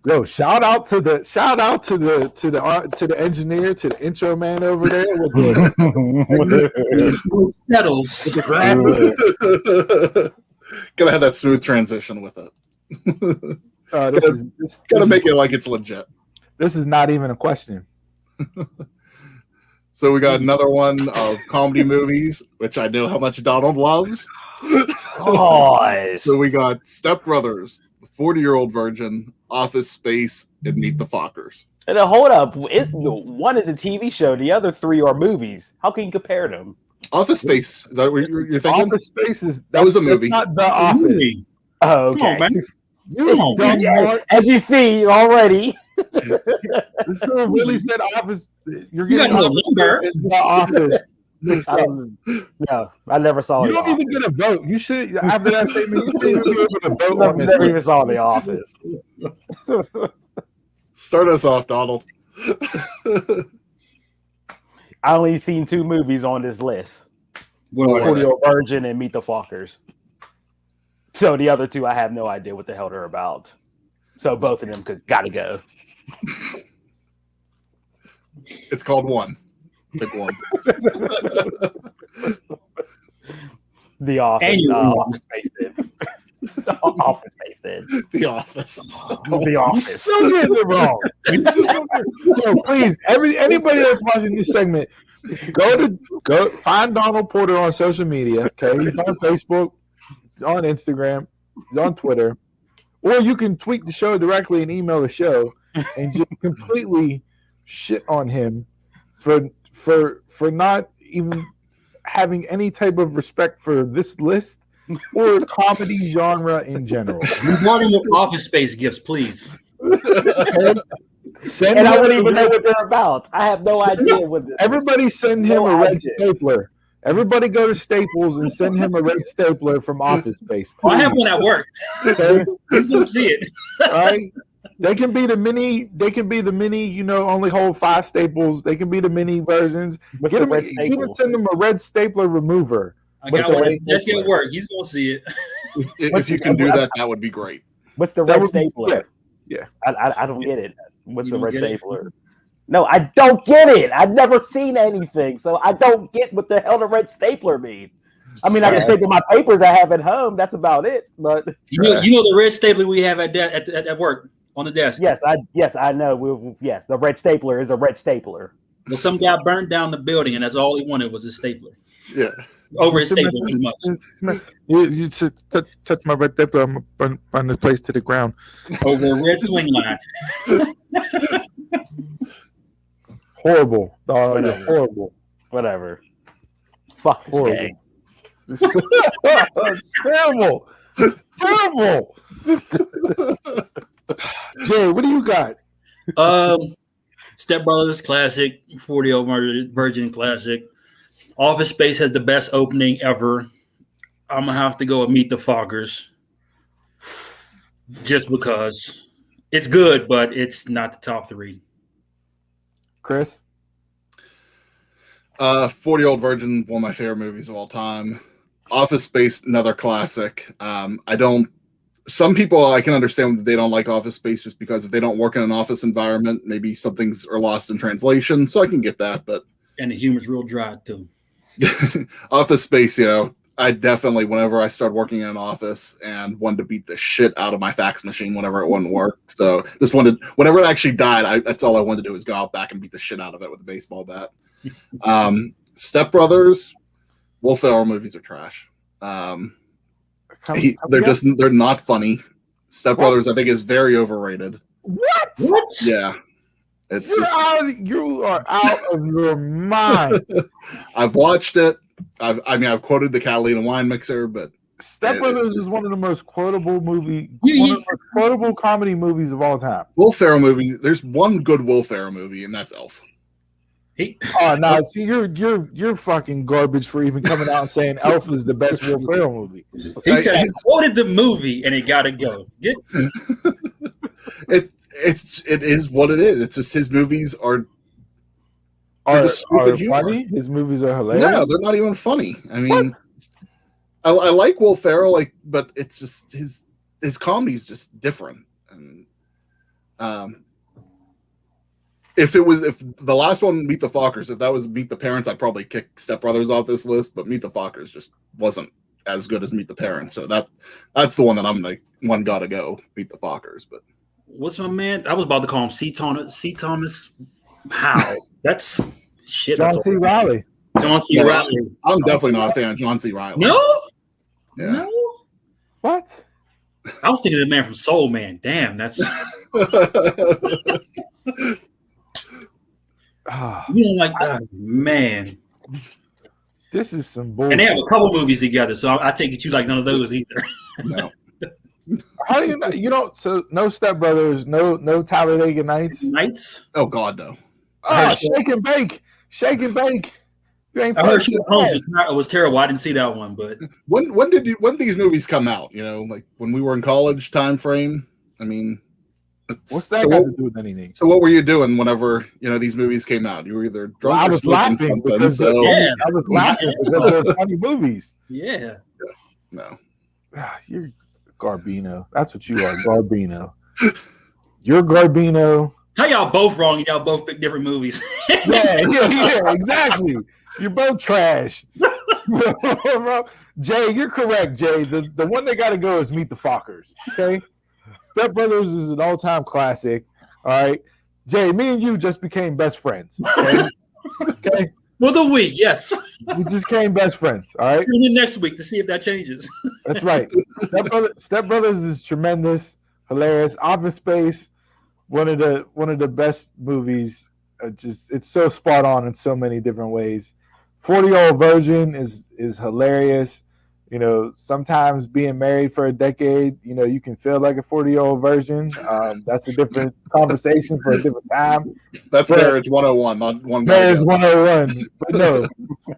Yo, shout out to the engineer, to the intro man over there with the smooth pedals. Gotta have that smooth transition with it. Gotta make it like it's legit. This is not even a question. So we got another one of comedy movies, which I know how much Donald loves. So we got Step Brothers, The 40-Year-Old Virgin, Office Space, and Meet the Fockers. And hold up, one is a TV show, the other three are movies. How can you compare them? Office Space, is that what you're thinking? Office Space that was a movie. Not The Office. Oh, okay. Come on, man. As you see already. This girl really said Office. You got no number. The Office. No, I never saw it. You don't even get a vote. You should, after that statement, you shouldn't even be able to vote on this. Never even saw The Office. Start us off, Donald. I only seen two movies on this list. 40-Year-Old Virgin and Meet the Fockers. So the other two, I have no idea what the hell they're about. So both of them gotta go. It's called One. Pick one. The Office. Office Space did. Office Space did. The Office. The Office. You're still getting it wrong. So please, anybody that's watching this segment, go find Donald Porter on social media. Okay, he's on Facebook, he's on Instagram, he's on Twitter, or you can tweet the show directly and email the show and just completely shit on him for not even having any type of respect for this list or comedy genre in general. Regarding your Office Space gifts, please. Send And I him wouldn't a even know red- what they're about. I have no idea what this is. Everybody send him No a red idea. stapler. Everybody go to Staples and send him a red stapler from Office Space. Oh, I have please. one at work. Okay? He's gonna see it. Right? They can be the mini. They can be the mini. Only hold 5 staples. They can be the mini versions. What's Get the him, red even staple? send them a red stapler remover. I What's got the one red at the desk stapler? at work. He's gonna see it. If you can do that, that would be great. What's the That red would be- stapler? yeah. I don't get it. What's You the don't red get it? stapler? No, I don't get it. I've never seen anything, so I don't get what the hell the red stapler means. I mean, I can staple my papers I have at home. That's about it. But You know the red stapler we have at work on the desk. yes, I know. Yes, the red stapler is a red stapler. Well, some guy burned down the building, and that's all he wanted was a stapler. Yeah. Over his stapler, pretty much. You touch my red stapler. I'm gonna burn this place to the ground. Over a red swing line. Horrible. Oh, you're Whatever. horrible. Whatever. Fuck this Horrible. game. It's terrible. It's terrible. Jay, what do you got? Step Brothers classic, 40-year-old virgin classic. Office Space has the best opening ever. I'm gonna have to go with Meet the Fockers, just because it's good, but it's not the top 3. Chris? 40-Year-Old Virgin, one of my favorite movies of all time. Office Space, another classic. Some people, I can understand that they don't like Office Space just because if they don't work in an office environment, maybe some things are lost in translation. So I can get that, but And the humor's real dry too. Office Space, I definitely, whenever I started working in an office and wanted to beat the shit out of my fax machine whenever it wouldn't work. So whenever it actually died, that's all I wanted to do was go out back and beat the shit out of it with a baseball bat. Step Brothers, Will Ferrell movies are trash. They're not funny. Step Brothers, I think, is very overrated. What? Yeah. It's You are out of your mind. I've watched it. I've quoted the Catalina wine mixer, but Step Brothers is one of the most quotable one of the most quotable comedy movies of all time. Will Ferrell movie. There's one good Will Ferrell movie, and that's Elf. Oh no! See, you're fucking garbage for even coming out and saying Elf is the best Will Ferrell movie. He said I quoted the movie and it gotta go. It is what it is. It's just his movies are funny. His movies are hilarious. No, they're not even funny. I mean, I like Will Ferrell, but it's just his comedy is just different. And if the last one, Meet the Fockers, if that was Meet the Parents, I'd probably kick Step Brothers off this list. But Meet the Fockers just wasn't as good as Meet the Parents, so that's the one that I'm like, one gotta go, Meet the Fockers. But what's my man? I was about to call him C. Thomas. How? That's shit. John C. Reilly. John C. Reilly. I'm definitely not a fan of John C. Reilly. No. Yeah. No. What? I was thinking of the man from Soul Man. Damn, that's you don't like that, man. This is some bullshit. And they have a couple movies together, so I take it you like none of those either. No. How do you know? You don't. So no Step Brothers, no Talladega Nights. Nights? Oh God, no. Oh, Shake and Bake. You ain't I heard fucking Holmes was terrible. I didn't see that one, but When did these movies come out? Like when we were in college time frame. I mean, what's that got to do with anything? So what were you doing whenever I these movies came out? You were either drunk. I or was smoking laughing something, because so I was laughing because they're funny movies. yeah. No. You're Garbino. That's what you are, Garbino. You're Garbino. How y'all both wrong and y'all both pick different movies? Yeah, exactly. You're both trash. Jay, you're correct, Jay. The one that got to go is Meet the Fockers. Okay? Step Brothers is an all-time classic. All right? Jay, me and you just became best friends. Okay? For the week, yes. We just became best friends. All right? Tune in next week to see if that changes. That's right. Step Brothers is tremendous, hilarious. Office Space, one of the best movies. It's so spot on in so many different ways. 40-Year-Old Virgin is hilarious. Sometimes being married for a decade, you can feel like a 40-year-old virgin. That's a different conversation for a different time. That's marriage 101, not one. Marriage 101. But no,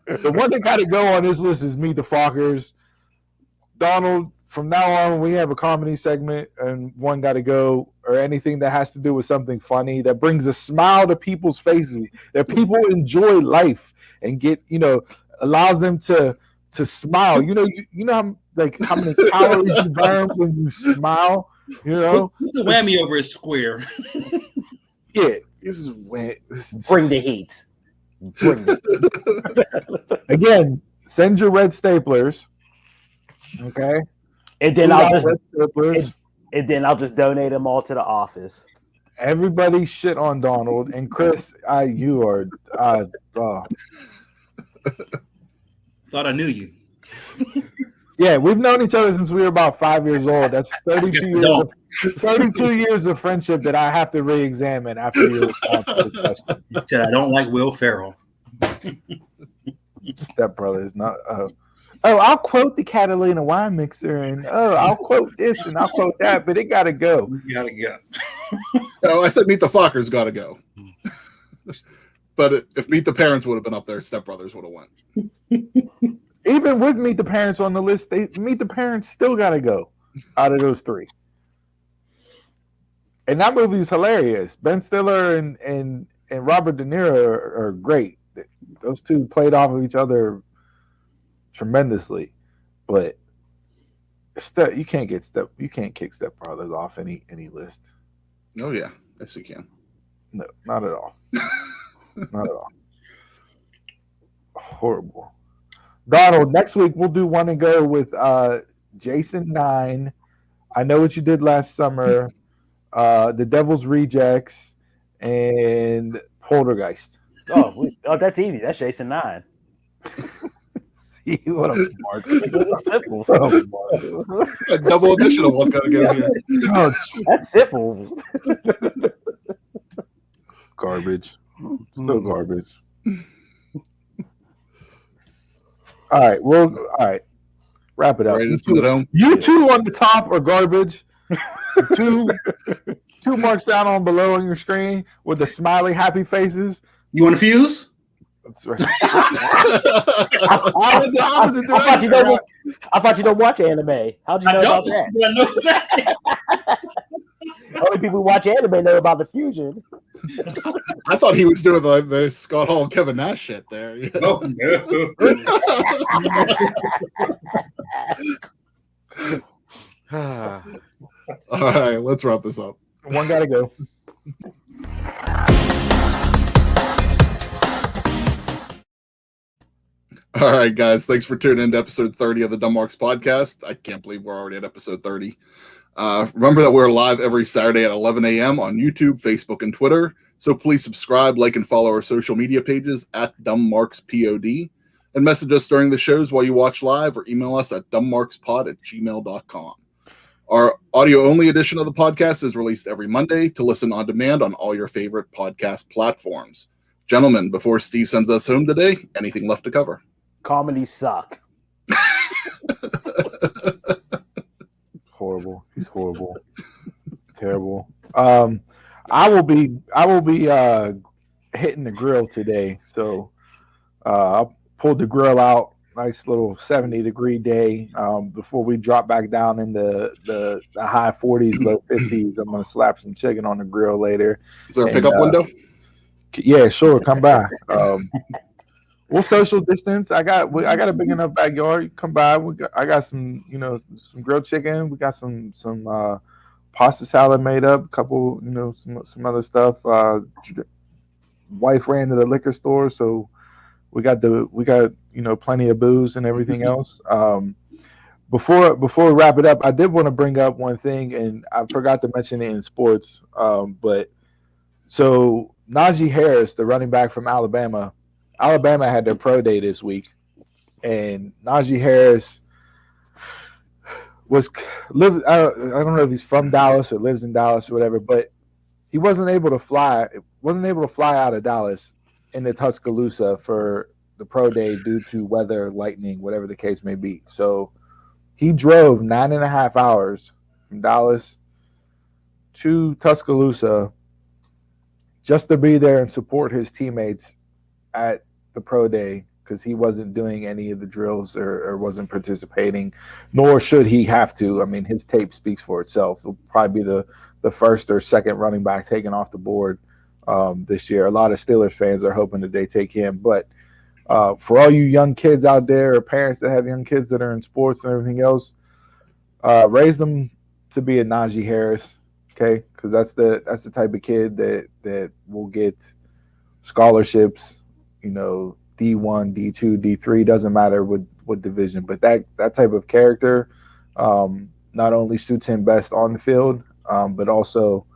the one that got to go on this list is Meet the Fockers. Donald, from now on, we have a comedy segment, and one got to go, or anything that has to do with something funny that brings a smile to people's faces, that people enjoy life and get, allows them to smile. You know how many calories you burn when you smile. The whammy over is square. Yeah, this is when bring the heat. Again, send your red staplers. Okay, and then I'll just donate them all to the office. Everybody shit on Donald and Chris. You are. Thought I knew you. Yeah, we've known each other since we were about 5 years old. That's 32 years. 32 years of friendship that I have to re-examine after your response to the question. You said I don't like Will Ferrell. Step Brother is not. I'll quote the Catalina wine mixer, and I'll quote this and I'll quote that, but it gotta go. Gotta go. I said Meet the Fockers gotta go. But if Meet the Parents would have been up there, Step Brothers would have won. Even with Meet the Parents on the list, Meet the Parents still gotta go out of those three. And that movie is hilarious. Ben Stiller and Robert De Niro are great. Those two played off of each other tremendously, but you can't kick Step Brothers off any list. Oh yeah, yes you can. No, not at all. Not at all. Horrible. Donald, next week we'll do one and go with Jason 9. I Know What You Did Last Summer, The Devil's Rejects, and Poltergeist. Oh, that's easy. That's Jason 9. See what a mark. Simple. A double edition of one gotta go here. Oh, that's simple. Garbage. So garbage. All right. Wrap it up. You two on the top are garbage. two marks down on below on your screen with the smiley happy faces. You want to fuse? That's right. I thought you don't watch anime. How'd you know about that? I know that. Only people who watch anime know about the fusion. I thought he was doing the Scott Hall and Kevin Nash shit there. Oh no. All right, let's wrap this up. One gotta go. All right, guys. Thanks for tuning in to episode 30 of the Dumb Marks podcast. I can't believe we're already at episode 30. Remember that we're live every Saturday at 11 a.m. on YouTube, Facebook, and Twitter. So please subscribe, like, and follow our social media pages at DumbMarksPod. And message us during the shows while you watch live or email us at dumbmarkspod@gmail.com. Our audio-only edition of the podcast is released every Monday to listen on demand on all your favorite podcast platforms. Gentlemen, before Steve sends us home today, anything left to cover? Comedy suck. Horrible. He's horrible. Terrible. I will be hitting the grill today. So I pulled the grill out. Nice little 70-degree day. Before we drop back down into the high 40s, low 50s, I'm gonna slap some chicken on the grill later. Is there a pickup window? Yeah, sure. Come by. We'll social distance. I got a big enough backyard. You come by. I got some, some grilled chicken. We got some pasta salad made up. A couple, some other stuff. Wife ran to the liquor store, so we got plenty of booze and everything else. Before we wrap it up, I did want to bring up one thing, and I forgot to mention it in sports. But so Najee Harris, the running back from Alabama had their pro day this week, and Najee Harris I don't know if he's from Dallas or lives in Dallas or whatever, but he wasn't able to fly out of Dallas into Tuscaloosa for the pro day due to weather, lightning, whatever the case may be. So He drove 9.5 hours from Dallas to Tuscaloosa just to be there and support his teammates at the pro day, because he wasn't doing any of the drills or wasn't participating, nor should he have to. I mean, his tape speaks for itself. He'll probably be the first or second running back taken off the board this year. A lot of Steelers fans are hoping that they take him. But for all you young kids out there, or parents that have young kids that are in sports and everything else, raise them to be a Najee Harris, okay? Because that's the type of kid that will get scholarships, you know, D1, D2, D3, doesn't matter what division. But that type of character not only suits him best on the field, but also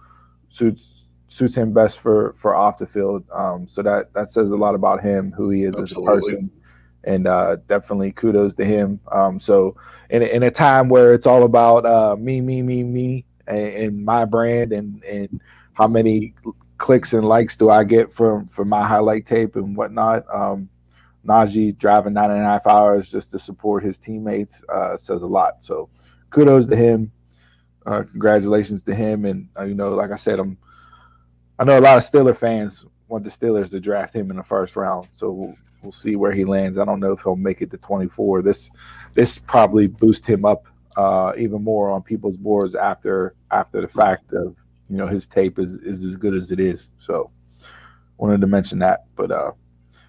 suits him best for off the field. So that says a lot about him, who he is as a person. And definitely kudos to him. So in a time where it's all about me, and my brand and how many clicks and likes do I get from my highlight tape and whatnot, Najee driving 9.5 hours just to support his teammates says a lot. So kudos to him. Congratulations to him. And you know, like I said, I know a lot of Steeler fans want the Steelers to draft him in the first round. So we'll see where he lands. I don't know if he'll make it to 24. This probably boosts him up even more on people's boards after the fact of, you know, his tape is as good as it is. So wanted to mention that. But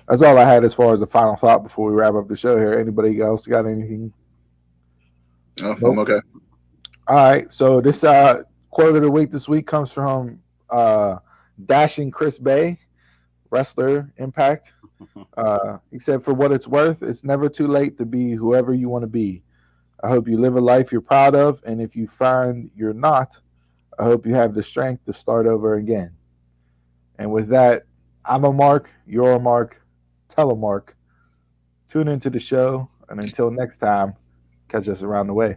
that's all I had as far as the final thought before we wrap up the show here. Anybody else got anything? No, nope. I'm okay. All right. So this quote of the week this week comes from dashing Chris Bey, wrestler, Impact. He said, "For what it's worth, it's never too late to be whoever you want to be. I hope you live a life you're proud of, and if you find you're not, I hope you have the strength to start over again." And with that, I'm a Mark, you're a Mark, tell a Mark. Tune into the show, and until next time, catch us around the way.